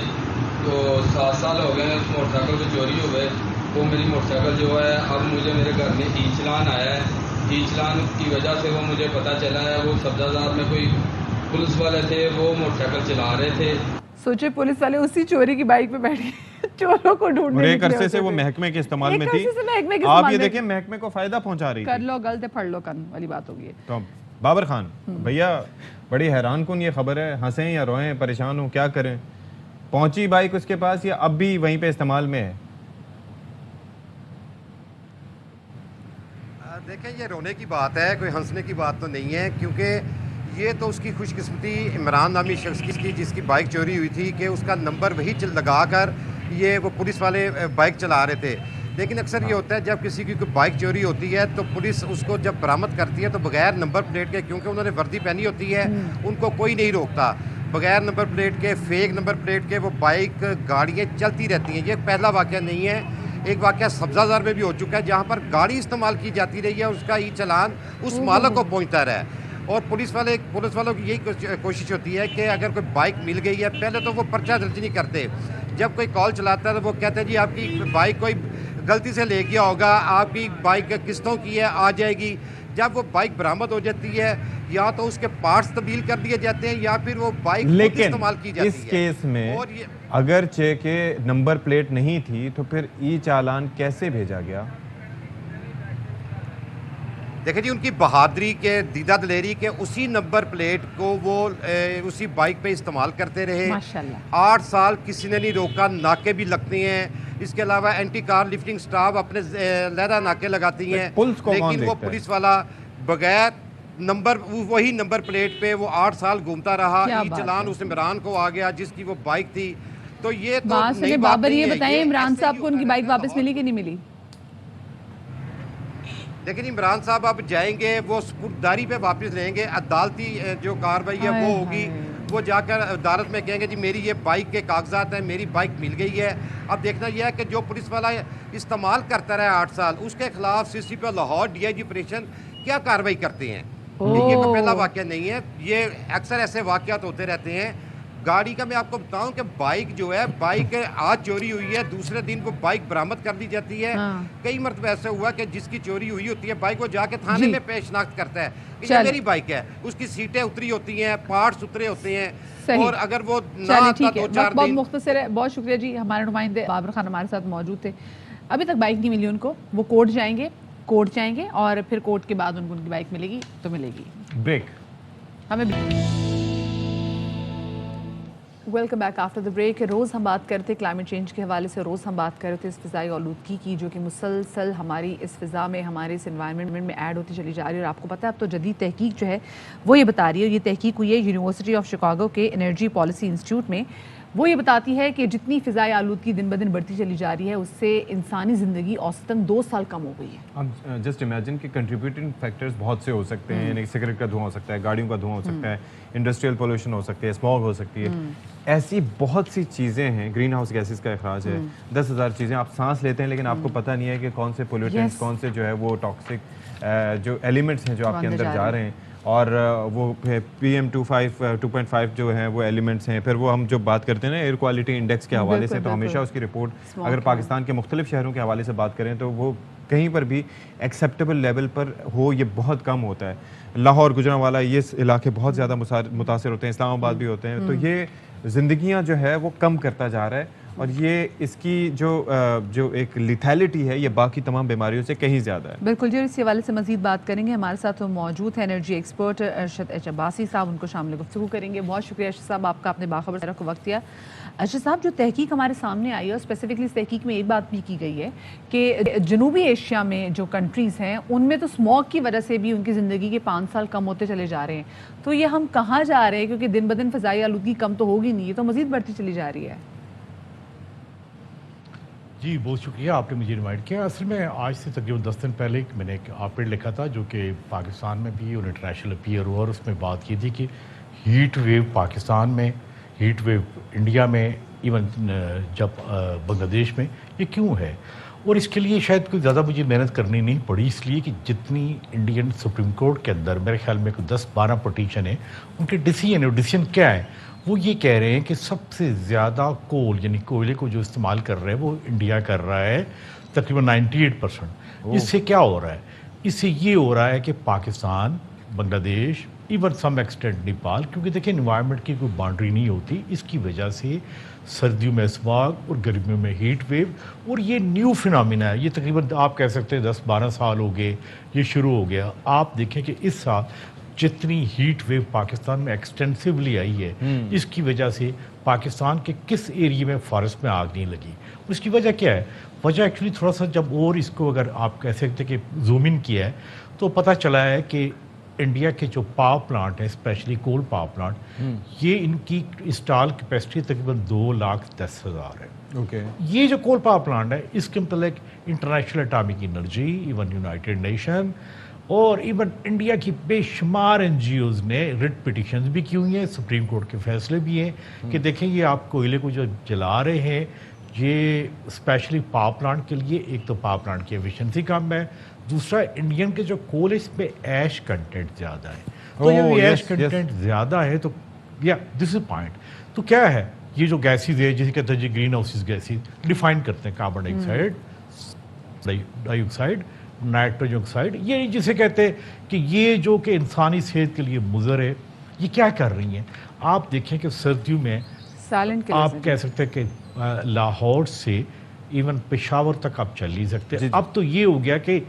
तो 7 साल हो गए उस मोटरसाइकिल को चोरी हो गए। वो मेरी मोटरसाइकिल जो है, अब मुझे मेरे घर में ई चलान आया है। ई चलान की वजह से वो मुझे पता चला है, वो सब्जादार में कोई पुलिस वाले थे, वो मोटरसाइकिल चला रहे थे। सोचे पुलिस वाले उसी चोरी की बाइक पे बैठे चोरों को ढूंढने एक अरसे से वो महकमे के इस्तेमाल में थी। आप ये देखिए, महकमे को फायदा पहुंचा रही कर लो गलत फड़ लो कन वाली बात होगी। तो बाबर खान भैया, बड़ी हैरान कुन ये खबर है, हंसें या रोएं, परेशान हो, क्या करें? पहुंची बाइक उसके पास या अब भी वहीं पे इस्तेमाल में है? देखें, ये रोने की बात है, कोई हंसने की बात तो नहीं है, क्योंकि ये तो उसकी खुशकिस्मती इमरान नामी शख्स की जिसकी बाइक चोरी हुई थी कि उसका नंबर वही लगा कर ये वो पुलिस वाले बाइक चला रहे थे। लेकिन अक्सर ये होता है जब किसी की कोई बाइक चोरी होती है तो पुलिस उसको जब बरामद करती है तो बगैर नंबर प्लेट के, क्योंकि उन्होंने वर्दी पहनी होती है, उनको कोई नहीं रोकता, बगैर नंबर प्लेट के, फेक नंबर प्लेट के वो बाइक गाड़ियाँ चलती रहती हैं। ये पहला वाक़या नहीं है, एक वाक़या सब्जादार में भी हो चुका है जहाँ पर गाड़ी इस्तेमाल की जाती रही है, उसका ई चलान उस मालिक को पहुँचता रहा है। और पुलिस वालों की यही कोशिश होती है कि अगर कोई बाइक मिल गई है, पहले तो वो पर्चा दर्ज नहीं करते। जब कोई कॉल चलाता है तो वो कहते हैं जी आपकी बाइक कोई गलती से ले गया होगा, आपकी बाइक किस्तों की है, आ जाएगी। जब वो बाइक बरामद हो जाती है, या तो उसके पार्ट्स तब्दील कर दिए जाते हैं या फिर वो बाइक इस्तेमाल की जाती है। इस केस में अगर चे के नंबर प्लेट नहीं थी तो फिर ई चालान कैसे भेजा गया? देखिए जी, उनकी बहादुरी के, दीदा दलेरी के उसी नंबर प्लेट को वो उसी बाइक पे इस्तेमाल करते रहे। माशाल्लाह। 8 साल किसी ने नहीं रोका, नाके भी लगते हैं। इसके अलावा एंटी कार लिफ्टिंग स्टाफ अपने लहदा नाके लगाती हैं, लेकिन वो पुलिस वाला बगैर नंबर, वही नंबर प्लेट पे वो 8 साल घूमता रहा। ई चलान उस इमरान को आ गया जिसकी वो बाइक थी। तो ये तो नई बात बाबर, नहीं ये है। बताएं इमरान साहब को उनकी बाइक वापस मिली कि नहीं मिली? लेकिन इमरान साहब अब जाएंगे, वो सपुर्दारी पे वापस लेंगे, अदालती जो कार्रवाई है वो होगी। वो जाकर अदालत में कहेंगे जी मेरी ये बाइक के कागजात हैं, मेरी बाइक मिल गई है। अब देखना यह है कि जो पुलिस वाला इस्तेमाल करता रहा 8 साल, उसके खिलाफ सीसीपी लाहौर डीआईजी ऑपरेशन क्या कार्रवाई करते हैं। ये कोई पहला वाक़या नहीं है, ये अक्सर ऐसे वाक़यात होते रहते हैं। गाड़ी का मैं आपको बताऊं कि बाइक जो है, बाइक आज चोरी हुई है, दूसरे दिन वो बाइक बरामद कर ली जाती है। कई मरतबा ऐसे हुआ कि जिसकी चोरी हुई होती है बाइक, वो जाके थाने में पेश शनाख्त करता है कि ये मेरी बाइक है, उसकी सीटें उतरी होती हैं, पार्ट्स उतरे होते हैं। और अगर वो ना आता 2-4 बहुत मुख्तसर है। बहुत शुक्रिया जी, हमारे नुमाइंदे बाबर खान हमारे साथ मौजूद थे। अभी तक बाइक नहीं मिली उनको, वो कोर्ट जाएंगे और फिर कोर्ट के बाद उनको उनकी बाइक मिलेगी तो मिलेगी। ब्रेक। हमें welcome back after the break. रोज़ हम बात करते क्लाइमेट चेंज के हवाले से, रोज़ हम बात कर रहे थे इस फ़िज़ाई आलूदगी की जो कि मुसलसल हमारी इस फ़िज़ा में, हमारे इस एनवायरनमेंट में ऐड होती चली जा रही है। और आपको पता है अब तो जदीद तहकीक जो है वो ये बता रही है, ये तहकीक हुई है यूनिवर्सिटी ऑफ शिकागो के एनर्जी पॉलिसी इंस्टीट्यूट में। वो ये बताती है कि जितनी फ़िज़ाई आलूदगी दिन ब दिन बढ़ती चली जा रही है, उससे इंसानी ज़िंदगी औसतन 2 साल कम हो गई है। अब जस्ट इमेजिन कि कंट्रीब्यूटिंग फैक्टर्स बहुत से हो सकते हैं, यानी सिगरेट का धुआं हो सकता है, गाड़ियों का धुआं हो सकता है, इंडस्ट्रियल पोल्यूशन हो सकती है, स्मॉग हो सकती है। ऐसी बहुत सी चीज़ें हैं, ग्रीन हाउस गैसेस का अखराज है, 10,000 चीज़ें आप सांस लेते हैं लेकिन आपको पता नहीं है कि कौन से पोल्यूटेंट्स, कौन से जो है वो टॉक्सिक जो एलिमेंट्स हैं जो आपके अंदर जा रहे हैं, اور وہ PM2.5 جو ہیں وہ ایلیمنٹس ہیں. پھر وہ ہم جو بات کرتے ہیں نا ایئر کوالٹی انڈیکس کے حوالے سے, تو ہمیشہ اس کی رپورٹ اگر پاکستان کے مختلف شہروں کے حوالے سے بات کریں تو وہ کہیں پر بھی ایکسیپٹیبل لیول پر ہو یہ بہت کم ہوتا ہے. لاہور, گجرانوالہ یہ علاقے بہت زیادہ متاثر ہوتے ہیں, اسلام آباد بھی ہوتے ہیں. تو یہ زندگیاں جو ہے وہ کم کرتا جا رہا ہے, اور یہ اس کی جو ایک لیتھیلٹی ہے یہ باقی تمام بیماریوں سے کہیں زیادہ ہے. بالکل جی, اس حوالے سے مزید بات کریں گے. ہمارے ساتھ موجود ہیں energy expert Arshad H Abbasi sahab, ان کو شامل گفتگو کریں گے. بہت شکریہ ارشد صاحب آپ کا, اپنے باخبر کو وقت دیا. ارشد صاحب, جو تحقیق ہمارے سامنے آئی ہے اور اسپیسیفکلی اس تحقیق میں ایک بات بھی کی گئی ہے کہ جنوبی ایشیا میں جو کنٹریز ہیں ان میں تو اسموگ کی وجہ سے بھی ان کی زندگی کے 5 سال کم ہوتے چلے جا رہے ہیں. تو یہ ہم کہاں جا رہے ہیں, کیونکہ دن بدن فضائی آلودگی کم تو ہوگی نہیں, یہ تو مزید بڑھتی چلی جا رہی ہے. جی بہت شکریہ, آپ نے مجھے انوائٹ کیا. اصل میں آج سے تقریباً 10 دن پہلے میں نے ایک آپ پیڈ لکھا تھا جو کہ پاکستان میں بھی اور انٹرنیشنل اپیئر ہوا, اور اس میں بات کی تھی کہ ہیٹ ویو پاکستان میں, ہیٹ ویو انڈیا میں, ایون جب بنگلہ دیش میں, یہ کیوں ہے. اور اس کے لیے شاید کوئی زیادہ مجھے محنت کرنی نہیں پڑی, اس لیے کہ جتنی انڈین سپریم کورٹ کے اندر میرے خیال میں کوئی 10-12 پٹیشن ہیں, ان کے ڈیسیژن ہے. ڈیسیژن کیا ہے, وہ یہ کہہ رہے ہیں کہ سب سے زیادہ کول یعنی کوئلے کو جو استعمال کر رہے ہیں وہ انڈیا کر رہا ہے تقریباً 98%. اس سے کیا ہو رہا ہے, اس سے یہ ہو رہا ہے کہ پاکستان, بنگلہ دیش, ایون سم ایکسٹینٹ نیپال, کیونکہ دیکھیں انوائرمنٹ کی کوئی باؤنڈری نہیں ہوتی, اس کی وجہ سے سردیوں میں اسماگ اور گرمیوں میں ہیٹ ویو, اور یہ نیو فنامنا ہے. یہ تقریباً آپ کہہ سکتے ہیں 10-12 سال ہو گئے یہ شروع ہو گیا. آپ دیکھیں کہ اس سال جتنی ہیٹ ویو پاکستان میں ایکسٹینسیولی آئی ہے, اس کی وجہ سے پاکستان کے کس ایریے میں فارسٹ میں آگ نہیں لگی. اس کی وجہ کیا ہے, وجہ ایکچولی تھوڑا سا جب اور اس کو اگر آپ کہہ سکتے کہ زوم ان کیا ہے تو پتہ چلا ہے کہ انڈیا کے جو پاور پلانٹ ہیں, اسپیشلی کول پاور پلانٹ, یہ ان کی انسٹال کیپیسٹی تقریباً 2,10,000 ہے. یہ جو کول پاور پلانٹ ہے اس کے متعلق international atomic energy, even United nation اور ایون انڈیا کی بے شمار NGOs نے ریٹ پٹیشنز بھی کی ہوئی ہیں, سپریم کورٹ کے فیصلے بھی ہیں کہ دیکھیں یہ آپ کوئلے کو جو جلا رہے ہیں یہ اسپیشلی پاور پلانٹ کے لیے, ایک تو پاور پلانٹ کی ایفیشنسی کم ہے, دوسرا انڈین کے جو کول ہے اس پہ ایش کنٹینٹ زیادہ ہے. تو جب یہ ایش کنٹینٹ زیادہ ہے تو یا دس از پوائنٹ. تو کیا ہے, یہ جو گیسز ہے جسے کہتے ہیں جی گرین ہاؤسز گیسز ڈیفائن کرتے ہیں, کاربن ڈائی آکسائڈ, نائٹروجن آکسائڈ, یہ جسے کہتے ہیں کہ یہ جو کہ انسانی صحت کے لیے مضر ہے, یہ کیا کر رہی ہیں. آپ دیکھیں کہ سردیوں میں آپ کہہ سکتے ہیں کہ لاہور سے ایون پشاور تک آپ چل نہیں سکتے. اب تو یہ ہو گیا کہ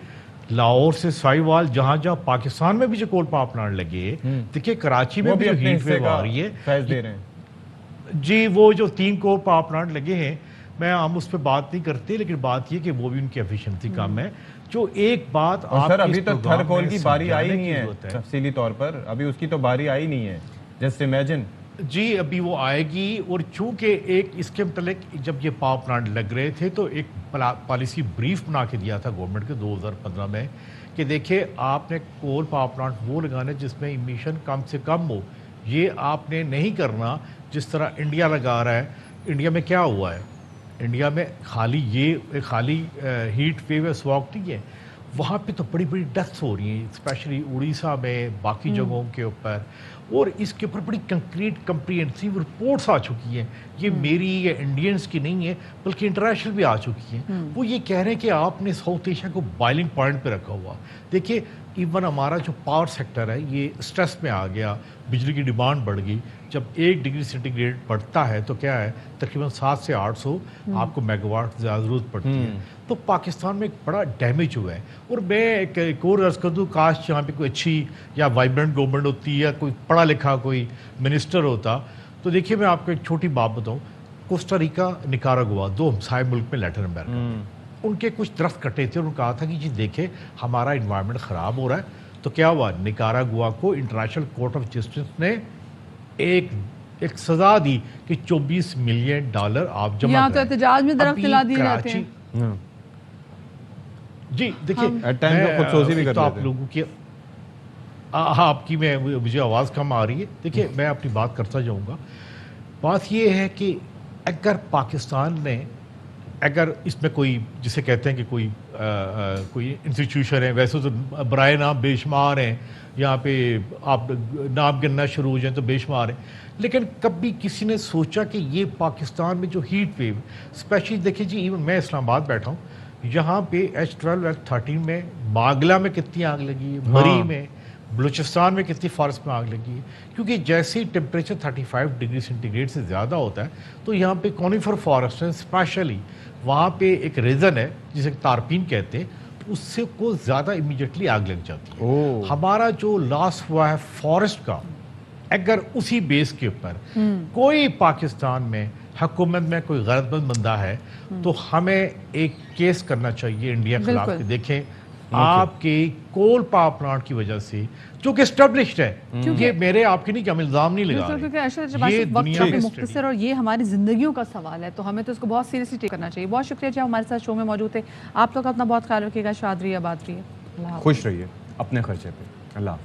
لاہور سے سائی وال جہاں جہاں پاکستان میں بھی جو کول پاور پلانٹ لگے, دیکھیے کراچی میں بھی ہیٹ ویو آ رہی ہے جی, وہ جو 3 کول پاور پلانٹ لگے ہیں, میں ہم اس پہ بات نہیں کرتے, لیکن بات یہ کہ وہ بھی ان کی ایفیشنسی کم ہے. جو ایک بات سر ابھی تک تھر کول کی باری آئی نہیں ہے تفصیلی طور پر, ابھی اس کی تو باری آئی نہیں ہے, جسٹ امیجن. جی ابھی وہ آئے گی, اور چونکہ ایک اس کے متعلق جب یہ پاور پلانٹ لگ رہے تھے تو ایک پالیسی بریف بنا کے دیا تھا گورنمنٹ کے 2015 میں کہ دیکھیں آپ نے کول پاور پلانٹ وہ لگانا جس میں ایمیشن کم سے کم ہو, یہ آپ نے نہیں کرنا جس طرح انڈیا لگا رہا ہے. انڈیا میں کیا ہوا ہے, انڈیا میں خالی ہیٹ ویو اسماگ نہیں ہے, وہاں پہ تو بڑی بڑی ڈیتھس ہو رہی ہیں, اسپیشلی اڑیسہ میں, باقی جگہوں کے اوپر, اور اس کے اوپر بڑی کنکریٹ کمپریہنسو رپورٹس آ چکی ہیں. یہ میری یا انڈینس کی نہیں ہے بلکہ انٹرنیشنل بھی آ چکی ہیں. وہ یہ کہہ رہے ہیں کہ آپ نے ساؤتھ ایشیا کو بائلنگ پوائنٹ پہ رکھا ہوا. دیکھیے ایون ہمارا جو پاور سیکٹر ہے یہ اسٹریس میں آ گیا, بجلی کی ڈیمانڈ بڑھ گئی. جب 1 ڈگری سینٹی گریڈ بڑھتا ہے تو کیا ہے تقریباً 700 سے 800 آپ کو میگا واٹ زیادہ ضرورت پڑتی ہے. تو پاکستان میں ایک بڑا ڈیمیج ہوا ہے. اور میں ایک اور عرض کر دوں, کاش یہاں پہ کوئی اچھی یا وائبرنٹ گورنمنٹ ہوتی یا کوئی پڑھا لکھا کوئی منسٹر ہوتا. تو دیکھیے میں آپ کو ایک چھوٹی بات بتاؤں, کوسٹا ریکا, نکاراگوا, 2 ہمسائے ملک میں لیٹن امریکہ, ان کے کچھ درخت کٹے تھے اور انہوں نے کہا تھا کہ جی دیکھیں ہمارا انوائرمنٹ خراب ہو رہا ہے. تو کیا ہوا, نکاراگوا کو انٹرنیشنل کورٹ آف جسٹس نے ایک سزا دی کہ $24 ملین آپ جمع یہاں تو احتجاج میں درخت جلا دیے جاتے ہیں. جی دیکھیے تو آپ لوگوں کی آپ کی مجھے آواز کم آ رہی ہے. دیکھیے میں اپنی بات کرتا جاؤں گا. بات یہ ہے کہ اگر پاکستان نے اگر اس میں کوئی جسے کہتے ہیں کہ کوئی कोई इंस्टीट्यूशन है, वैसे तो बराए नाम बेशुमार हैं, यहाँ पे आप नाम गिनना शुरू हो जाएं तो बेशुमार हैं, लेकिन कभी किसी ने सोचा कि ये पाकिस्तान में जो हीट वेव, स्पेशली देखिए जी, इवन मैं इस्लामाबाद बैठा हूँ, यहाँ पे H12 H13 में मागला में कितनी आग लगी है, मरी में, बलूचिस्तान में कितनी फॉरेस्ट में आग लगी है, क्योंकि जैसे ही टेम्परेचर 35 डिग्री सेंटीग्रेड से ज़्यादा होता है तो यहाँ पे कॉनिफर फॉरेस्ट है, स्पेशली वहाँ पे एक रीज़न है जिसे तारपीन कहते हैं, उससे को ज़्यादा इमीडिएटली आग लग जाती है। हमारा जो लॉस हुआ है फॉरेस्ट का, अगर उसी बेस के ऊपर कोई पाकिस्तान में हुकूमत में कोई गलतमंद बंदा है तो हमें एक केस करना चाहिए इंडिया के खिलाफ कि देखें आपके कोल पावर प्लांट की वजह से जो कि एस्टेब्लिश्ड है, क्योंकि मेरे आपके नहीं, हम इल्जाम नहीं लगा रहे, क्योंकि ये दुनिया में मुख्तसर और ये हमारी ज़िंदगियों का सवाल है, तो हमें तो इसको बहुत सीरियसली टेक करना चाहिए। बहुत शुक्रिया जी, हमारे साथ शो में मौजूद थे। आप लोग अपना बहुत ख्याल रखिएगा, शाद रहिए, आबाद रहिए, खुश रहिए अपने खर्चे पे। अल्लाह।